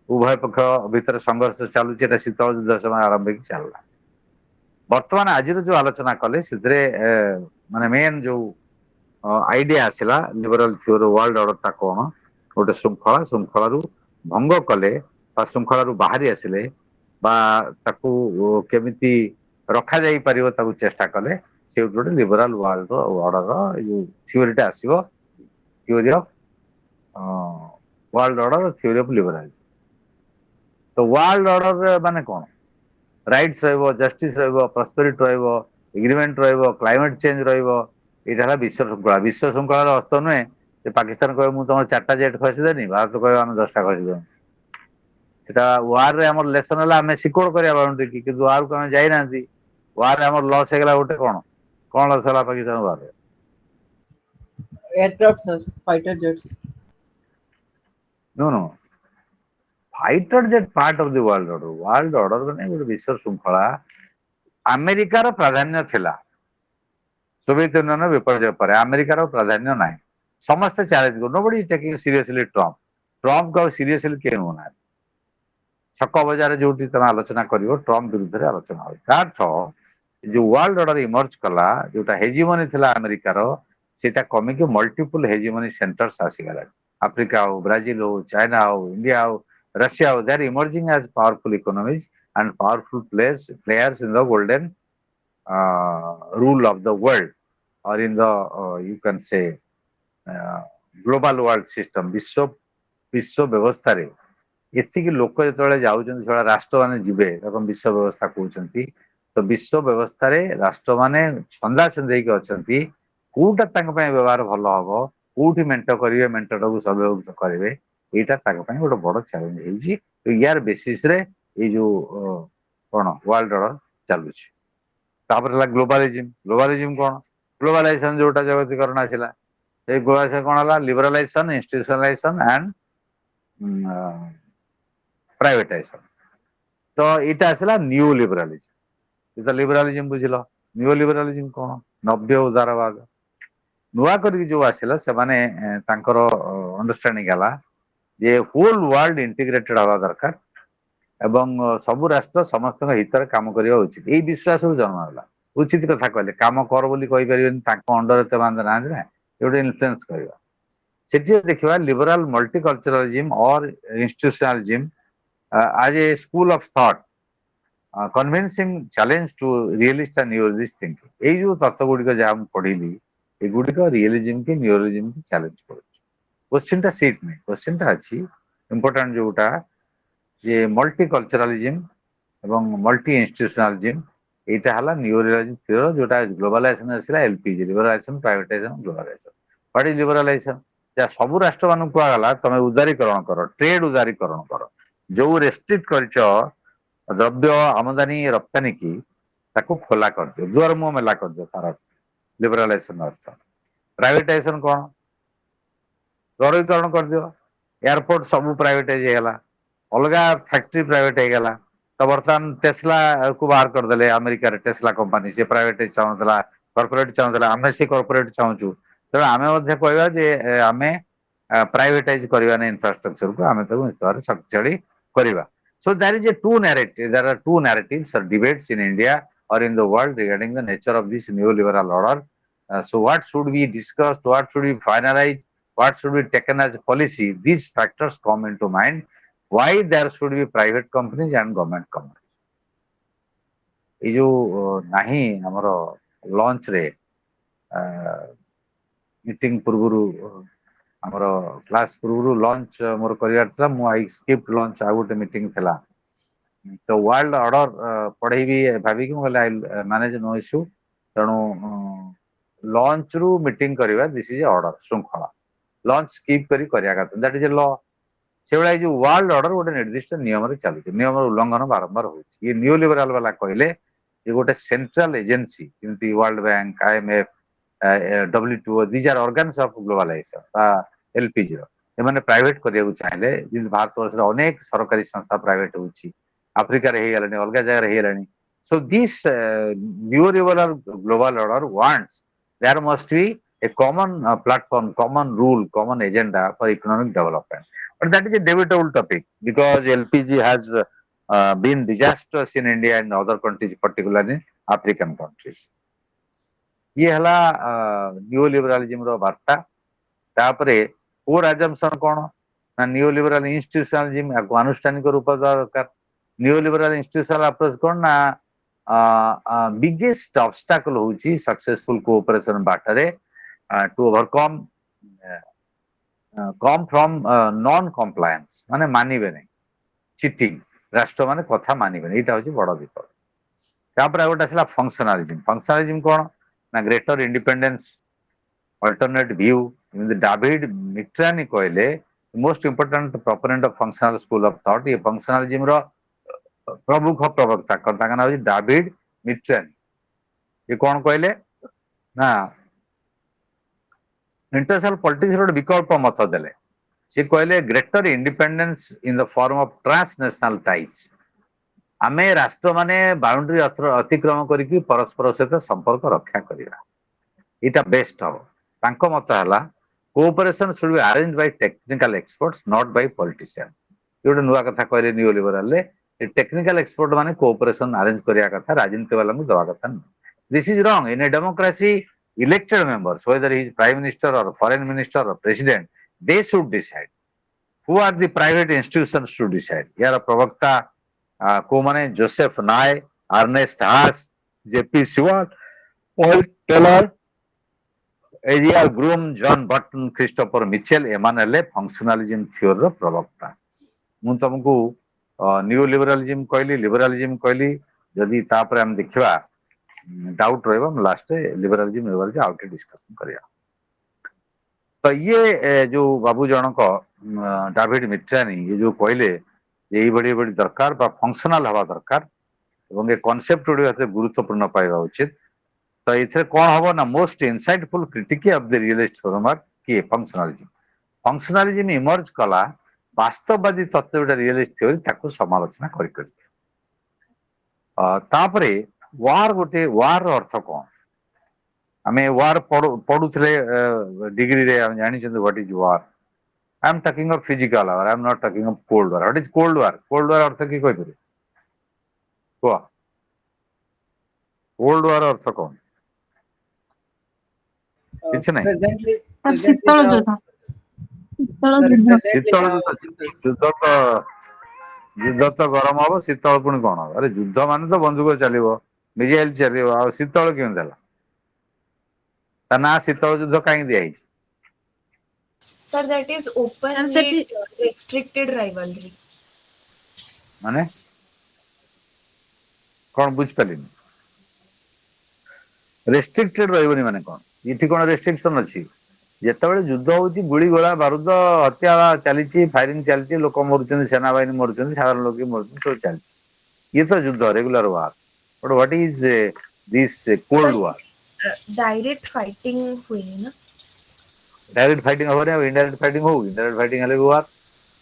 ଉଭୟ ପକ୍ଷ ଭିତରେ ସଂଘର୍ଷ ଚାଲୁଛି। ଏଟା ଶୀତଳ ଯୁଦ୍ଧ ସମୟ ଆରମ୍ଭ ହେଇକି ଚାଲିଲା। ବର୍ତ୍ତମାନ ଆଜିର ଯୋଉ ଆଲୋଚନା କଲେ ସେଥିରେ ମାନେ ମେନ୍ ଯୋଉ ଆଇଡିଆ ଆସିଲା ଲିବରାଲ ଥିଓରି ୱାର୍ଲଡ ଅର୍ଡରଟା କଣ? ଗୋଟେ ଶୃଙ୍ଖଳା, ଶୃଙ୍ଖଳାରୁ ଭଙ୍ଗ କଲେ ବା ଶୃଙ୍ଖଳାରୁ ବାହାରି ଆସିଲେ ବା ତାକୁ କେମିତି ରଖାଯାଇ ପାରିବ ତାକୁ ଚେଷ୍ଟା କଲେ, ସେଇଠୁ ଗୋଟେ ଲିବରାଲ ୱାର୍ଲଡ ଅର୍ଡର ଏଇ ଯୋଉ ଥିଓରିଟା ଆସିବ, theory of world order, theory of liberalism. ତ ୱାର୍ଲଡ ଅର୍ଡର ମାନେ କଣ? ରାଇଟ୍ସ ରହିବ, ଜଷ୍ଟିସ ରହିବ, ପ୍ରସ୍ପେରିଟି ରହିବ, ଏଗ୍ରିମେଣ୍ଟ ରହିବ, କ୍ଲାଇମେଟ ଚେଞ୍ଜ ରହିବ। ଏଇଟା ହେଲା ବିଶ୍ୱ ଶୃଙ୍ଖଳା। ବିଶ୍ୱ ଶୃଙ୍ଖଳାର ଅର୍ଥ ନୁହେଁ ଯେ ପାକିସ୍ତାନ କହିବ ମୁଁ ତମର 4ଟା ଜେଟ୍ ଖସିଦେନି, ଭାରତ କହିବ ଆମେ 10ଟା ଖସିଦେବୁ। ସେଟା ୱାରରେ ଆମର ଲେସନ ହେଲା, ଆମେ ସିକ୍ୟୁର କରିବା ବାଉଣ୍ଡ୍ରି କି, କିନ୍ତୁ ୱାରକୁ ଆମେ ଯାଇନାହାନ୍ତି। ୱାରରେ ଆମର ଲସ୍ ହେଇଗଲା ଗୋଟେ କଣ ଲସ୍ ହେଲା Pakistan ୱାରରେ? Aircraft sir, fighter jets. No. Fighter jet part of the world order. World order ମାନେ ଗୋଟେ ବିଶ୍ୱ ଶୃଙ୍ଖଳା। ଆମେରିକାର ପ୍ରାଧାନ୍ୟ ଥିଲା, ସୋଭିଏତ ୟୁନିୟନର ବିପର୍ଯ୍ୟୟ ପରେ ଆମେରିକାର ପ୍ରାଧାନ୍ୟ ନାହିଁ। ସମସ୍ତେ ଚ୍ୟାଲେଞ୍ଜ କରୁ, ନୋବଡି ଇଜ ଟେକିଂ ସିରିୟସଲି ଟ୍ରମ୍ପକୁ ଆଉ ସିରିୟସଲି କିଏ ନେଉନାହାନ୍ତି। ଛକ ବଜାରରେ ଯୋଉଠି ତମେ ଆଲୋଚନା କରିବ ଟ୍ରମ୍ପ ବିରୁଦ୍ଧରେ ଆଲୋଚନା ହୁଏ। ତା ଅର୍ଥ ଯୋଉ ୱାର୍ଲଡ ଅର୍ଡର ଇମର୍ଜ କଲା, ଯୋଉଟା ହେଜିମନି ଥିଲା ଆମେରିକାର, ସେଇଟା କମିକି ମଲ୍ଟିପୁଲ ହେଜିମନି ସେଣ୍ଟର୍ସ ଆସିଗଲାଣି। ଆଫ୍ରିକା ହଉ, ବ୍ରାଜିଲ ହଉ, ଚାଇନା ହଉ, ଇଣ୍ଡିଆ ହଉ, Russia, they are emerging as powerful economies and powerful players in the golden rule of the world, or in the you can say uh, global world system. ବିଶ୍ୱ ବ୍ୟବସ୍ଥାରେ ଏତିକି ଲୋକ ଯେତେବେଳେ ଯାଉଛନ୍ତି, ସେଟା ରାଷ୍ଟ୍ରମାନେ ଯିବେ, ତାକୁ ବିଶ୍ୱ ବ୍ୟବସ୍ଥା କହୁଛନ୍ତି। ତ ବିଶ୍ୱ ବ୍ୟବସ୍ଥାରେ ରାଷ୍ଟ୍ରମାନେ ଛନ୍ଦା ଛନ୍ଦି ହେଇକି ଅଛନ୍ତି, କୋଉଟା ତାଙ୍କ ପାଇଁ ବ୍ୟବହାର ଭଲ ହବ, କୋଉଠି ମେଣ୍ଟ କରିବେ, ମେଣ୍ଟଟାକୁ ସର୍ବଭୂତ କରିବେ, ଏଇଟା ତାଙ୍କ ପାଇଁ ଗୋଟେ ବଡ ଚ୍ୟାଲେଞ୍ଜ ହେଇଛି। ୟାର ବେସିସରେ ଏଇ ଯୋଉ କଣ ୱାର୍ଲଡ ଅର୍ଡର ଚାଲୁଛି। ତାପରେ ହେଲା ଗ୍ଲୋବାଲିଜିମ। ଗ୍ଲୋବାଲିଜିମ କଣ? ଗ୍ଲୋବାଲାଇଜେସନ ଯୋଉଟା ଜଗତୀକରଣ ଆସିଲା, ଏଇ ଗ୍ଲୋବାଲାଇଜେସନ କଣ ହେଲା? ଲିବରାଲାଇଜେସନ, ଇନଷ୍ଟିଟ୍ୟୁସନାଲାଇଜେସନ ଆଣ୍ଡ ପ୍ରାଇଭେଟାଇଜେସନ। ତ ଏଇଟା ଆସିଲା ନିଉ ଲିବରାଲିଜିମ। ଯେତେ ଲିବରାଲିଜିମ ବୁଝିଲ, ନିଉ ଲିବରାଲିଜିମ କଣ? ନବ୍ୟ ଉଦାରବାଦ। ନୂଆ କରିକି ଯୋଉ ଆସିଲା, ସେମାନେ ତାଙ୍କର ଅଣ୍ଡରଷ୍ଟାଣ୍ଡିଂ ହେଲା ଯେ ହୋଲ ୱାର୍ଲଡ ଇଣ୍ଟିଗ୍ରେଟେଡ ହବା ଦରକାର ଏବଂ ସବୁ ରାଷ୍ଟ୍ର ସମସ୍ତଙ୍କ ହିତରେ କାମ କରିବା ଉଚିତ। ଏଇ ବିଶ୍ୱାସରୁ ଜନ୍ମ ହେଲା। ଉଚିତ କଥା କହିଲେ, କାମ କର ବୋଲି କହିପାରିବେନି, ତାଙ୍କ ଅଣ୍ଡରରେ ତ ବାନ୍ଧ ନାହାନ୍ତି ନା, ଗୋଟେ ଇନଫ୍ଲୁଏନ୍ସ କରିବା। ସେଠି ଦେଖିବା liberal multiculturalism or institutionalism as a school of thought, convincing challenge to realist and neologist thinking. ଏଇ ଯୋଉ ତତ୍ତ୍ୱ ଗୁଡିକ ଯାହା ମୁଁ ପଢିଲି, ଏଗୁଡିକ ରିଏଲିଜିମ କି ନିଓଲୋଜିମ କି ଚ୍ୟାଲେଞ୍ଜ କରୁଛି। क्वेश्चन ଟା सीट में क्वेश्चन टा अच्छी इंपोर्टेंट जोटा ଯେ ମଲ୍ଟିକଲଚରାଲିଜିମ୍ ଏବଂ ମଲ୍ଟି ଇନଷ୍ଟିଟ୍ୟୁସନାଲିଜିମ୍ এইটা হল নিউলিবারালিজম থিওরি যেটা গ্লোবালাইজেশন আসলে LPG liberalisation privatisation globalisation what is liberalisation যা সবু রাষ্ট্র মানুষ কুয়াগলা তুমি উদারীকরণ কর ট্রেড উଦାরীকରଣ কର ଯୋଉ ରେଷ୍ଟ୍ରିକ୍ଟ କରିଛ ଦ୍ରବ୍ୟ ଆମଦାନୀ ରପ୍ତାନୀ କି ତାକୁ ଖୋଲା କରିଦିଅ ଦୁଆର ମୁହଁ ମେଲା କରିଦିଅ ତାର লিবরালাইজেশন ଅର୍ଥ ପ୍ରାଇଭେଟାଇଜେସନ କଣ ଘରୋଇକରଣ କରିଦିଅ ଏୟାରପୋର୍ଟ ସବୁ ପ୍ରାଇଭେଟାଇଜ ହେଇଗଲା ଅଲଗା ଫ୍ୟାକ୍ଟ୍ରି ପ୍ରାଇଭେଟ ହେଇଗଲା ତ ବର୍ତ୍ତମାନ ଟେସ୍ଲା କୁ ବାହାର କରିଦେଲେ ଆମେରିକାରେ ଟେସ୍ଲା କମ୍ପାନୀ ସେ ପ୍ରାଇଭେଟାଇଜ ଚାହୁଁଥିଲା କର୍ପୋରେଟ ଚାହୁଁଥିଲା ଆମେ ସେ କର୍ପୋରେଟ ଚାହୁଁଛୁ ତେଣୁ ଆମେ ମଧ୍ୟ କହିବା ଯେ ଆମେ ପ୍ରାଇଭେଟାଇଜ କରିବାନି ଇନଫ୍ରାଷ୍ଟ୍ରକ୍ଚରକୁ ଆମେ ତାକୁ ନିଶ୍ଚିତ ଶକ୍ତିଶାଳୀ କରିବା so there is a there are two narratives or debates in India or in the world regarding the nature of this neoliberal order so what should be discussed what should be finalized what should be taken as policy these factors come into mind why there should be private companies and government companies ये जो नहीं हमरो लॉन्च रे मीटिंग पूर्वरु हमरो क्लास पूर्वरु लॉन्च मोर करियर था मु आई स्किप लॉन्च आ गोटे मीटिंग थला तो वर्ल्ड ऑर्डर पढ़े भी भाभी कि आई मैनेज नो इश्यू तेणु लॉन्च रु मीटिंग करवा दिस इज ऑर्डर श्रृंखला लॉन्च स्किप करी करिया का दैट इज ए लॉ सेवळा जो वर्ल्ड ऑर्डर गोटे निर्दिष्ट नियम रे चलुଛି नियम उल्लंघन बारंबार होଉଛି ये न्यू लिबरल वाला कहले ये गोटे सेंट्रल एजेंसी जेमती world bank IMF WTO these are organs of globalisation LPG एमाने प्राइवेट करिया चाहिले जिन भारत वर्ष अनेक सरकारी संस्था प्राइवेट होଉଛି अफ्रीका रे हेगलानी अलग जगह रे हेगलानी so this new liberal global order wants there must be a common platform common rule common agenda for economic development but that is a debatable topic because LPG has been disastrous in India and other countries particularly African countries ये हला न्यू लिबरलिज्म रो वार्ता तापरे कोर अजम्पशन कोन ना न्यू लिबरल इंस्टीट्यूशनलिज्म या अनुष्ठानिक रूप दरकार न्यू लिबरल इंस्टीट्यूशनल अप्रोच कोन ना बिगेस्ट ऑब्स्टैकल होची सक्सेसफुल कोऑपरेशन बाटरे to overcome come from non-compliance माने मानिबे नहीं cheating राष्ट्र माने कथा मानिबे नहीं इटा होची बड़ विपद तापर गोटे आसला फंक्शनलिज्म कोन ना greater independence alternate view David Mitrany कहले most important proponent of functional school of thought ये फंक्शनलिज्म रो प्रमुख प्रवक्ता ताका नाम होची डेविड मिट्रानी ये कोन कहले ना इंटरनेशनल पॉलिटिक्स रो विकल्प मत देले से कहले greater independence in the form of transnational ties आमे राष्ट्र माने बाउंड्री अतिक्रम करिकि परस्पर सहित संपर्क रक्षा करिया इटा बेस्ट हो तांको मत हला cooperation should be arranged by technical experts not by politicians योटे नुवा कथा कहले न्यू लिबरल ले टेक्निकल एक्सपर्ट माने कोऑपरेशन अरेंज करिया कथा राजनीति वाला को दवा कथा this is wrong in a democracy elected members, whether he is prime minister or foreign minister or president, they should decide. Who are the private institutions to decide? Here प्रवक्ता को माने Joseph Nye, Ernst Haas, JP Sewell, Paul Taylor, AJR Groom, John Burton, Christopher Mitchell एमानेले फंक्शनलिज्म थ्योरी रो प्रवक्ता मु तुमको न्यू लिबरलिज्म कहली जदि तापर हम देखिबा डाउट रहा लास्ट लिबरलिज्म आउट डिस्कशन करिया तो ये जो बाबू जनक डेविड मिट्रानी ये जो कहले यही बड़ी बड़ी दरकार फंक्शनल हवा दरकार और ये कॉन्सेप्ट गुड़े गुरुत्वपूर्ण पाइबा उचित तो ये कौन हम ना most insightful critic of the realist framework किए फंक्शनलिज्म इमर्ज कला वास्तववादी तत्व जोटा रियलिस्ट थ्योरी ताको समालोचना तापरे वार गोटे वार अर्थ कौन आम वार पढ़ुले डिग्री रे जानी what is war I am talking of physical war I am not talking of cold war what is cold war अर्थ कि कह पारे कह कोल्ड वार अर्थ कौन किछ नहीं शीतल युद्ध युद्ध तो गरम हम शीतल पुणी कौन हम अरे युद्ध मान तो बंदूक चलो मिसाइल चलो आ शीतल क्यों देला ना शीतल युद्ध कहीं दिखाई Sir, that is open restricted rivalry. ମାନେ କଣ ବୁଝିପାରିଲିନି? ରେଷ୍ଟ୍ରିକ୍ଟେଡ ରହିବନି ମାନେ କଣ? ଏଠି କଣ ରେଷ୍ଟ୍ରିକ୍ସନ ଅଛି? ଯେତେବେଳେ ଯୁଦ୍ଧ ହଉଛି ଗୁଳି ଗୋଳା ବାରୁଦ ହତ୍ୟା ଚାଲିଛି, ଫାୟାରିଂ ଚାଲିଛି, ଲୋକ ମରୁଛନ୍ତି, ସେନାବାହିନୀ ମରୁଛନ୍ତି, ସାଧାରଣ ଲୋକ ମରୁଛନ୍ତି, ସବୁ ଚାଲିଛି। ଇଏ ତ ଯୁଦ୍ଧ regular war. But what is this cold war? Direct fighting हुई है ना। डायरेक्ट फाइटिंग हबनी अब इनडायरेक्ट फाइटिंग हो इनडायरेक्ट फाइटिंग हेले भी ୱାର।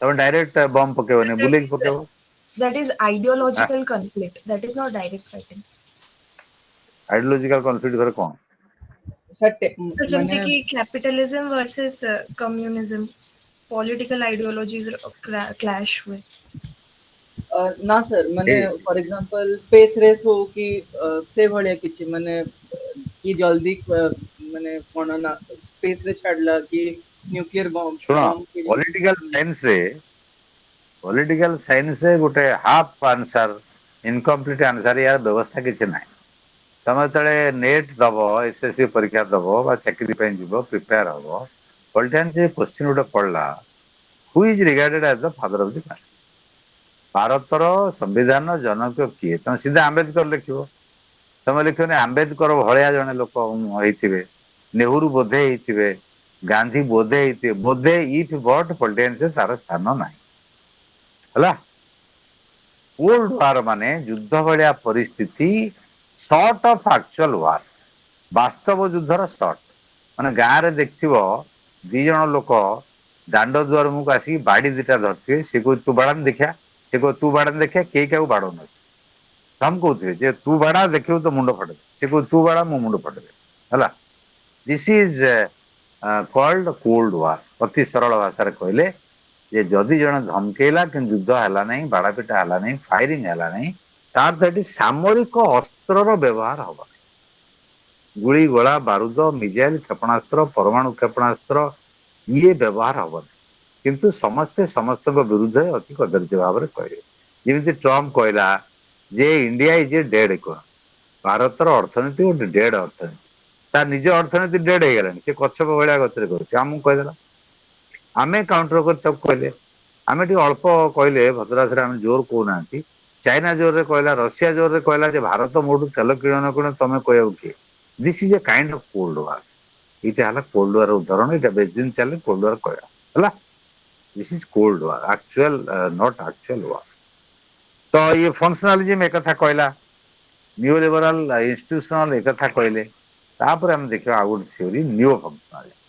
तब डायरेक्ट बम पकेबनी बुलेट पकेब। That is ideological conflict. That is not direct fighting. Ideological conflict करे कौन? सर तो माने जमते कि capitalism versus communism political ideologies clash हुए। ना सर माने a for example space race हो कि से भलिया किछि माने कि जल्दी माने कोन ना स्पेस रे छाडला कि न्यूक्लियर बम सुन बम के पॉलिटिकल साइंस रे गोटे हाफ आंसर इनकम्प्लीट आंसर यार व्यवस्था किछि नाही। तमे तळे नेट दब एसएससी परीक्षा दब बा चाकरी पे जीव प्रिपेयर हबो पॉलिटिशियन जे क्वेश्चन गोटे पड़ला who is regarded as the father of the country? भारतर संविधान जनक किए? तुम सीधा आंबेडकर लिखिबो। तुम लिखने आंबेडकर भलिया जने लोक होइथिबे, नेहरू बोधे होइथिबे, गांधी बोधे होइथिबे, बोधे इफ बट पॉलिटिशियन तार स्थान नाही हला। कोल्ड वार माने युद्ध भलिया परिस्थिति शॉर्ट ऑफ एक्चुअल वार, वास्तव युद्धर शॉर्ट। माने गाँ रे देखथिबो दी जण लोक दांड दुआर मुख आसी बाड़ी दिटा धरथिबे, से को तू बाड़ान देखिया, से को तू बाड़ान देखिया, के काउ बाड़ो न हम कहते जे तू बाड़ा देखियो तो मुंड फटे, से को तू बाड़ा मो मुंड फटे हला। This is called cold war. अति सरल भाषा रे कहले जे जदि जण धमकेला कि युद्ध हला नहीं, बाड़ा पिटा हला नहीं, फायरिंग हला नहीं, तार तो सामरिक अस्त्रर व्यवहार हबा। गुड़ी गोला बारूद मिसाइल क्षेपणास्त्र परमाणु क्षेपणास्त्र ये व्यवहार हबनी। किंतु समस्ते समस्त विरुद्ध अति कदर्य भाव में कहे। जमी ट्रम्प कहला जे India is a dead economy, भारतर अर्थनीति गोटे डेड अर्थनीति, तार निज अर्थनीति डेड हो गलानी, से कच्छप भाया गति कर आमको कहीदेला। आम काउंटर कर कहले आम टे अल्प कहले भद्रास आम जोर कहना, चाइना जोर रे कहला, रशिया जोर रे कहला जे भारत मोटू तेल किण न किण तुम कह किए? This is a kind of cold वार। इटा हला कोल्ड वार उदाहरण। इटा बेस दिन चले कोल्ड वार कहला हला। This is cold war, actual not actual war. तो ये फंक्शनलिज्म एक कथा कहला, न्यू लिबरल इंस्टीट्यूशनल एक कथा कहले, तापर हम देखिबा a good theory new functionalism.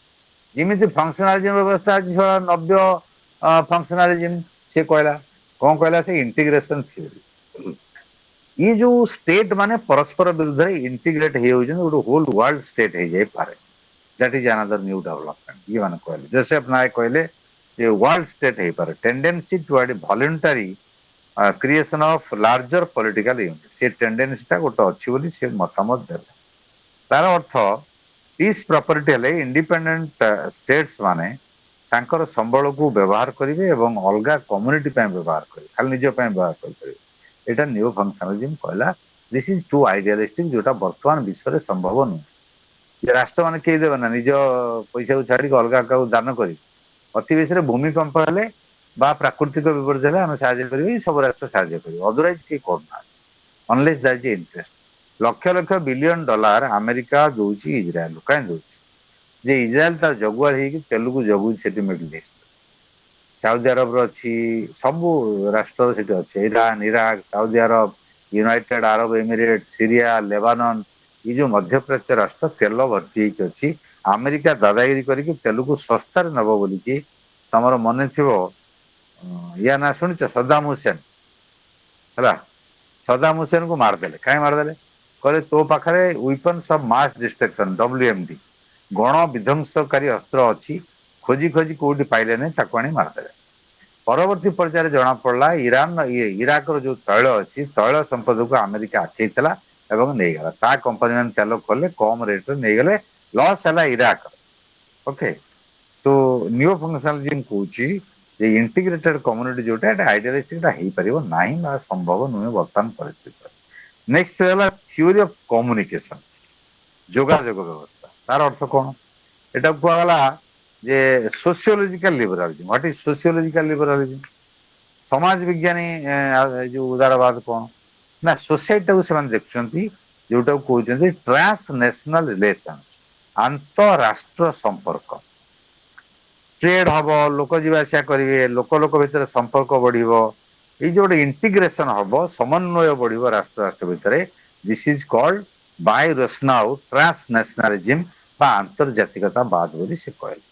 जिमिति फंक्शनलिज्म व्यवस्था अछि नव्य फंक्शनलिज्म से कहला कौन कहला से इंटीग्रेशन थ्योरी। ये जो स्टेट माने परस्पर विरुद्ध इंटीग्रेट हो गोटे होल वर्ल्ड स्टेट हो जाए पारे, that is another new development. ये माने कहले जोसेफ नायक कहले जे वर्ल्ड स्टेट हो पारे, tendency toward voluntary creation of larger political unit, से टेंडेंसीटा गोटे अच्छी बोली से मतामत देले। तार अर्थ पीस प्रॉपर्टी हेले इंडिपेंडेंट स्टेट्स माने तांकर संबल को व्यवहार करेंगे और अलग कम्युनिटी व्यवहार करेंगे, खाली निज व्यवहार करेंगे। एटा न्यू फंक्शनलिज्म कहला। दिस इज टू आइडियलिस्टिक, जोटा वर्तमान विश्व में संभव नुह। राष्ट्र मैंने कई देवे ना निज पैसा को छाड़ी अलग क्या दान कर, अति बेसी भूमिकंप हेले बा प्राकृतिक विपर्य हेले आम साहय सब राष्ट्र साहय कर, अदरवाइज कई करना अनलेस दैट इज इंटरेस्ट। लक्ष लक्ष बिलियन डॉलर अमेरिका दौची इज्राएल कहीं दौची जे इज्राएल तार जगुआर हो तेलुगु को जगू से मिडिल ईस्ट, साउदी अरब अच्छी सबू राष्ट्र से अच्छे, Iran, Iraq, Saudi Arab, United Arab Emirate, Syria, Lebanon, ये जो मध्य प्राच्य राष्ट्र तेल भर्ती अच्छी। अमेरिका दादागिरी करके तेल को सस्तार नब बोलिकी तमर मन थी या ना शुणिच सद्दाम हुसैन है। सद्दाम हुसैन को मारदेले, कहीं मारदेले कहले तो पाखे weapons of mass destruction WMD गण विध्वंसकारी अस्त्र अच्छी, खोजी खोजी कौटी पाइले नहीं ताको आनी मारदेले। परवर्ती पर्यायर जना पड़ा ईरान ये इराक जो तैल अच्छी तैल संपद को अमेरिका आखेला नहीं गला, ता कंपनी मैंने तेल कले कम रेट नहीं गले, लॉस है Iraq. Okay, so new functionalism कहूँ जे इंटीग्रेटेड कम्युनिटी जोटा आइडियलिस्टिक हो पारिबो नाही बा संभव नुहे वर्तमान परिस्थिति। नेक्स्ट है थ्योरी ऑफ कम्युनिकेशन, जोगाजोग व्यवस्था। तार अर्थ कौन? एटा कहला जे sociological liberalism. What is sociological liberalism? ସମାଜ ବିଜ୍ଞାନୀ ଏ ଯୋଉ ଉଦାରବାଦ କଣ ନା ସୋସାଇଟିଟାକୁ ସେମାନେ ଦେଖୁଛନ୍ତି ଯୋଉଟାକୁ କହୁଛନ୍ତି ଟ୍ରାନ୍ସନେସନାଲ ରିଲେସନ୍ସ, ଆନ୍ତରାଷ୍ଟ୍ର ସମ୍ପର୍କ। ଟ୍ରେଡ ହବ, ଲୋକ ଯିବା ଆସିବା କରିବେ, ଲୋକ ଲୋକ ଭିତରେ ସମ୍ପର୍କ ବଢିବ, ଏଇ ଯୋଉ ଗୋଟେ ଇଣ୍ଟିଗ୍ରେସନ ହବ, ସମନ୍ୱୟ ବଢିବ ରାଷ୍ଟ୍ର ରାଷ୍ଟ୍ର ଭିତରେ, ଦିସ୍ ଇଜ କଲ୍ଡ ବାଇ ରୋସନାଉ ଟ୍ରାନ୍ସନେସନାଲିଜିମ ବା ଆନ୍ତର୍ଜାତିକତାବାଦ ବୋଲି ସେ କହିଲେ।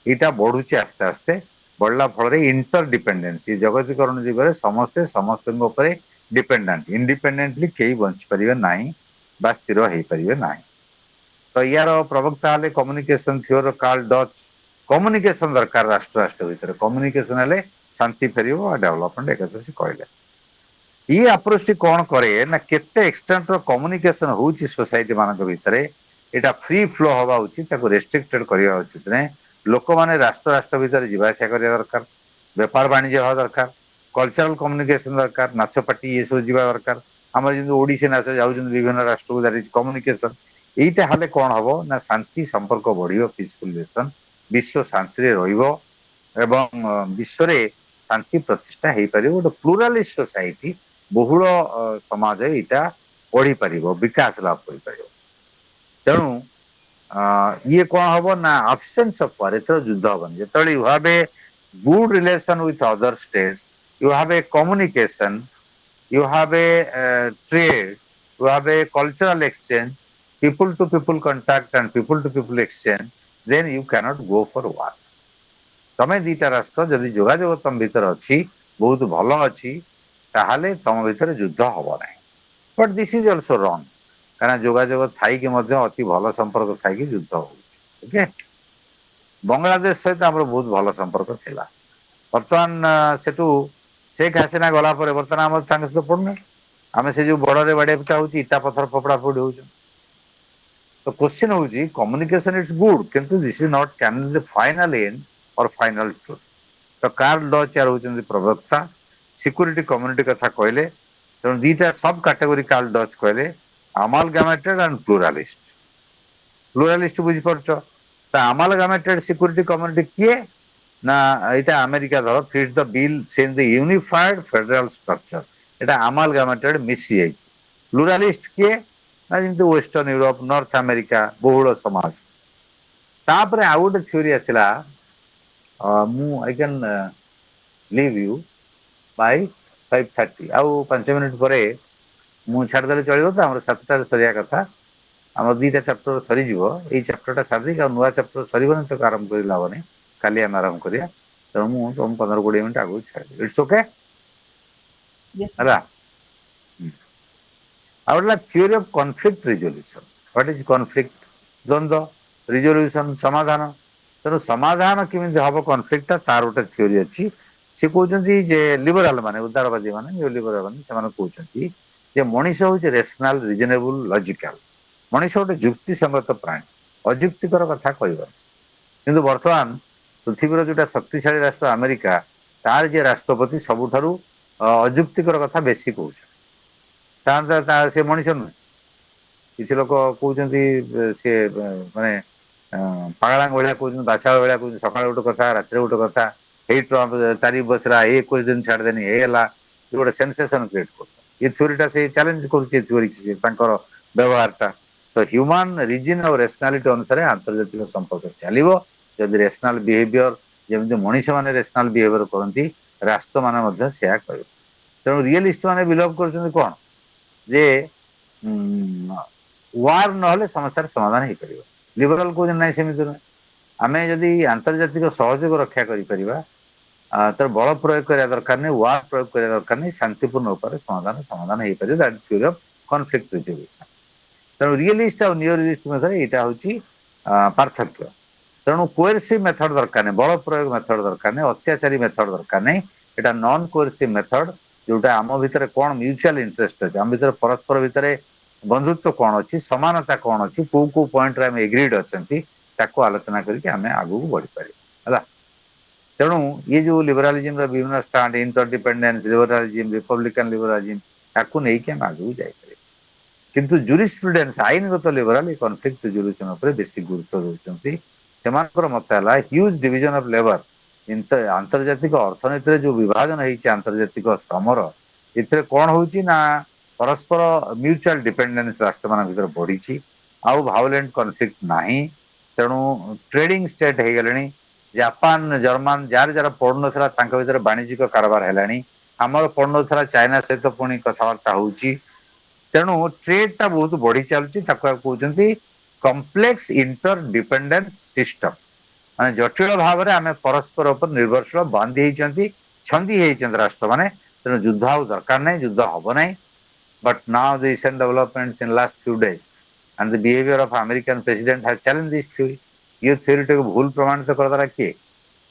ଏଇଟା ବଢୁଛି ଆସ୍ତେ ଆସ୍ତେ, ବଢିଲା ଫଳରେ ଇଣ୍ଟର ଡିପେଣ୍ଡେନ୍ସି, ଜଗତୀକରଣ ଯୁଗରେ ସମସ୍ତେ ସମସ୍ତଙ୍କ ଉପରେ ଡିପେଣ୍ଡାଣ୍ଟ, ଇଣ୍ଡିପେଣ୍ଡେଣ୍ଟଲି କେହି ବଞ୍ଚିପାରିବେ ନାହିଁ ବା ସ୍ଥିର ହେଇପାରିବେ ନାହିଁ। ତ ୟାର ପ୍ରବକ୍ତା ହେଲେ କମ୍ୟୁନିକେସନ ଥିଓର କାର୍ଲ ଡଚ୍। କମ୍ୟୁନିକେସନ ଦରକାର ରାଷ୍ଟ୍ର ରାଷ୍ଟ୍ର ଭିତରେ, କମ୍ୟୁନିକେସନ ହେଲେ ଶାନ୍ତି ଫେରିବ ଆଉ ଡେଭଲପମେଣ୍ଟ ଏକଥା ସେ କହିଲେ। ଇଏ ଆପ୍ରୋଚଟି କଣ କରେ ନା କେତେ ଏକ୍ସଟେଣ୍ଟର କମ୍ୟୁନିକେସନ ହଉଛି ସୋସାଇଟି ମାନଙ୍କ ଭିତରେ, ଏଇଟା ଫ୍ରି ଫ୍ଲୋ ହବା ଉଚିତ, ତାକୁ ରେଷ୍ଟ୍ରିକ୍ଟେଡ କରିବା ଉଚିତ ନାହିଁ। ଲୋକମାନେ ରାଷ୍ଟ୍ର ରାଷ୍ଟ୍ର ଭିତରେ ଯିବା ଆସିବା କରିବା ଦରକାର, ବେପାର ବାଣିଜ୍ୟ ହେବା ଦରକାର, କଲଚରାଲ କମ୍ୟୁନିକେସନ ଦରକାର, ନାଚ ପାର୍ଟି ଏସବୁ ଯିବା ଦରକାର। ଆମର ଯେମିତି ଓଡିଶୀ ନାଚ ଯାଉଛନ୍ତି ବିଭିନ୍ନ ରାଷ୍ଟ୍ରକୁ, ଦ୍ୟାଟ ଇଜ କମ୍ୟୁନିକେସନ। ଏଇଟା ହେଲେ କଣ ହବ ନା ଶାନ୍ତି ସମ୍ପର୍କ ବଢିବ, ପିସଫୁଲ ରିଲେସନ, ବିଶ୍ୱ ଶାନ୍ତିରେ ରହିବ ଏବଂ ବିଶ୍ୱରେ ଶାନ୍ତି ପ୍ରତିଷ୍ଠା ହେଇପାରିବ। ଗୋଟେ ପ୍ଲୁରାଲିଷ୍ଟ ସୋସାଇଟି, ବହୁଳ ସମାଜ ଏଇଟା ବଢିପାରିବ, ବିକାଶ ଲାଭ କରିପାରିବ। ତେଣୁ ଇଏ କଣ ହବ ନା absence of war, ଏଥର ଯୁଦ୍ଧ ହବନି। ଯେତେବେଳେ you have a good relation with other states, you have a communication, you have a trade, you have a cultural exchange, people to people contact and people to people exchange, then you cannot go for war. ତମେ ଦିଟା ରାଷ୍ଟ୍ର ଯଦି ଯୋଗାଯୋଗ ତମ ଭିତରେ ଅଛି, ବହୁତ ଭଲ ଅଛି, ତାହେଲେ ତମ ଭିତରେ ଯୁଦ୍ଧ ହବ ନାହିଁ। ବଟ୍ ଦିସ୍ ଇଜ ଅଲସୋ ରଙ୍ଗ, କାରଣ ଯୋଗାଯୋଗ ଥାଇକି ମଧ୍ୟ ଅତି ଭଲ ସମ୍ପର୍କ ଥାଇକି ଯୁଦ୍ଧ ହଉଛି। ଓକେ, ବାଂଲାଦେଶ ସହିତ ଆମର ବହୁତ ଭଲ ସମ୍ପର୍କ ଥିଲା। ବର୍ତ୍ତମାନ ସେଠୁ ଶେଖ ହାସିନା ଗଲା ପରେ ବର୍ତ୍ତମାନ ଆମର ତାଙ୍କ ସହିତ ପଡୁନି। ଆମେ ସେ ଯୋଉ ବଡରେ ବାଡିଆ ପିଟା ହଉଛି, ଇଟା ପଥର ଫୋପଡା ଫୋପଡି ହଉଛନ୍ତି। ତ କ୍ୱେଶ୍ଚିନ୍ ହଉଛି କମ୍ୟୁନିକେସନ ଇଟ୍ସ ଗୁଡ, କିନ୍ତୁ this is not can the final end or final truth. ତ କାର୍ଲ ଡଚ୍ ୟାର ହଉଛନ୍ତି ପ୍ରବକ୍ତା। ସିକ୍ୟୁରିଟି କମ୍ୟୁନିଟି କଥା କହିଲେ, ତେଣୁ ଦିଟା ସବ କାଟେଗୋରୀ କାର୍ଲ ଡଚ୍ କହିଲେ, ଆମାଲଗାମେଟେଡ ଆଣ୍ଡ ପ୍ଲୁରାଲିଷ୍ଟ। ପ୍ଲୁରାଲିଷ୍ଟ ବୁଝିପାରୁଛ, ତ ଆମାଲଗାମେଟେଡ ସିକ୍ୟୁରିଟି କମ୍ୟୁନିଟି କିଏ ନା ଏଇଟା ଆମେରିକା ଦଳ, ଫିଟ୍ ଦ ବିଲ୍ ସେନ୍ ଦ ୟୁନିଫାଏଡ ଫେଡେରାଲ ଷ୍ଟ୍ରକ୍ଚର, ଏଇଟା ଆମାଲଗାମେଟେଡ ମିଶିଯାଇଛି। ପ୍ଲୁରାଲିଷ୍ଟ କିଏ ନା ଯେମିତି ୱେଷ୍ଟର୍ଣ୍ଣ ୟୁରୋପ, ନର୍ଥ ଆମେରିକା, ବହୁଳ ସମାଜ। ତାପରେ ଆଉ ଗୋଟେ ଥିଓରି ଆସିଲା, ମୁଁ I can leave you by 5:30, ଆଉ 5 ମିନିଟ୍ ପରେ ମୁଁ ଛାଡ଼ିଦେଲେ ଚଳିବ ତ? ଆମର 7ଟାରେ ସରିବା କଥା, ଆମର 2ଟା ଚାପ୍ଟର ସରିଯିବ, ଏଇ ଚାପ୍ଟରଟା ସାରିଦେଇକି ଆଉ ନୂଆ ଚାପ୍ଟର ସରିବନି, ତାକୁ ଆରମ୍ଭ କରି ଲାଭ ନାହିଁ, କାଲି ଆମେ ଆରମ୍ଭ କରିବା। ତେଣୁ ମୁଁ ତମକୁ 15-20 ମିନିଟ୍ ଆଗକୁ ଛାଡ଼ିଦେବି, ଇଟ୍ସ ଓକେ Yes, sir. ହେଲା। ଆଉ ଗୋଟେ theory of conflict resolution. What is conflict? ଦ୍ୱନ୍ଦ୍ୱ, ରିଜଲ୍ୟୁସନ ସମାଧାନ। ତେଣୁ ସମାଧାନ କେମିତି ହବ କନଫ୍ଲିକ୍ଟଟା, ତାର ଗୋଟେ ଥିଓରି ଅଛି। ସେ କହୁଛନ୍ତି ଯେ ଲିବରାଲ ମାନେ, ଉଦାରବାଦୀ ମାନେ, ଲିବରାଲ ମାନେ, ସେମାନେ କହୁଛନ୍ତି ଯେ ମଣିଷ ହଉଛି ରେସନାଲ, ରିଜନେବୁଲ, ଲଜିକାଲ। ମଣିଷ ଗୋଟେ ଯୁକ୍ତିସଙ୍ଗତ ପ୍ରାଣୀ, ଅଯୁକ୍ତିକର କଥା କହିବନି। କିନ୍ତୁ ବର୍ତ୍ତମାନ ପୃଥିବୀର ଯୋଉଟା ଶକ୍ତିଶାଳୀ ରାଷ୍ଟ୍ର ଆମେରିକା, ତାର ଯିଏ ରାଷ୍ଟ୍ରପତି ସବୁଠାରୁ ଅଯୁକ୍ତିକର କଥା ବେଶୀ କହୁଛନ୍ତି। ତାହେଲେ ସେ ମଣିଷ ନୁହେଁ। କିଛି ଲୋକ କହୁଛନ୍ତି ସେ ମାନେ ପାଗଳାଙ୍କ ଭଳିଆ କହୁଛନ୍ତି, ବାଛାଳ ଭଳିଆ କହୁଛନ୍ତି, ସକାଳେ ଗୋଟେ କଥା, ରାତିରେ ଗୋଟେ କଥା। ଏଇ ଟ୍ରମ୍ପ ତାରିଫ ବସିଲା, ଏଇ 21 ଦିନ ଛାଡିଦେନି, ଏଇ ହେଲା, ଗୋଟେ ସେନ୍ସେସନ କ୍ରିଏଟ କରୁଛନ୍ତି। ଏ ଥିଓରିଟା ସେ ଚ୍ୟାଲେଞ୍ଜ କରୁଛି, ଏ ଥିଓରି ତାଙ୍କର ବ୍ୟବହାରଟା। ତ ହ୍ୟୁମାନ ରିଜିନ ଆଉ ରେସନାଲିଟି ଅନୁସାରେ ଆନ୍ତର୍ଜାତିକ ସମ୍ପର୍କ ଚାଲିବ। ଯଦି ରେସନାଲ ବିହେଭିୟର, ଯେମିତି ମଣିଷ ମାନେ ରେସନାଲ ବିହେଭିୟର କରନ୍ତି, ରାଷ୍ଟ୍ର ମାନେ ମଧ୍ୟ ସେୟା କରିବେ। ତେଣୁ ରିଏଲିଷ୍ଟ ମାନେ ବିଲୋଭ କରୁଛନ୍ତି କଣ, ଯେ ୱାର ନହେଲେ ସମସ୍ୟାର ସମାଧାନ ହେଇପାରିବ। ଲିବରାଲ କହୁଛନ୍ତି ନାହିଁ, ସେମିତି ନୁହେଁ। ଆମେ ଯଦି ଆନ୍ତର୍ଜାତିକ ସହଯୋଗ ରକ୍ଷା କରିପାରିବା, ତାର ବଳ ପ୍ରୟୋଗ କରିବା ଦରକାର ନାହିଁ, ୱାର ପ୍ରୟୋଗ କରିବା ଦରକାର ନାହିଁ, ଶାନ୍ତିପୂର୍ଣ୍ଣ ଉପାୟରେ ସମାଧାନ ହେଇପାରିବ। That is theory of conflict resolution. ତେଣୁ ରିଏଲିଷ୍ଟ ଆଉ ନିଓ ରିଏଲିଷ୍ଟ ମଧ୍ୟରେ ଏଇଟା ହଉଛି ପାର୍ଥକ୍ୟ। ତେଣୁ କୋଏରସିଭ ମେଥଡ ଦରକାର ନାହିଁ, ବଳ ପ୍ରୟୋଗ ମେଥଡ ଦରକାର ନାହିଁ, ଅତ୍ୟାଚାରୀ ମେଥଡ ଦରକାର ନାହିଁ। ଏଇଟା ନନ୍ କୋଏରସିଭ ମେଥଡ, ଯୋଉଟା ଆମ ଭିତରେ କଣ ମ୍ୟୁଚୁଆଲ ଇଣ୍ଟରେଷ୍ଟ ଅଛି, ଆମ ଭିତରେ ପରସ୍ପର ଭିତରେ ବନ୍ଧୁତ୍ୱ କଣ ଅଛି, ସମାନତା କଣ ଅଛି, କୋଉ କୋଉ ପଏଣ୍ଟରେ ଆମେ ଏଗ୍ରିଡ ଅଛନ୍ତି, ତାକୁ ଆଲୋଚନା କରିକି ଆମେ ଆଗକୁ ବଢିପାରିବା, ହେଲା। ତେଣୁ ଇଏ ଯୋଉ ଲିବରାଲିଜିମର ବିଭିନ୍ନ ଷ୍ଟାଣ୍ଡ, ଇଣ୍ଟରଡିପେଣ୍ଡେନ୍ସ ଲିବରାଲିଜିମ, ରିପବ୍ଲିକାନ ଲିବରାଲିଜିମ, ତାକୁ ନେଇକି ଆମେ ଆଗକୁ ଯାଇପାରିବା। କିନ୍ତୁ ଜୁରିସ୍ପ୍ରୁଡେନ୍ସ, ଆଇନଗତ ଲିବରାଲ ଏ କନଫ୍ଲିକ୍ଟ ରିଜଲ୍ୟୁସନ ଉପରେ ବେଶୀ ଗୁରୁତ୍ୱ ଦଉଛନ୍ତି। ସେମାନଙ୍କର ମତ ହେଲା ହ୍ୟୁଜ ଡିଭିଜନ ଅଫ ଲେବର, ଆନ୍ତର୍ଜାତିକ ଅର୍ଥନୀତିରେ ଯୋଉ ବିଭାଜନ ହେଇଛି ଆନ୍ତର୍ଜାତିକ ଶ୍ରମର ଏଥିରେ କଣ ହଉଛି ନା ପରସ୍ପର ମ୍ୟୁଚୁଆଲ ଡିପେଣ୍ଡେନ୍ସ ରାଷ୍ଟ୍ରମାନଙ୍କ ଭିତରେ ବଢିଛି ଆଉ ଭାଉଲେଣ୍ଟ କନଫ୍ଲିକ୍ଟ ନାହିଁ ତେଣୁ ଟ୍ରେଡିଂ ଷ୍ଟେଟ୍ ହେଇଗଲେଣି ଜାପାନ ଜର୍ମାନ ଯାହାର ଯାହାର ପଡୁନଥିଲା ତାଙ୍କ ଭିତରେ ବାଣିଜ୍ୟିକ କାରବାର ହେଲାଣି ଆମର ପଡୁନଥିଲା ଚାଇନା ସହିତ ପୁଣି କଥାବାର୍ତ୍ତା ହଉଛି ତେଣୁ ଟ୍ରେଡ ଟା ବହୁତ ବଢି ଚାଲୁଛି ତାକୁ କହୁଛନ୍ତି କମ୍ପ୍ଲେକ୍ସ ଇଣ୍ଟର ଡିପେଣ୍ଡେନ୍ସ ସିଷ୍ଟମ ମାନେ ଜଟିଳ ଭାବରେ ଆମେ ପରସ୍ପର ଉପରେ ନିର୍ଭରଶୀଳ ବାନ୍ଧି ହେଇଛନ୍ତି ଛନ୍ଦି ହେଇଛନ୍ତି ରାଷ୍ଟ୍ରମାନେ ତେଣୁ ଯୁଦ୍ଧ ଆଉ ଦରକାର ନାହିଁ ଯୁଦ୍ଧ ହବ ନାହିଁ but now the recent developments in last few days and the behavior of American president has challenged this theory. ये theory टाକୁ ଭୁଲ ପ୍ରମାଣିତ କରିଦେଲା କିଏ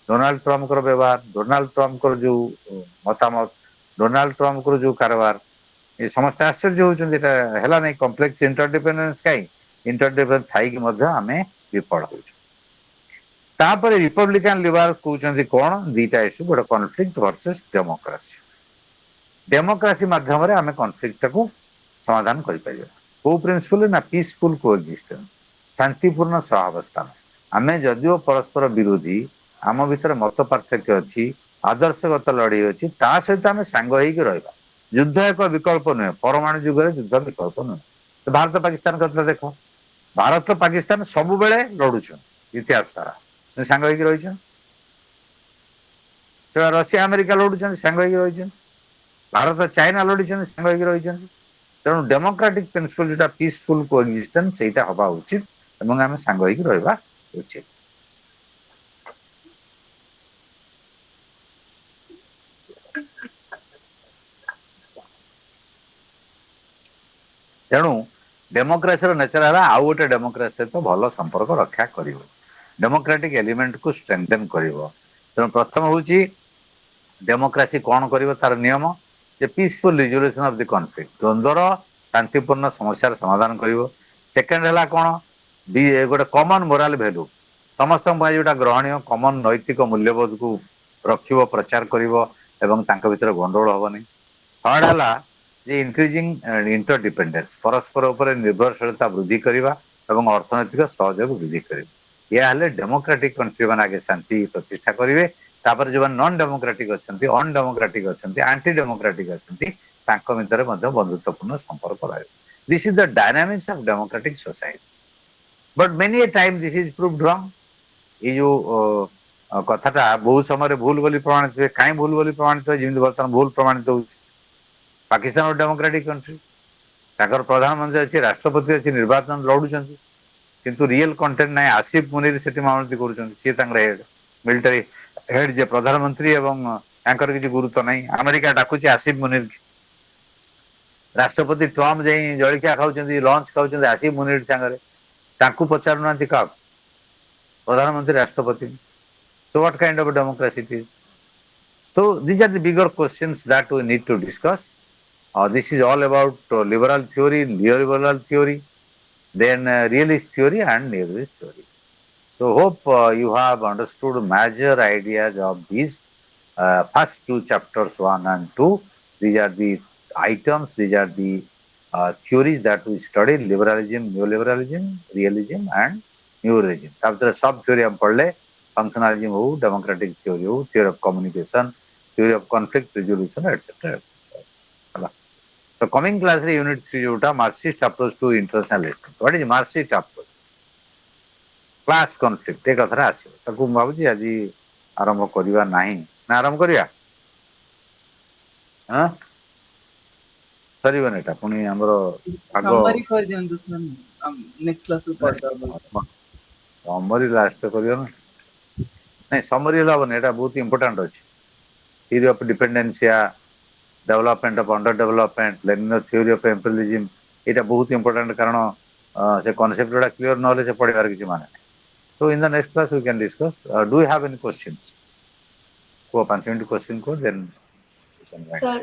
ଡୋନାଲ୍ଡ ଟ୍ରମ୍ପଙ୍କର ବ୍ୟବହାର ଡୋନାଲ୍ଡ ଟ୍ରମ୍ପଙ୍କର ଯୋଉ ମତାମତ ଡୋନାଲ୍ଡ ଟ୍ରମ୍ପଙ୍କର ଯୋଉ କାରବାର ଏ ସମସ୍ତେ ଆଶ୍ଚର୍ଯ୍ୟ ହଉଛନ୍ତି ଏଟା ହେଲା ନାହିଁ କମ୍ପ୍ଲେକ୍ସ ଇଣ୍ଟରଡିପେଣ୍ଡେନ୍ସ କାହିଁ ଇଣ୍ଟରଡିପେଣ୍ଡେନ୍ସ ଥାଇକି ମଧ୍ୟ ଆମେ ବିଫଳ ହଉଛୁ ତାପରେ ରିପବ୍ଲିକାନ ଲିବରାଲ କହୁଛନ୍ତି କଣ ଦିଟା ଇସ୍ୟୁ ଗୋଟେ କନଫ୍ଲିକ୍ଟ ଭର୍ସେସ ଡେମୋକ୍ରାସି ଡେମୋକ୍ରାସି ମାଧ୍ୟମରେ ଆମେ କନଫ୍ଲିକ୍ଟଟାକୁ ସମାଧାନ କରିପାରିବା କୋଉ ପ୍ରିନ୍ସିପଲ ନା ପିସଫୁଲ କୋଏକ୍ଜିଷ୍ଟେନ୍ସ ଶାନ୍ତିପୂର୍ଣ୍ଣ ସହାବସ୍ଥାନ ଆମେ ଯଦିଓ ପରସ୍ପର ବିରୋଧୀ ଆମ ଭିତରେ ମତ ପାର୍ଥକ୍ୟ ଅଛି ଆଦର୍ଶଗତ ଲଢେଇ ଅଛି ତା ସହିତ ଆମେ ସାଙ୍ଗ ହେଇକି ରହିବା ଯୁଦ୍ଧ ଏକ ବିକଳ୍ପ ନୁହେଁ ପରମାଣୁ ଯୁଗରେ ଯୁଦ୍ଧ ବିକଳ୍ପ ନୁହେଁ ଭାରତ ପାକିସ୍ତାନ କଥା ଦେଖ ଭାରତ ପାକିସ୍ତାନ ସବୁବେଳେ ଲଢୁଛନ୍ତି ଇତିହାସ ସାରା ସାଙ୍ଗ ହେଇକି ରହିଛନ୍ତି ସେଟା ରଷିଆ ଆମେରିକା ଲଢୁଛନ୍ତି ସାଙ୍ଗ ହେଇକି ରହିଛନ୍ତି ଭାରତ ଚାଇନା ଲଢିଛନ୍ତି ସାଙ୍ଗ ହେଇକି ରହିଛନ୍ତି ତେଣୁ ଡେମୋକ୍ରାଟିକ ପ୍ରିନ୍ସିପଲ ଯୋଉଟା ପିସଫୁଲ କୋଏକ୍ଜିଷ୍ଟେନ୍ସ ସେଇଟା ହବା ଉଚିତ ଏବଂ ଆମେ ସାଙ୍ଗ ହେଇକି ରହିବା ଉଚିତ ତେଣୁ ଡେମୋକ୍ରାସିର ନେଚର ହେଲା ଆଉ ଗୋଟେ ଡେମୋକ୍ରାସି ସହିତ ଭଲ ସମ୍ପର୍କ ରକ୍ଷା କରିବ ଡେମୋକ୍ରାଟିକ ଏଲିମେଣ୍ଟକୁ ଷ୍ଟ୍ରେଙ୍ଗଥେନ କରିବ ତେଣୁ ପ୍ରଥମ ହଉଛି ଡେମୋକ୍ରାସି କଣ କରିବ ତାର ନିୟମ ଯେ peaceful resolution of the conflict ଦ୍ୱନ୍ଦ୍ୱର ଶାନ୍ତିପୂର୍ଣ୍ଣ ସମସ୍ୟାର ସମାଧାନ କରିବ ସେକେଣ୍ଡ ହେଲା କଣ ଗୋଟେ କମନ ମୋରାଲ ଭ୍ୟାଲୁ ସମସ୍ତଙ୍କ ପାଇଁ ଯୋଉଟା ଗ୍ରହଣୀୟ କମନ ନୈତିକ ମୂଲ୍ୟବୋଧକୁ ରଖିବ ପ୍ରଚାର କରିବ ଏବଂ ତାଙ୍କ ଭିତରେ ଗଣ୍ଡଗୋଳ ହବନି ଥର୍ଡ ହେଲା ଯେ ଇନକ୍ରିଜିଂ ଇଣ୍ଟରଡିପେଣ୍ଡେନ୍ସ ପରସ୍ପର ଉପରେ ନିର୍ଭରଶୀଳତା ବୃଦ୍ଧି କରିବା ଏବଂ ଅର୍ଥନୈତିକ ସହଯୋଗ ବୃଦ୍ଧି କରିବା ଏହା ହେଲେ ଡେମୋକ୍ରାଟିକ କଣ୍ଟ୍ରି ମାନେ ଆଗେ ଶାନ୍ତି ପ୍ରତିଷ୍ଠା କରିବେ ତାପରେ ଯୋଉମାନେ ନନ୍ ଡେମୋକ୍ରାଟିକ ଅଛନ୍ତି ଅନଡେମୋକ୍ରାଟିକ ଅଛନ୍ତି ଆଣ୍ଟି ଡେମୋକ୍ରାଟିକ ଅଛନ୍ତି ତାଙ୍କ ଭିତରେ ମଧ୍ୟ ବନ୍ଧୁତ୍ୱପୂର୍ଣ୍ଣ ସମ୍ପର୍କ ରହିବ this is the dynamics of democratic society but many a time this is proved wrong ଏଇ ଯୋଉ କଥାଟା ବହୁ ସମୟରେ ଭୁଲ ବୋଲି ପ୍ରମାଣିତ ହୁଏ କାହିଁ ଭୁଲ ବୋଲି ପ୍ରମାଣିତ ହୁଏ ଯେମିତି ବର୍ତ୍ତମାନ ଭୁଲ ପ୍ରମାଣିତ ହଉଛି ପାକିସ୍ତାନ ଗୋଟେ ଡେମୋକ୍ରାଟିକ କଣ୍ଟ୍ରି ତାଙ୍କର ପ୍ରଧାନମନ୍ତ୍ରୀ ଅଛି ରାଷ୍ଟ୍ରପତି ଅଛି ନିର୍ବାଚନ ଲଢୁଛନ୍ତି କିନ୍ତୁ ରିଏଲ କଣ୍ଟେଣ୍ଟ ନାହିଁ ଆସିଫ ମୁନିର ସେଠି ମାମଲତି କରୁଛନ୍ତି ସିଏ ତାଙ୍କର ହେଡ ମିଲିଟାରୀ ହେଡ ଯେ ପ୍ରଧାନମନ୍ତ୍ରୀ ଏବଂ ତାଙ୍କର କିଛି ଗୁରୁତ୍ୱ ନାହିଁ ଆମେରିକା ଡାକୁଛି ଆସିଫ ମୁନିର ରାଷ୍ଟ୍ରପତି ଟ୍ରମ୍ପ ଯାଇ ଜଳଖିଆ ଖାଉଛନ୍ତି ଲଞ୍ଚ ଖାଉଛନ୍ତି ଆସିଫ ମୁନିର ସାଙ୍ଗରେ ତାଙ୍କୁ ପଚାରୁନାହାନ୍ତି କାହାକୁ ପ୍ରଧାନମନ୍ତ୍ରୀ ରାଷ୍ଟ୍ରପତି so what kind of a democracy it is so these are the bigger questions that we need to discuss this is all about liberal theory neoliberal theory then realist theory and neo-realist theory so hope you have understood major ideas of these first two chapters 1 and 2 these are the items these are the theories that we studied liberalism neoliberalism realism and neorealism after sub theory हम पढ़ ले functionalism हो democratic theory हो theory of communication theory of conflict resolution etc etc so coming class रे unit 3 जोटा marxist approach to international relations what is marxist approach class conflict ଏ କଥାରେ ଆସିବ ତାକୁ ମୁଁ ଭାବୁଛି ଆଜି ଆରମ୍ଭ କରିବା ନାହିଁ ନା ଆରମ୍ଭ କରିବା ହଁ ସରିବନି ଏଟା ପୁଣି ଆମର ଆଗ समरी कर दियंतु सर नेक्स्ट क्लास ରୁ କରିଦବା ସମରି ଲାଷ୍ଟ କରିବା ନା ନାଇଁ ସମରି ହେଲେ ହବନି ଏଟା ବହୁତ ଇମ୍ପୋର୍ଟାଣ୍ଟ ଅଛି theory of dependency development of underdevelopment learning the theory of imperialism ଏଇଟା ବହୁତ ଇମ୍ପୋର୍ଟାଣ୍ଟ କାରଣ ସେ କନସେପ୍ଟ ଗୁଡା କ୍ଲିୟର ନହେଲେ ସେ ପଢିବାର କିଛି ମାନେ ନାହିଁ so in the next class we can discuss do you have any questions କୁହ 5 ମିନିଟ କ୍ୱେଶ୍ଚିନ କୁହ then we can write. Sir,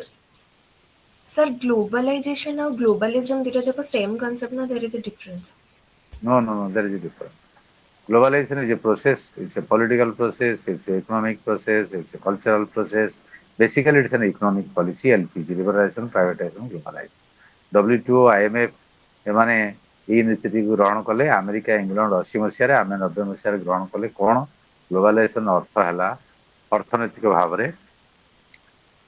sir, globalization और globalism दिटा जाको same concept ना there is a difference. no there is a difference globalization is a process it's a political process it's an economic process it's a cultural process basically it's an economic policy LPG liberalization privatization globalization WTO IMF ଏମାନେ ଏଇ ନୀତିଟିକୁ ଗ୍ରହଣ କଲେ ଆମେରିକା ଇଂଲଣ୍ଡ 80 ମସିହାରେ ଆମେ 90 ମସିହାରେ ଗ୍ରହଣ କଲେ କଣ ଗ୍ଲୋବାଲାଇଜେସନ ଅର୍ଥ ହେଲା ଅର୍ଥନୈତିକ ଭାବରେ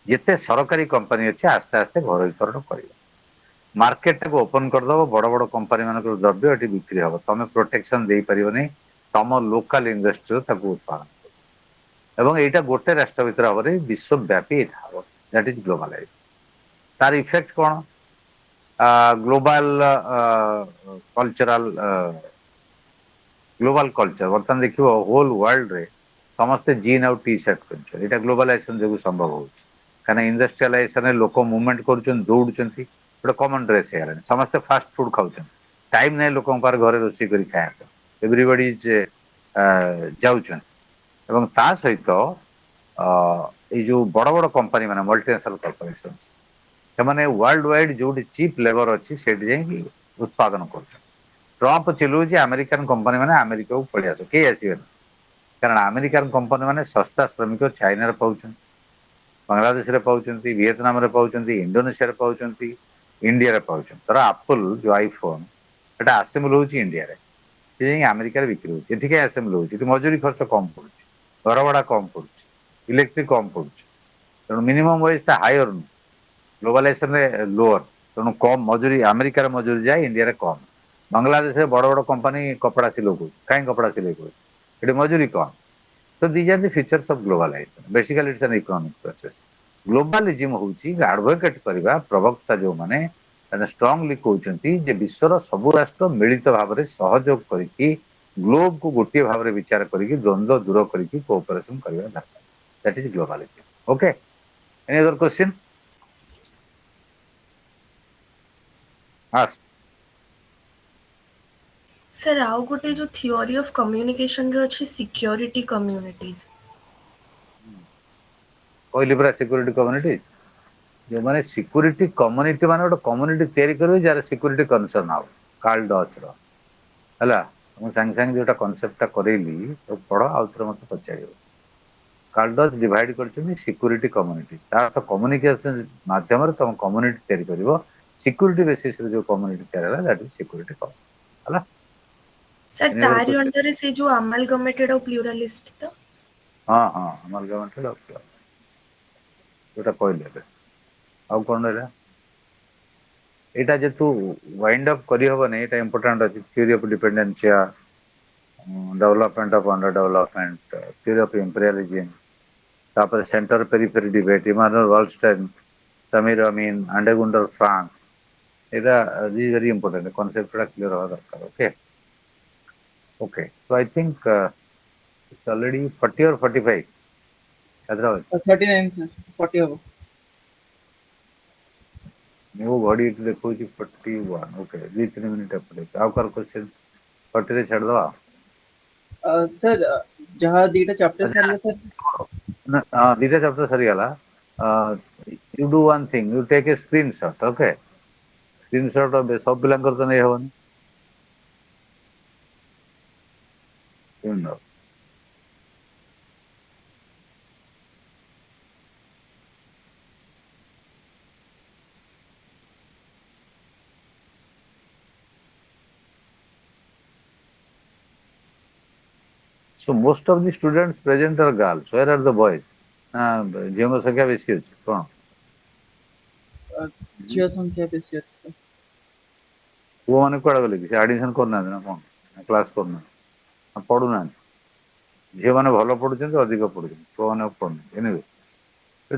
ଯେତେ ସରକାରୀ କମ୍ପାନୀ ଅଛି ଆସ୍ତେ ଆସ୍ତେ ଘରୋଇକରଣ କରିବ। ମାର୍କେଟଟାକୁ ଓପନ କରିଦେବ, ବଡ଼ ବଡ଼ କମ୍ପାନୀ ମାନଙ୍କର ଦ୍ରବ୍ୟ ଏଠି ବିକ୍ରି ହେବ। ତମେ ପ୍ରୋଟେକ୍ସନ ଦେଇପାରିବନି ତମ ଲୋକାଲ ଇଣ୍ଡଷ୍ଟ୍ରିରୁ ତାକୁ ଉତ୍ପାଦନ କରିବ। ଏବଂ ଏଇଟା ଗୋଟେ ରାଷ୍ଟ୍ର ଭିତରେ ହବନି, ବିଶ୍ୱବ୍ୟାପୀ ଏଇଟା ହବ। That is globalisation. ତାର ଇଫେକ୍ଟ କ'ଣ? ଗ୍ଲୋବାଲ କଲଚରାଲ ଗ୍ଲୋବାଲ କଲଚର ବର୍ତ୍ତମାନ ଦେଖିବ ହୋଲ ୱାର୍ଲଡରେ ସମସ୍ତେ ଜିନ୍ ଆଉ ଟି ସାର୍ଟ ପିନ୍ଧୁଛନ୍ତି। ଏଇଟା ଗ୍ଲୋବାଲାଇଜେସନ ଯୋଗୁଁ ସମ୍ଭବ ହଉଛି। କାହିଁକିନା ଇଣ୍ଡଷ୍ଟ୍ରିଆଲାଇଜେସନରେ ଲୋକ ମୁଭମେଣ୍ଟ କରୁଛନ୍ତି, ଦୌଡୁଛନ୍ତି, ଗୋଟେ କମନ ଡ୍ରେସ୍ ହେଇଗଲାଣି। ସମସ୍ତେ ଫାଷ୍ଟ ଫୁଡ ଖାଉଛନ୍ତି, ଟାଇମ ନାହିଁ ଲୋକଙ୍କ ପାଖରେ ଘରେ ରୋଷେଇ କରି ଖାଇବା ପାଇଁ। ଏଭ୍ରିବଡି ଯାଉଛନ୍ତି। ଏବଂ ତା ସହିତ ଏଇ ଯୋଉ ବଡ ବଡ କମ୍ପାନୀ ମାନେ ମଲ୍ଟିନେସନାଲ କର୍ପୋରେସନ ସେମାନେ ୱାର୍ଲଡ ୱାଇଡ ଯୋଉଠି ଚିପ୍ ଲେବର ଅଛି ସେଠି ଯାଇକି ଉତ୍ପାଦନ କରୁଛନ୍ତି। ଟ୍ରମ୍ପ ଚିଲଉଛି ଆମେରିକାନ କମ୍ପାନୀ ମାନେ ଆମେରିକାକୁ ପଳେଇ ଆସ, କେହି ଆସିବେନି। କାରଣ ଆମେରିକାନ କମ୍ପାନୀ ମାନେ ଶସ୍ତା ଶ୍ରମିକ ଚାଇନାରେ ପାଉଛନ୍ତି, ବାଂଲାଦେଶରେ ପାଉଛନ୍ତି, ଭିଏତନାମରେ ପାଉଛନ୍ତି, ଇଣ୍ଡୋନେସିଆରେ ପାଉଛନ୍ତି, ଇଣ୍ଡିଆରେ ପାଉଛନ୍ତି। ଧର ଆପଲ ଯୋଉ ଆଇଫୋନ ସେଟା ଆସେମ୍ବଲ ହଉଛି ଇଣ୍ଡିଆରେ, ସେ ଯାଇକି ଆମେରିକାରେ ବିକ୍ରି ହଉଛି। ଏଠି କାଇଁ ଆସେମ୍ବଲ ହଉଛି? ଏଠି ମଜୁରୀ ଖର୍ଚ୍ଚ କମ ପଡୁଛି, ଘର ଭଡା କମ ପଡୁଛି, ଇଲେକ୍ଟ୍ରିକ କମ ପଡୁଛି। ତେଣୁ ମିନିମମ୍ ୱେଜଟା ହାୟର ନୁହଁ, ଗ୍ଲୋବାଲାଇଜେସନରେ ଲୋଅର। ତେଣୁ କମ ମଜୁରୀ ଆମେରିକାରେ ମଜୁରୀ ଯାଏ, ଇଣ୍ଡିଆରେ କମ। ବାଂଲାଦେଶରେ ବଡ ବଡ କମ୍ପାନୀ କପଡା ସିଲେଇ କରୁଛି, କାହିଁ କପଡା ସିଲେଇ କରୁଛି? ଏଠି ମଜୁରୀ କମ। So these are the features of globalization. Basically it's an economic process. ଗ୍ଲୋବାଲିଜିମ୍ ହଉଛି ଆଡଭୋକେଟ କରିବା ପ୍ରବକ୍ତା ଯୋଉମାନେ ଷ୍ଟ୍ରଙ୍ଗଲି କହୁଛନ୍ତି ଯେ ବିଶ୍ୱର ସବୁ ରାଷ୍ଟ୍ର ମିଳିତ ଭାବରେ ସହଯୋଗ କରିକି ଗ୍ଲୋବକୁ ଗୋଟିଏ ଭାବରେ ବିଚାର କରିକି ଦ୍ୱନ୍ଦ୍ୱ ଦୂର କରିକି କୋଅପରେସନ କରିବା ଦରକାର। That is globalism. Okay, any other question? Ask. Sir ଆଉ ଗୋଟେ ଯୋଉ ଥିଓରି ଅଫ କମ୍ୟୁନିକେସନରେ ଅଛି ସିକ୍ୟୁରିଟି କମ୍ୟୁନିଟିଜ। କହିଲି ପରା ସିକ୍ୟୁରିଟି କମ୍ୟୁନିଟିଜ। ଯୋଉମାନେ ସିକ୍ୟୁରିଟି କମ୍ୟୁନିଟି ମାନେ ଗୋଟେ କମ୍ୟୁନିଟି ତିଆରି କରିବେ ଯାହାର ସିକ୍ୟୁରିଟି କନସର୍ନ ହବ। କାର୍ଲ ଡଚର ହେଲା, ମୁଁ ସାଙ୍ଗେ ସାଙ୍ଗେ ଯୋଉଟା କନସେପ୍ଟଟା କରେଇଲି ତାକୁ ପଢ, ଆଉ ଥରେ ମତେ ପଚାରିବ। କାର୍ଲ ଡଚ୍ ଡିଭାଇଡ କରିଛନ୍ତି ସିକ୍ୟୁରିଟି କମ୍ୟୁନିଟି। ତା ଅର୍ଥ କମ୍ୟୁନିକେସନ ମାଧ୍ୟମରେ ତମ କମ୍ୟୁନିଟି ତିଆରି କରିବ। ସିକ୍ୟୁରିଟି ବେସିସରେ ଯୋଉ କମ୍ୟୁନିଟି ତିଆରି ହେଲା ଦ୍ୟାଟ ଇଜ ସିକ୍ୟୁରିଟି କମ୍ୟୁନିଟି। ହେଲା, ସାର୍ Any other ତାରି question? ଅଣ୍ଡରରେ ସେ ଯୋଉ ଆମାଲଗମେଟେଡ ଆଉ ପ୍ଲୁରାଲିଷ୍ଟ ତ? ହଁ ହଁ, ଆମାଲଗମେଟେଡ ଯୋଉଟା କହିଲେ ଏବେ। ଆଉ କଣ ରହିଲା? ଏଇଟା ଯେହେତୁ ୱାଇଣ୍ଡ ଅପ୍ କରିହବନି, ଏଇଟା ଇମ୍ପୋର୍ଟାଣ୍ଟ ଅଛି। Theory of dependencia, development of under development, theory of imperialism, ତାପରେ centre periphery debate, Immanuel Wallerstein, Samir Amin, Andre Gunder Frank. ଏଇଟା ଭେରି ଇମ୍ପୋର୍ଟାଣ୍ଟ କନସେପ୍ଟ ଗୁଡା କ୍ଲିୟର ହବା ଦରକାର। Okay okay, so I think it's already 40 or 45 Hyderabad. 39 sir, 40 ହବ। ମୋ ଘଡ଼ି ଏଠି ଦେଖଉଛି 41। ଓକେ, 2-3 ମିନିଟ୍ ଏପଟେ। ଆଉ କାହାର କ୍ୱେଶ୍ଚିନ୍? 40ରେ ଛାଡ଼ିଦେବା। सर जहाँ दीटा चैप्टर ଆଚ୍ଛା, सरला सर। ଦିଟା ଚାପ୍ଟର ସରିଗଲା। You do one thing, you take a screenshot. Okay, screenshot ସବୁ ପିଲାଙ୍କର ତ ନେଇ ହବନି। So most of the students present are girls. Where are the boys? ଝିଅଙ୍କ ସଂଖ୍ୟା ବେଶୀ ଅଛି କଣ? झियो संख्या बेसी ଅଛି sir। ପୁଅମାନେ କୁଆଡେ ଗଲେ କି? ସେ ଆଡମିସନ କରୁନାହାନ୍ତି ନା କଣ? କ୍ଲାସ କରୁନାହାନ୍ତି ନା ପଢୁନାହାନ୍ତି? ଝିଅମାନେ ଭଲ ପଢୁଛନ୍ତି, ଅଧିକ ପଢୁଛନ୍ତି, ପୁଅମାନେ ପଢୁନାହାନ୍ତି। Anyway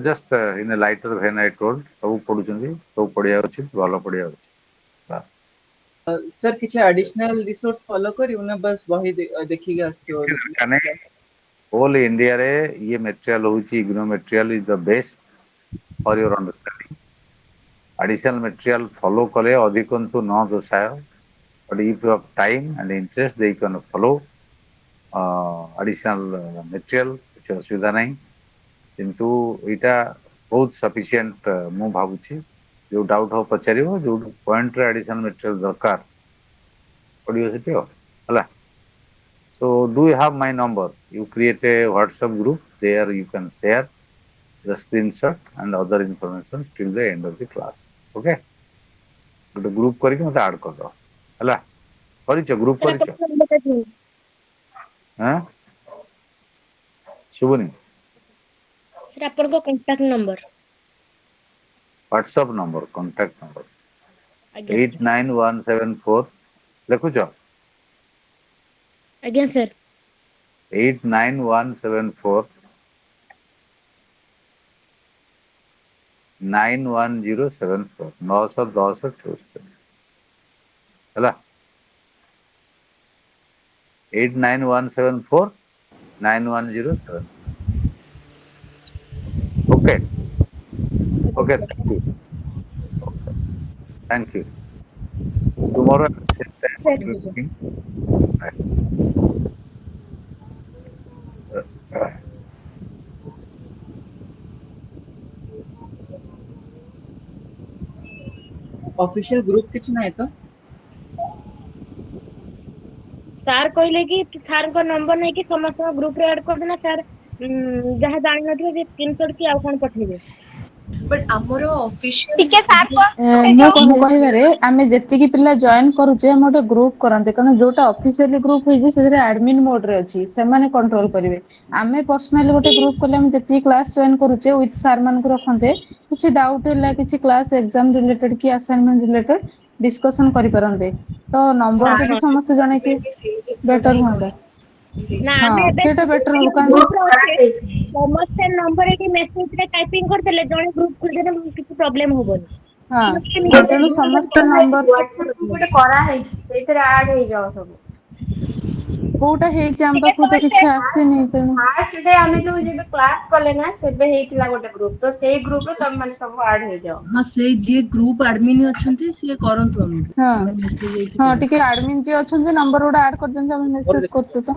just in a lighter vein I told, ସବୁ ପଢୁଛନ୍ତି, ସବୁ ପଢିବା ଉଚିତ, ଭଲ ପଢିବା ଉଚିତ। सर किसी एडिशनल रिसोर्स फॉलो करियो ना, बस वही देखिके आस्ते हो। होल इंडिया रे ये मटेरियल होची, IGNOU material is the best for your understanding. Additional material follow कले अधिकंतु न दोषाय, but if you have time and interest they can follow additional material, कुछ असुविधा नहीं। किंतु इटा बहुत सफिशिएंट मु भाबुची। जो डाउट हो पचारियो, जो पॉइंट रे एडिशनल मटेरियल दरकार पड़ियो सेठी हो हला। So do you have my number? You create a WhatsApp group, there you can share the screenshot and other information till the end of the class. Okay, ଗୋଟେ ଗ୍ରୁପ କରିକି ମତେ ଆଡ୍ କରିଦବ ହେଲା। କରିଛ ଗ୍ରୁପ ସାର୍ କରିଛ? ଆପଣଙ୍କ କଥା ଶୁଭୁନି? सर आपको contact number WhatsApp number, contact number आज्ञा 89174 लिखुछ आज्ञा सर 89174 91074 910 ହେଲା 89174 91074 okay okay thank you tomorrow Thank you, sir. Official group किछ नाही तो सर कहले कि सर को नंबर नहीं कि समस्त ग्रुप रे ऐड कर देना सर जहाँ जान नथिबे जे स्क्रीनशॉट की आउ कोन पठेबे बट हमरो ऑफिशियल ଟିକେ ସାର୍ ମୁଁ କହିବାରେ ଆମେ ଯେତିକି ପିଲା ଜଏନ୍ କରୁଛେ ଆମେ ଗୋଟେ ଗ୍ରୁପ କରନ୍ତେ କାରଣ ଯୋଉଟା ଅଫିସିଆଲି ଗ୍ରୁପ ହେଇଛି ସେଥିରେ ଆଡମିନ୍ ମୋଡ ରେ ଅଛି ସେମାନେ କଣ୍ଟ୍ରୋଲ କରିବେ ଆମେ ପର୍ସନାଲି ଗୋଟେ ଗ୍ରୁପ କଲେ ଆମେ ଯେତିକି କ୍ଲାସ ଜଏନ୍ କରୁଛେ ୱିଥ୍ ସାର୍ ମାନଙ୍କୁ ରଖନ୍ତେ କିଛି ଡାଉଟ୍ ହେଲା କିଛି କ୍ଲାସ ଏକ୍ସାମ ରିଲେଟେଡ୍ କି ଆସାଇନମେଣ୍ଟ ରିଲେଟେଡ୍ ଡିସ୍କସନ କରିପାରନ୍ତେ ତ ନମ୍ବର ଯଦି ସମସ୍ତେ ଜଣେଇକି ବେଟର ହୁଅନ୍ତା ना हाँ आमे एबे ସେଇଟା ବେଟର ହବ କାରଣ ग्रुप रे ଅଛି ସମସ୍ତେ ନମ୍ବର ଏଠି ମେସେଜ ରେ ଟାଇପିଂ କରିଦେଲେ ଜଣେ ଗ୍ରୁପ ଖୋଲିଦେଲେ କିଛି ପ୍ରୋବ୍ଲେମ ହବନି ହଁ ସମସ୍ତେ ହଁ ତେଣୁ ସମସ୍ତେ ନମ୍ବର ଗୋଟେ କରାହେଇଛି ସେଇଥିରେ ଆଡ ହେଇଯାଅ ସବୁ କୋଉଟା ହେଇଛି ଆମ ଟିକେ ପାଖକୁ ତ କିଛି ଆସିନି ତେଣୁ ଫାର୍ଷ୍ଟ ଡେ ଆମେ ଯୋଉ ଯେବେ କ୍ଲାସ କଲେ ନା ସେବେ ହେଇଥିଲା ଗୋଟେ ଗ୍ରୁପ ତ ସେଇ ଗ୍ରୁପରେ ତମେ ମାନେ ସବୁ ଆଡ ହେଇଯାଅ ହଁ ସେଇ ଯିଏ ଗ୍ରୁପ ଆଡମିନ ଅଛନ୍ତି ସିଏ କରନ୍ତୁ ଆମକୁ ହଁ ଆମେ ମେସେଜ ଏଇଠି ହଁ କରୁ ଟିକେ ଆଡମିନ୍ ଯିଏ ଅଛନ୍ତି ନମ୍ବର ଗୁଡା ଆଡ କରିଦିଅନ୍ତୁ ଆମେ ମେସେଜ କରୁଛୁ ତ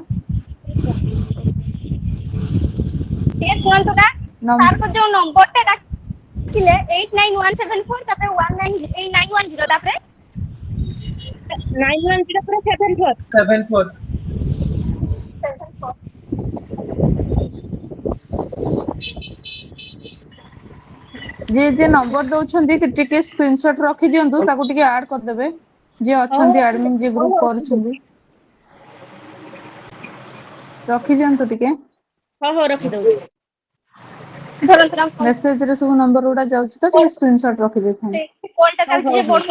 ଟିକେ ଶୁଣନ୍ତୁ ନା ନମ୍ ସାର୍ ଯୋଉ ନମ୍ବରଟା ଡାକିଲେ 89174 ତାପରେ 910 ତାପରେ 910 ପୁରା 74 74 ଯିଏ ଯିଏ ନମ୍ବର ଦଉଛନ୍ତି ଟିକେ ସ୍କ୍ରିନଶଟ ରଖି ଦିଅନ୍ତୁ ତାକୁ ଟିକେ ଆଡ କରିଦେବେ ଯିଏ ଅଛନ୍ତି ଆଡମିନ୍ ଯିଏ ଗ୍ରୁପ କରୁଛନ୍ତି ରଖି ଦିଅନ୍ତୁ ଟିକେ हो रखि दउछि ମେସେଜ ରେ ସବୁ ନମ୍ବର ଗୁଡା ଯାଉଛି ତ ଟିକେ ସ୍କ୍ରିନଶଟ ରଖି ଦେଇଥାନ୍ତୁ କଲଟା ଚାଲିଛି ଯେ ବୋର୍ଡ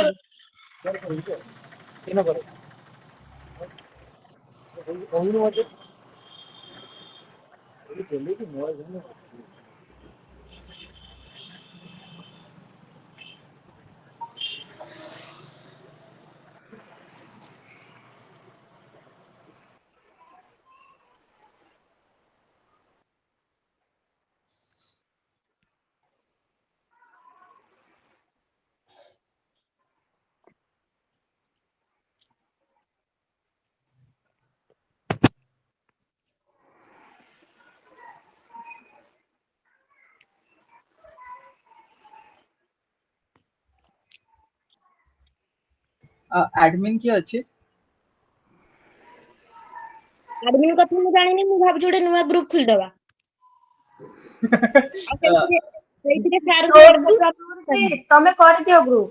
एडमिन की अछि एडमिन कथा मु जानिनी मु भाबु जोडे नुवा ग्रुप खोल देबा ସେଇଥିରେ ସାର୍ ଙ୍କୁ add କରିଦେବା ତମେ କରିଦିଅ ଗ୍ରୁପ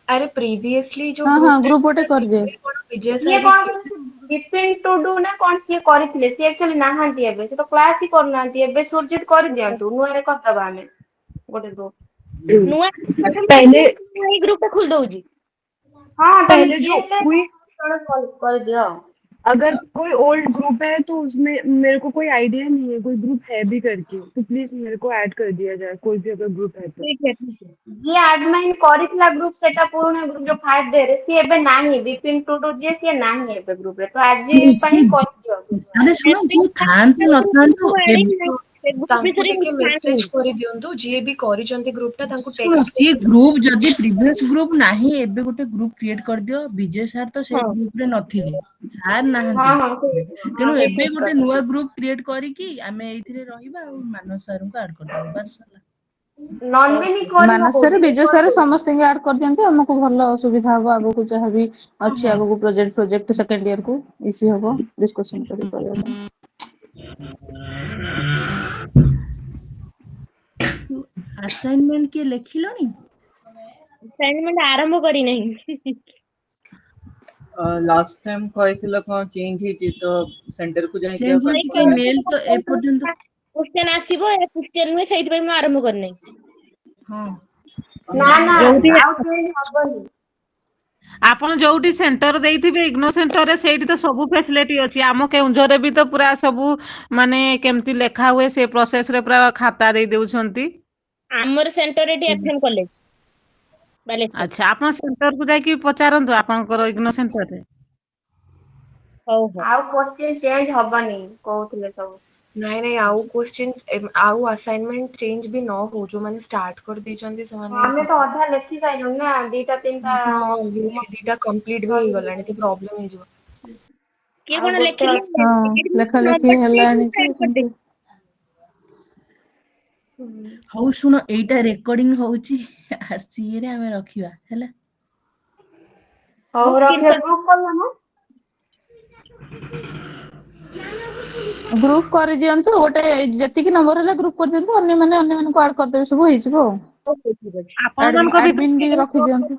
अरे प्रीवियसली जो ହଁ ହଁ ଗ୍ରୁପ ଗୋଟେ ग्रुप କରିଦିଅ विजय ସିଏ सर କଣ ବିପିନ ଟୁଡୁ ନା କଣ ସିଏ କରିଥିଲେ ସିଏ ଆକ୍ଚୁଆଲି ନାହାନ୍ତି ଏବେ ସେ ତ କ୍ଲାସ ହିଁ କରୁନାହାନ୍ତି ଏବେ ସୁରଜିତ କରିଦିଅନ୍ତୁ ନୂଆରେ କରିଦବା ଆମେ ଗୋଟେ ଗ୍ରୁପ नुवा पहले ଏଇ ଗ୍ରୁପ ଟା ଖୋଲ ଦଉଚି ହଁ ତମେ पहले जो ଯିଏ कोई କରିଦିଅ अगर कोई ओल्ड ग्रुप है तो उसमें मेरे को कोई आइडिया नहीं है कोई ग्रुप है भी करके तो प्लीज मेरे को ऐड कर दिया जाए कोई भी अगर ग्रुप है तो ठीक है ଯିଏ ଆଡମିନ୍ କରିଥିଲା ଗ୍ରୁପ ସେଟା ପୁରୁଣା ଗ୍ରୁପ ଯୋଉ ଫାର୍ଷ୍ଟ ଡେ ରେ ସିଏ ଏବେ ନାହିଁ ବିପିନ ଟୁଡୁ ଯିଏ ସିଏ ନାହିଁ ଏବେ ଗ୍ରୁପରେ ତ ଆଜି ପାଇଁ କରିଦିଅ ଆରେ ଶୁଣ ଯିଏ ଥାଆନ୍ତୁ ନଥାନ୍ତୁ ଏବେ तांकु टिके मेसेज करि दियंतु जे भी करिसंती ग्रुप ता तांकु ଶୁଣ ସିଏ ଗ୍ରୁପ ଯଦି ପ୍ରିଭିୟସ ଗ୍ରୁପ ନାହିଁ ଏବେ ଗୋଟେ ଗ୍ରୁପ କ୍ରିଏଟ କରିଦିଅ ବିଜୟ ସାର୍ ତ ସେଇ ଗ୍ରୁପ ରେ ନଥିଲେ ସାର୍ ନାହାନ୍ତି ହଁ ହଁ ତେଣୁ ହଁ ଏବେ ଠିକ ଗୋଟେ କଥା ନୂଆ ଗ୍ରୁପ କ୍ରିଏଟ କରିକି ଆମେ ଏଇଥିରେ ରହିବା ଆଉ ମାନସ ସାର୍ ଙ୍କୁ ଆଡ କରିଦବା ବାସ୍ ସରିଲା ନନ୍ଦିନୀ କରିବ ମାନସରେ କହୁଥିଲେ ବିଜୟ ସାର୍ ସମସ୍ତଙ୍କୁ ଆଡ କରିଦିଅନ୍ତୁ ଆମକୁ ଭଲ ସୁବିଧା ହବ ଆଗକୁ ଯାହାବି ଅଛି ଆଗକୁ ପ୍ରୋଜେକ୍ଟ ସେକେଣ୍ଡ ଇୟର କୁ ଇଜି ହବ ଡିସ୍କସନ କରି କରିବା ପାଇଁ ଆସାଇନମେଣ୍ଟ କିଏ ଲେଖିଲଣି असाइनमेंट आरंभ करी नहीं लास्ट टाइम कहैथिल कोन चेंज हिची तो सेंटर को जाई ଚେଞ୍ଜ ହେଇଛି କାଇଁ ମେଲ ତ ଏପର୍ଯ୍ୟନ୍ତ क्वेश्चन आसीबो ए क्वेश्चन नुहे सेहि पई मैं आरंभ करनै। ହଁ ନା ନା ଯୋଉଠି ଆଉ ଚେଞ୍ଜ ହବନି। ଆପଣ ଯୋଉଠି ସେଣ୍ଟର ଦେଇଥିବେ ଇଗ୍ନୋ ସେଣ୍ଟରରେ ସେଇଠି ତ ସବୁ ଫ୍ୟାସିଲିଟି ଅଛି। ଆମ କେଉଁଝରରେ ବି ତ ପୁରା ସବୁ ମାନେ କେମିତି ଲେଖା ହୁଏ ସେ ପ୍ରୋସେସରେ ପୁରା ଖାତା ଦେଇ ଦଉଛନ୍ତି। हमर centre eighty FM college Baleshwar. ଆଚ୍ଛା ଆପଣ ସେଣ୍ଟରକୁ ଯାଇକି ପଚାରନ୍ତୁ ଆପଣଙ୍କର ଇଗ୍ନୋ ସେଣ୍ଟରରେ। ହଉ ହଉ। ଆଉ କୋଶ୍ଚିନ୍ ଚେଞ୍ଜ ହବନି କହୁଥିଲେ ସବୁ। ନାଇଁ ନାଇଁ ଆଉ क्वेश्चन ଆଉ असाइनमेंट चेंज भी न हो जो माने स्टार्ट कर देछंती ହଁ, ସେମାନେ ଆମେ ତ ଅଧା ଲେଖି ସାଇଲୁଣି ନା ଦିଟା ତିନିଟା ହଁ ଦିଟା कंप्लीट भी ହେଇଗଲାଣି ତ प्रॉब्लम ହେଇଯିବ। କିଏ ଆଉ କଣ ଗୋଟେ ଲେଖିଲେ ଅଛି। ହଁ ଲେଖା ଲେଖି ହେଲାଣି ଯେ କିନ୍ତୁ ହଉ ଶୁଣ ଏଇଟା ରେକର୍ଡିଂ ହଉଛି RCA ରେ ଆମେ ରଖିବା ହେଲା। ହଉ ରଖିବା ଗ୍ରୁପ କଲ ନା। ଗ୍ରୁପ କରିଦିଅନ୍ତୁ ଗୋଟେ ଯେତିକି ନମ୍ବର ହେଲା ଗ୍ରୁପ କରିଦିଅନ୍ତୁ ଅନ୍ୟମାନଙ୍କୁ ଆଡ କରିଦେବେ ସବୁ ହେଇଯିବ ଆଉ। ଠିକ ଅଛି। ଆପଣମାନଙ୍କ ଭିତରୁ ଆଡମିନ ବି କିଏ ରଖିଦିଅନ୍ତୁ।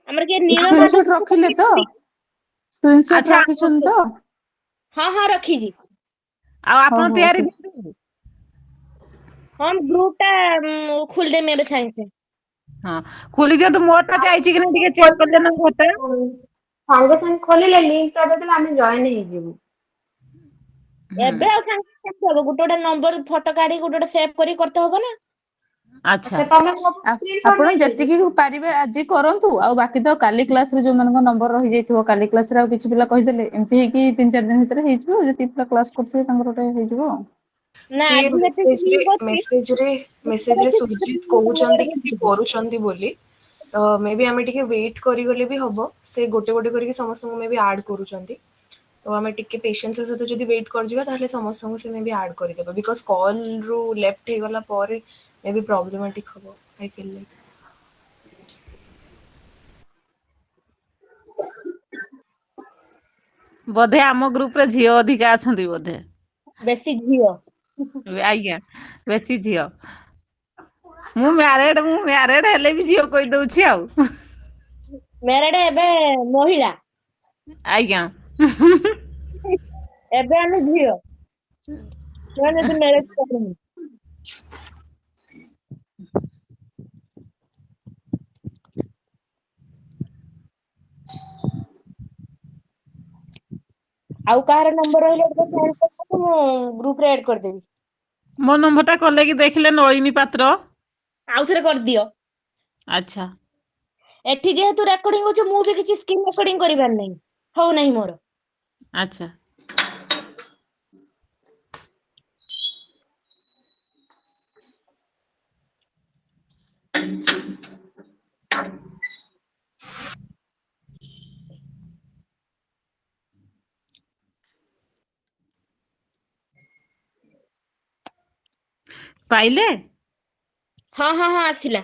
ଆମର କିଏ ନୀଳ ସ୍କ୍ରିନଶଟ ମାଧବ ରଖିଲେ ତ? ସ୍କ୍ରିନଶଟ ଆଚ୍ଛା ରଖିଛନ୍ତି ତ? ହଁ ହଁ ରଖିଛି। ଆଉ ହଉ ଆପଣ ହଉ ତିଆରି ଠିକ। ଦିଅନ୍ତୁ। ହଁ ଗ୍रुप ଟା ଖୋଲିଦେମି ଏବେ ସାଙ୍ଗେ ସାଙ୍ଗେ। ହଁ ଖୋଲି ଦିଅନ୍ତୁ ମୋରଟା ଯାଇଛି କି ନା ଟିକେ ଚେକ୍ କଲେ ନା ଘରଟା। ସାଙ୍ଗେ ସାଙ୍ଗେ ଖୋଲିଲେ ଲିଙ୍କ ଟା ଦେଇଦେଲେ ଆମେ ଜଏନ ହେଇଯିବୁ। ଏବେ ଆଉ ସାଙ୍ଗେ କେମିତି ହବ ଗୋଟେ ଗୋଟେ ନମ୍ବର ଫଟୋ କାଢି ଗୋଟେ ଗୋଟେ ସେଭ୍ କରି କରତେ ହବ ନା। ଆଚ୍ଛା ତମେ ସବୁ ସ୍କ୍ରିନଶଟ ଆପଣ ନେଇଯାଇଛ? ଯେତିକି ପାରିବେ ଆଜି କରନ୍ତୁ ଆଉ ବାକି ତ କାଲି କ୍ଲାସରେ ଯୋଉମାନଙ୍କ ନମ୍ବର ରହିଯାଇଥିବ କାଲି କ୍ଲାସରେ ଆଉ କିଛି ପିଲା କହିଦେଲେ ଏମିତି ହେଇକି 3-4 ଦିନ ଭିତରେ ହେଇଯିବ ଯେତିକି ପିଲା କ୍ଲାସ କରୁଥିବେ ତାଙ୍କର ଗୋଟେ ହେଇଯିବ ଆଉ। ନା ସିଏ ଆଜି ଯେତିକି ଗ୍ରୁପ ଅଛି ମେସେଜରେ ସୁରଜିତ କହୁଛନ୍ତି କି ସେ କରୁଛନ୍ତି ବୋଲି। ତ ମେ ବି ଆମେ ଟିକେ ୱେଟ୍ କରିଗଲେ ବି ହବ ସେ ଗୋଟେ ଗୋଟେ କରିକି ସମସ୍ତଙ୍କୁ ମେ ବି ଆଡ କରୁଛନ୍ତି। ତ ଆମେ ଟିକେ ପେସେନ୍ସ ସହିତ ଯଦି ୱେଟ୍ କରିଯିବା ତାହେଲେ ସମସ୍ତଙ୍କୁ ସେ ମେ ବି ଆଡ କରିଦେବ ବିକଜ କଲ ରୁ ଲେଫ୍ଟ ହେଇଗଲା ପରେ ମେ ବି ପ୍ରୋବ୍ଲେମାଟିକ ହବ ଆଇ ଫିଲ୍ ଲାଇକ୍। ବୋଧେ ଆମ ଗ୍ରୁପରେ ଝିଅ ଅଧିକା ଅଛନ୍ତି ବୋଧେ। ବେଶୀ ଝିଅ। ଆଜ୍ଞା ବେଶୀ ଝିଅ। ମୁଁ ମ୍ୟାରେଡ ହେଲେ ବି ଝିଅ କହିଦଉଛି ଆଉ। ମ୍ୟାରେଡ ଏବେ ମହିଳା। ଆଜ୍ଞା। ଏବେ ଆମେ ଝିଅ ସେମାନେ ଯଦି ମ୍ୟାରେଜ କରିବେନି। ଆଉ କାହାର ନମ୍ବର ରହିଲେ ଟିକେ ସେଣ୍ଡ କରିଦେବ ମୁଁ ଗ୍ରୁପରେ ଆଡ କରିଦେବି। ମୋ ନମ୍ବର ଟା କଲେ କି ଦେଖିଲେ ନଳିନୀ ପାତ୍ର। ଆଉଥରେ କରିଦିଅ। ଆଚ୍ଛା। ଏଠି ଯେହେତୁ ରେକର୍ଡିଂ ହଉଛି ମୁଁ ବି କିଛି ସ୍କ୍ରିନ୍ ରେକର୍ଡିଂ କରିବାର ନାହିଁ ହଉନାହିଁ ମୋର। ଆଚ୍ଛା। ପାଇଲେ? ହଁ ହଁ ହଁ ଆସିଲା।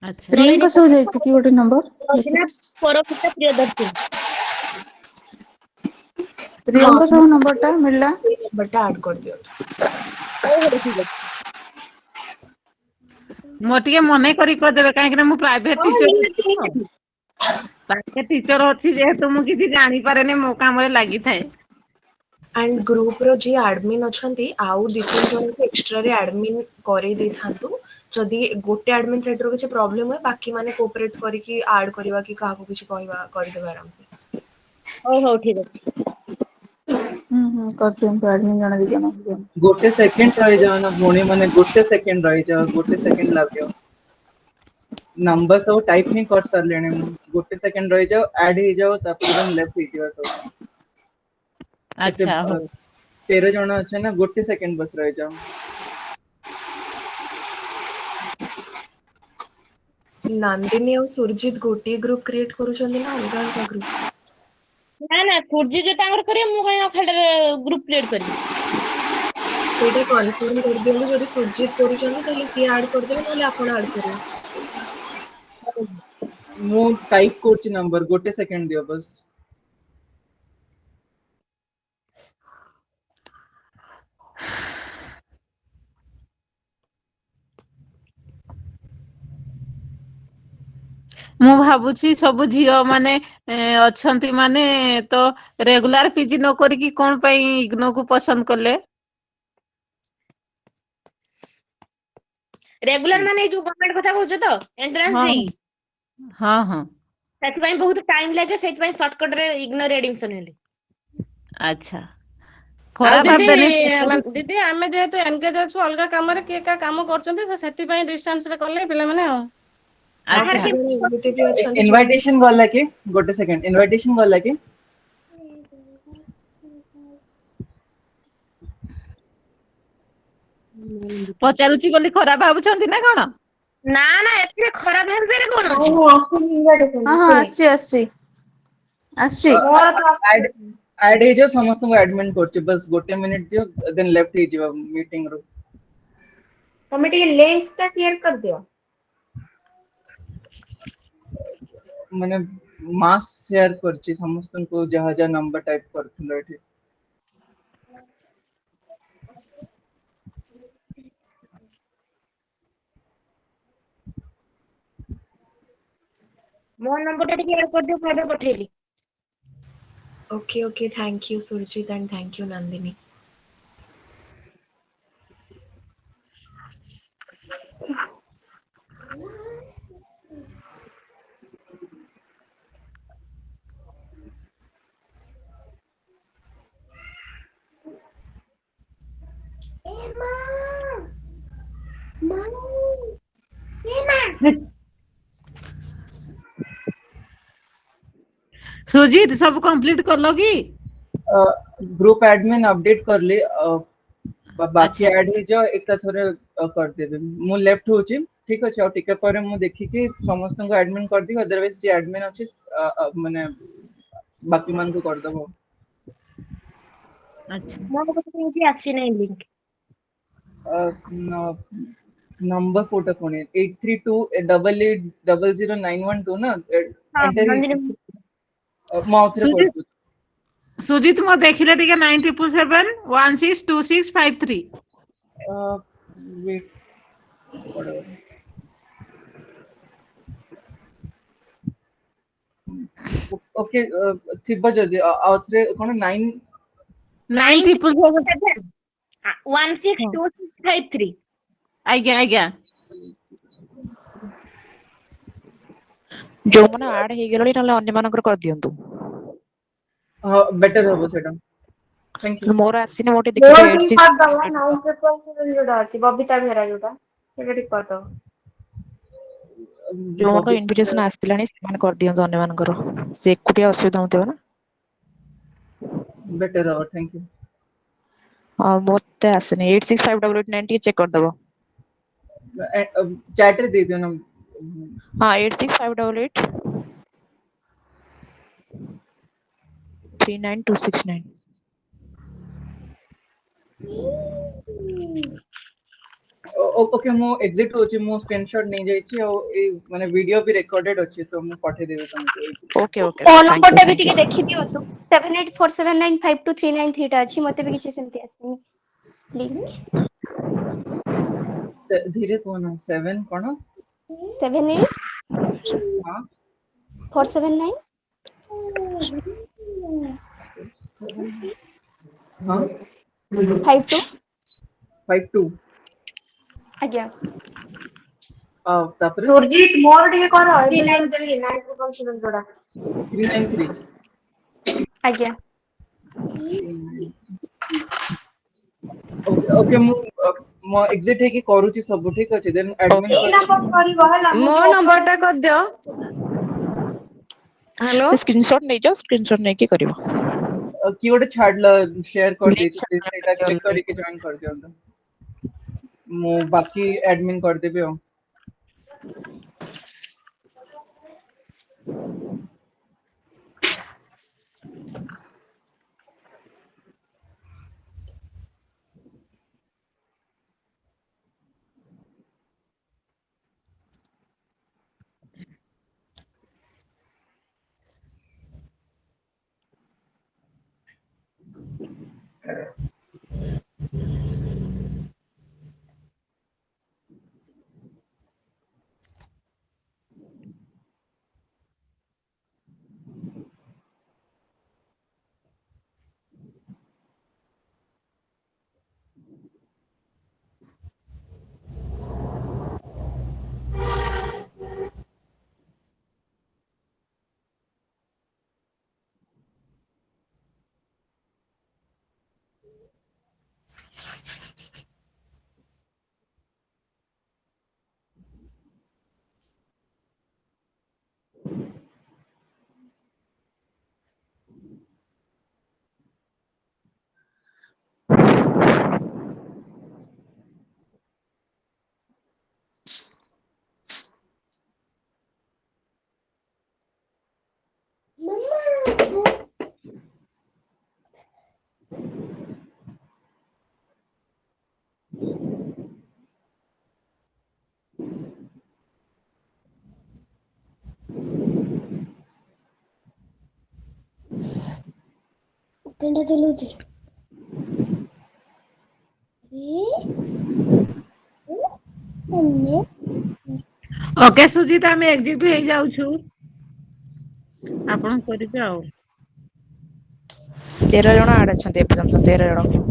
ଆଚ୍ଛା ନଳିନୀ ପ୍ରିୟଙ୍କା ସହ ଯାଇଛି କି ଗୋଟେ ନମ୍ବର ନା ଲେଖିଛି। ପରମିତା ପ୍ରିୟଦର୍ଶିନୀ। ପ୍ରିୟଙ୍କା ସାହୁ ନମ୍ବର ଟା ମିଳିଲା। ସେଇ ନମ୍ବରଟା ଆଡ କରିଦିଅନ୍ତୁ। ହଉ ହଉ ଠିକ ଅଛି। ମୋ ଟିକେ ମନେ କରିଦେବେ କାହିଁକି ନା ମୁଁ ପ୍ରାଇଭେଟ ହଁ ଟିଚର ନିହାତି ଅଛି ତ। ନିହାତି। ପ୍ରାଇଭେଟ ଟିଚର ଅଛି ଯେହେତୁ ମୁଁ କିଛି ଜାଣିପାରେନି ମୋ କାମରେ ଲାଗିଥାଏ। ଆଣ୍ଡ ଗ୍ରୁପ ର ଯିଏ ଆଡମିନ୍ ଅଛନ୍ତି ଆଉ 2-3 ଜଣଙ୍କୁ ଏକ୍ସଟ୍ରାରେ ଆଡମିନ୍ କରେଇ ଦେଇଥାନ୍ତୁ। ଯଦି ଗୋଟେ ଆଡମିନ ସାଇଡ ରୁ କିଛି ପ୍ରୋବ୍ଲେମ ହୁଏ ବାକି ମାନେ କୋପରେଟ କରିକି ଆଡ କରିବା କି କାହାକୁ କିଛି କହିବା କରିଦେବା ଆରାମସେ। ହଉ ହଉ ଠିକ ଅଛି। କରିଦିଅନ୍ତୁ ଆଡମିନ ଜଣେ ଦି ଜଣ। ଗୋଟେ ସେକେଣ୍ଡ ରହିଯାଅ ନା ଭଉଣୀ ମାନେ ଗୋଟେ ସେକେଣ୍ଡ ରହିଯାଅ ଗୋଟେ ସେକେଣ୍ଡ ଲାଗିବ। ନମ୍ବର ସବୁ ଟାଇପ ହିଁ କରି ସାରିଲିଣି ମୁଁ ଗୋଟେ ସେକେଣ୍ଡ ରହିଯାଉ ଆଡ ହେଇଯାଉ ତାପରେ ଲେଫ୍ଟ ହେଇଯିବ ସବୁ। କେତେ ଆଚ୍ଛା ହଉ 13 ଜଣ ଅଛ ନା ଗୋଟେ ସେକେଣ୍ଡ ବସ ରହିଯାଅ। ନନ୍ଦିନୀ ଆଉ ସୁରଜିତ ଗୋଟିଏ ଗ୍ରୁପ କ୍ରିଏଟ କରୁଛନ୍ତି ନା ଅଲଗା ଅଲଗା ଗ୍ରୁପ? ନା ନା ସୂର୍ଯ୍ୟ ଯୋଉ ତାଙ୍କର କରିବେ ମୁଁ କାଇଁ ଖାଲିଟାରେ ଗ୍ରୁପ କ୍ରିଏଟ କରିବି। ସେଇଟା କନଫର୍ମ କରିଦିଅନ୍ତୁ ଯଦି ସୁରଜିତ କରୁଛନ୍ତି ତାହେଲେ ସିଏ ଆଡ କରିଦେବେ ନହେଲେ ଆପଣ ଆଡ କରିବେ। ମୁଁ ଟାଇପ କରୁଛି ନମ୍ବର ଗୋଟେ ସେକେଣ୍ଡ ଦିଅ ବସ୍। ମୁଁ ଭାବୁଛି ସବୁ ଝିଅ ମାନେ ଅଛନ୍ତି ମାନେ ତ ରେଗୁଲାର ପିଜି ନ କରିକି କଣ ପାଇଁ ଇଗ୍ନୋ କୁ ପସନ୍ଦ କଲେ? ରେଗୁଲାର ମାନେ ଏଇ ଯୋଉ ଗଭର୍ଣ୍ଣମେଣ୍ଟ କଥା କହୁଛ ତ ଏଣ୍ଟ୍ରାନ୍ସ ହଁ ଦେଇ ହଁ ହଁ ସେଥିପାଇଁ ବହୁତ ଟାଇମ ଲାଗେ ସେଥିପାଇଁ ସର୍ଟକଟ ରେ ଇଗ୍ନୋର ଆଡମିସନ ହେଲି। ଆଚ୍ଛା ଆଉ ଖରାପ ଦିଦି ଭାବିବେନି। ଦିଦି ଆମେ ଯେହେତୁ ଏନଗେଜ ଅଛୁ ଅଲଗା କାମରେ କିଏ କାହା କାମ କରୁଛନ୍ତି ସେଥିପାଇଁ ଡିଷ୍ଟାନ୍ସ ରେ କଲେ ପିଲାମାନେ ଆଉ ଆମର ଆଚ୍ଛା କିନ୍ତୁ ଏମିତି ବି ଅଛନ୍ତି ଯୋଉମାନେ ଇନଭାଇଟେସନ ଗଲା କି ଗୋଟେ ସେକେଣ୍ଡ ଇନଭାଇଟେସନ ଗଲା କି ପଚାରୁଛି ବୋଲି ଖରାପ ଭାବୁଛନ୍ତି ନା କଣ? ନା ନା ଏଥିରେ ଖରାପ ଭାବିବାରେ କଣ ନାଇଁ ଅଛି? ନାଇଁ ଆସିନି invitation ହଁ ଆସିନି। ଆସିଛି ଆସିଛି। ମୋର ତ ଆଡ ହେଇଯିବ ସମସ୍ତଙ୍କୁ ଆଡମିଟ କରୁଛି ବାସ୍ ଗୋଟେ ମିନିଟ ଦିଅ ଦେନ୍ ଲେଫ୍ଟ ହେଇଯିବ ମିଟିଂ ରୁ। ତମେ ଟିକେ ଲିଙ୍କ ଟା ସେୟାର କରିଦିଅ। ମାନେ ମାସ ସେୟାର କରିଛି ସମସ୍ତଙ୍କୁ ଯାହା ଯାହା ନମ୍ବର ଟାଇପ କରିଥିଲ ଏଠି। ମୋ ନମ୍ବର ଟା ଟିକେ add କରିଦିଅ ମୁଁ ଏବେ ପଠେଇଲି। Okay, okay. Thank you, Surjit, and thank you, Nandini. Sujit ସବୁ କମ୍ପ୍ଲିଟ କଲ କି? ग्रुप एडमिन अपडेट कर ली बाकी अच्छा ऐड ही जो एक थोड़े कर देबे मु लेफ्ट होची ठीक अछि और टिके पर मु देखि कि समस्त को एडमिन कर दी अदरवाइज जे एडमिन अछि माने बाकी मान को कर दबो। अच्छा ମୋ ପାଖରେ କିଛି ଆସିନାହିଁ ଲିଙ୍କ। नंबर कोटा कोनी 8328880912 ना ହଁ एंटर ही ନନ୍ଦିନୀ माउथ रे कर ସୁଜିତ ସୁଜିତ ମୋ ଦେଖିଲେ ଟିକେ 9777162653। वेट ओके थिबा जदी आउथरे कोन 9 9777 162653। ଆଜ୍ଞା ଆଜ୍ଞା ଯୋଉମାନେ ଆଡ ହେଇଗଲେଣି ନହେଲେ ଅନ୍ୟମାନଙ୍କର କରିଦିଅନ୍ତୁ। हां बेटर होबो सेटा थैंक यू। ମୋର ଆସିନି ମୋର ଟିକେ ମୋର ଦେଖିଦିଅ ଟିକେ 86 କରିଦବ 977 ଯୋଉଟା ଅଛି ବବିତା ବେହେରା ଯୋଉଟା ସେଇଟା ଟିକେ କରିଦବ। ଯୋଉମାନଙ୍କର ଇନଭିଟେସନ ଆସିଲାଣି ସେମାନେ କରିଦିଅନ୍ତୁ ଅନ୍ୟମାନଙ୍କର ସେ ଏକୁଟିଆ ଅସୁବିଧା ହଉଥିବ ନା। बेटर होबो थैंक यू। ହଁ ମତେ ଆସିନି 865889 ଟିକେ ଚେକ୍ କରିଦବ। चैट रे दे दियो ना। ହଁ 865888 39269। ओके मु एग्जिट होची मु स्क्रीनशॉट नहीं जाईची और ए माने वीडियो भी रिकॉर्डेड अछि तो मु पठे देबे तुमको। Okay okay phone thank number you ଟା ବି थैंक यू। ଟିକେ ଦେଖି ଦିଅନ୍ତୁ 7847952393 ଟା ଅଛି ମତେ ବି କିଛି ସେମିତି ଆସିନି ଲିଙ୍କ। धीरे कौन 7 कोन 784795 हां 52 52 ଆଜ୍ଞା। तापर ସୁରଜିତ ମୋର ଟିକେ କର ଏବେ ଯୋଉ ଦେଲି 977 ଯୋଉଟା 393 ଆଜ୍ଞା। ओके ओके मु एग्जिट है कि करूची सब ठीक अछि देन एडमिन ଏଇ ନମ୍ବର କରିବ ହେଲା ମୁଁ ମୋ ଯୋଉ ନମ୍ବର ଟା କରିଦିଅ। ହ୍ୟାଲୋ ସେ ସ୍କ୍ରିନଶଟ ନେଇଯାଅ ସ୍କ୍ରିନଶଟ ନେଇକି କରିବ। की गोटे छाडला शेयर कर लिंक देती सेटा छाड़ क्लिक करके ज्वाइन कर दियो मु बाकी एडमिन कर देबे हो। କେନ୍ଟା ଚଲଉଛି ଓକେ ସୁଜିତ ଆମେ ଏକ୍ଜିଟ୍ ହେଇଯାଉଛୁ ଆପଣ କରିବେ ଆଉ 13 ଜଣ ଆଡ୍ ଅଛନ୍ତି ଏପର୍ଯ୍ୟନ୍ତ 13 ଜଣ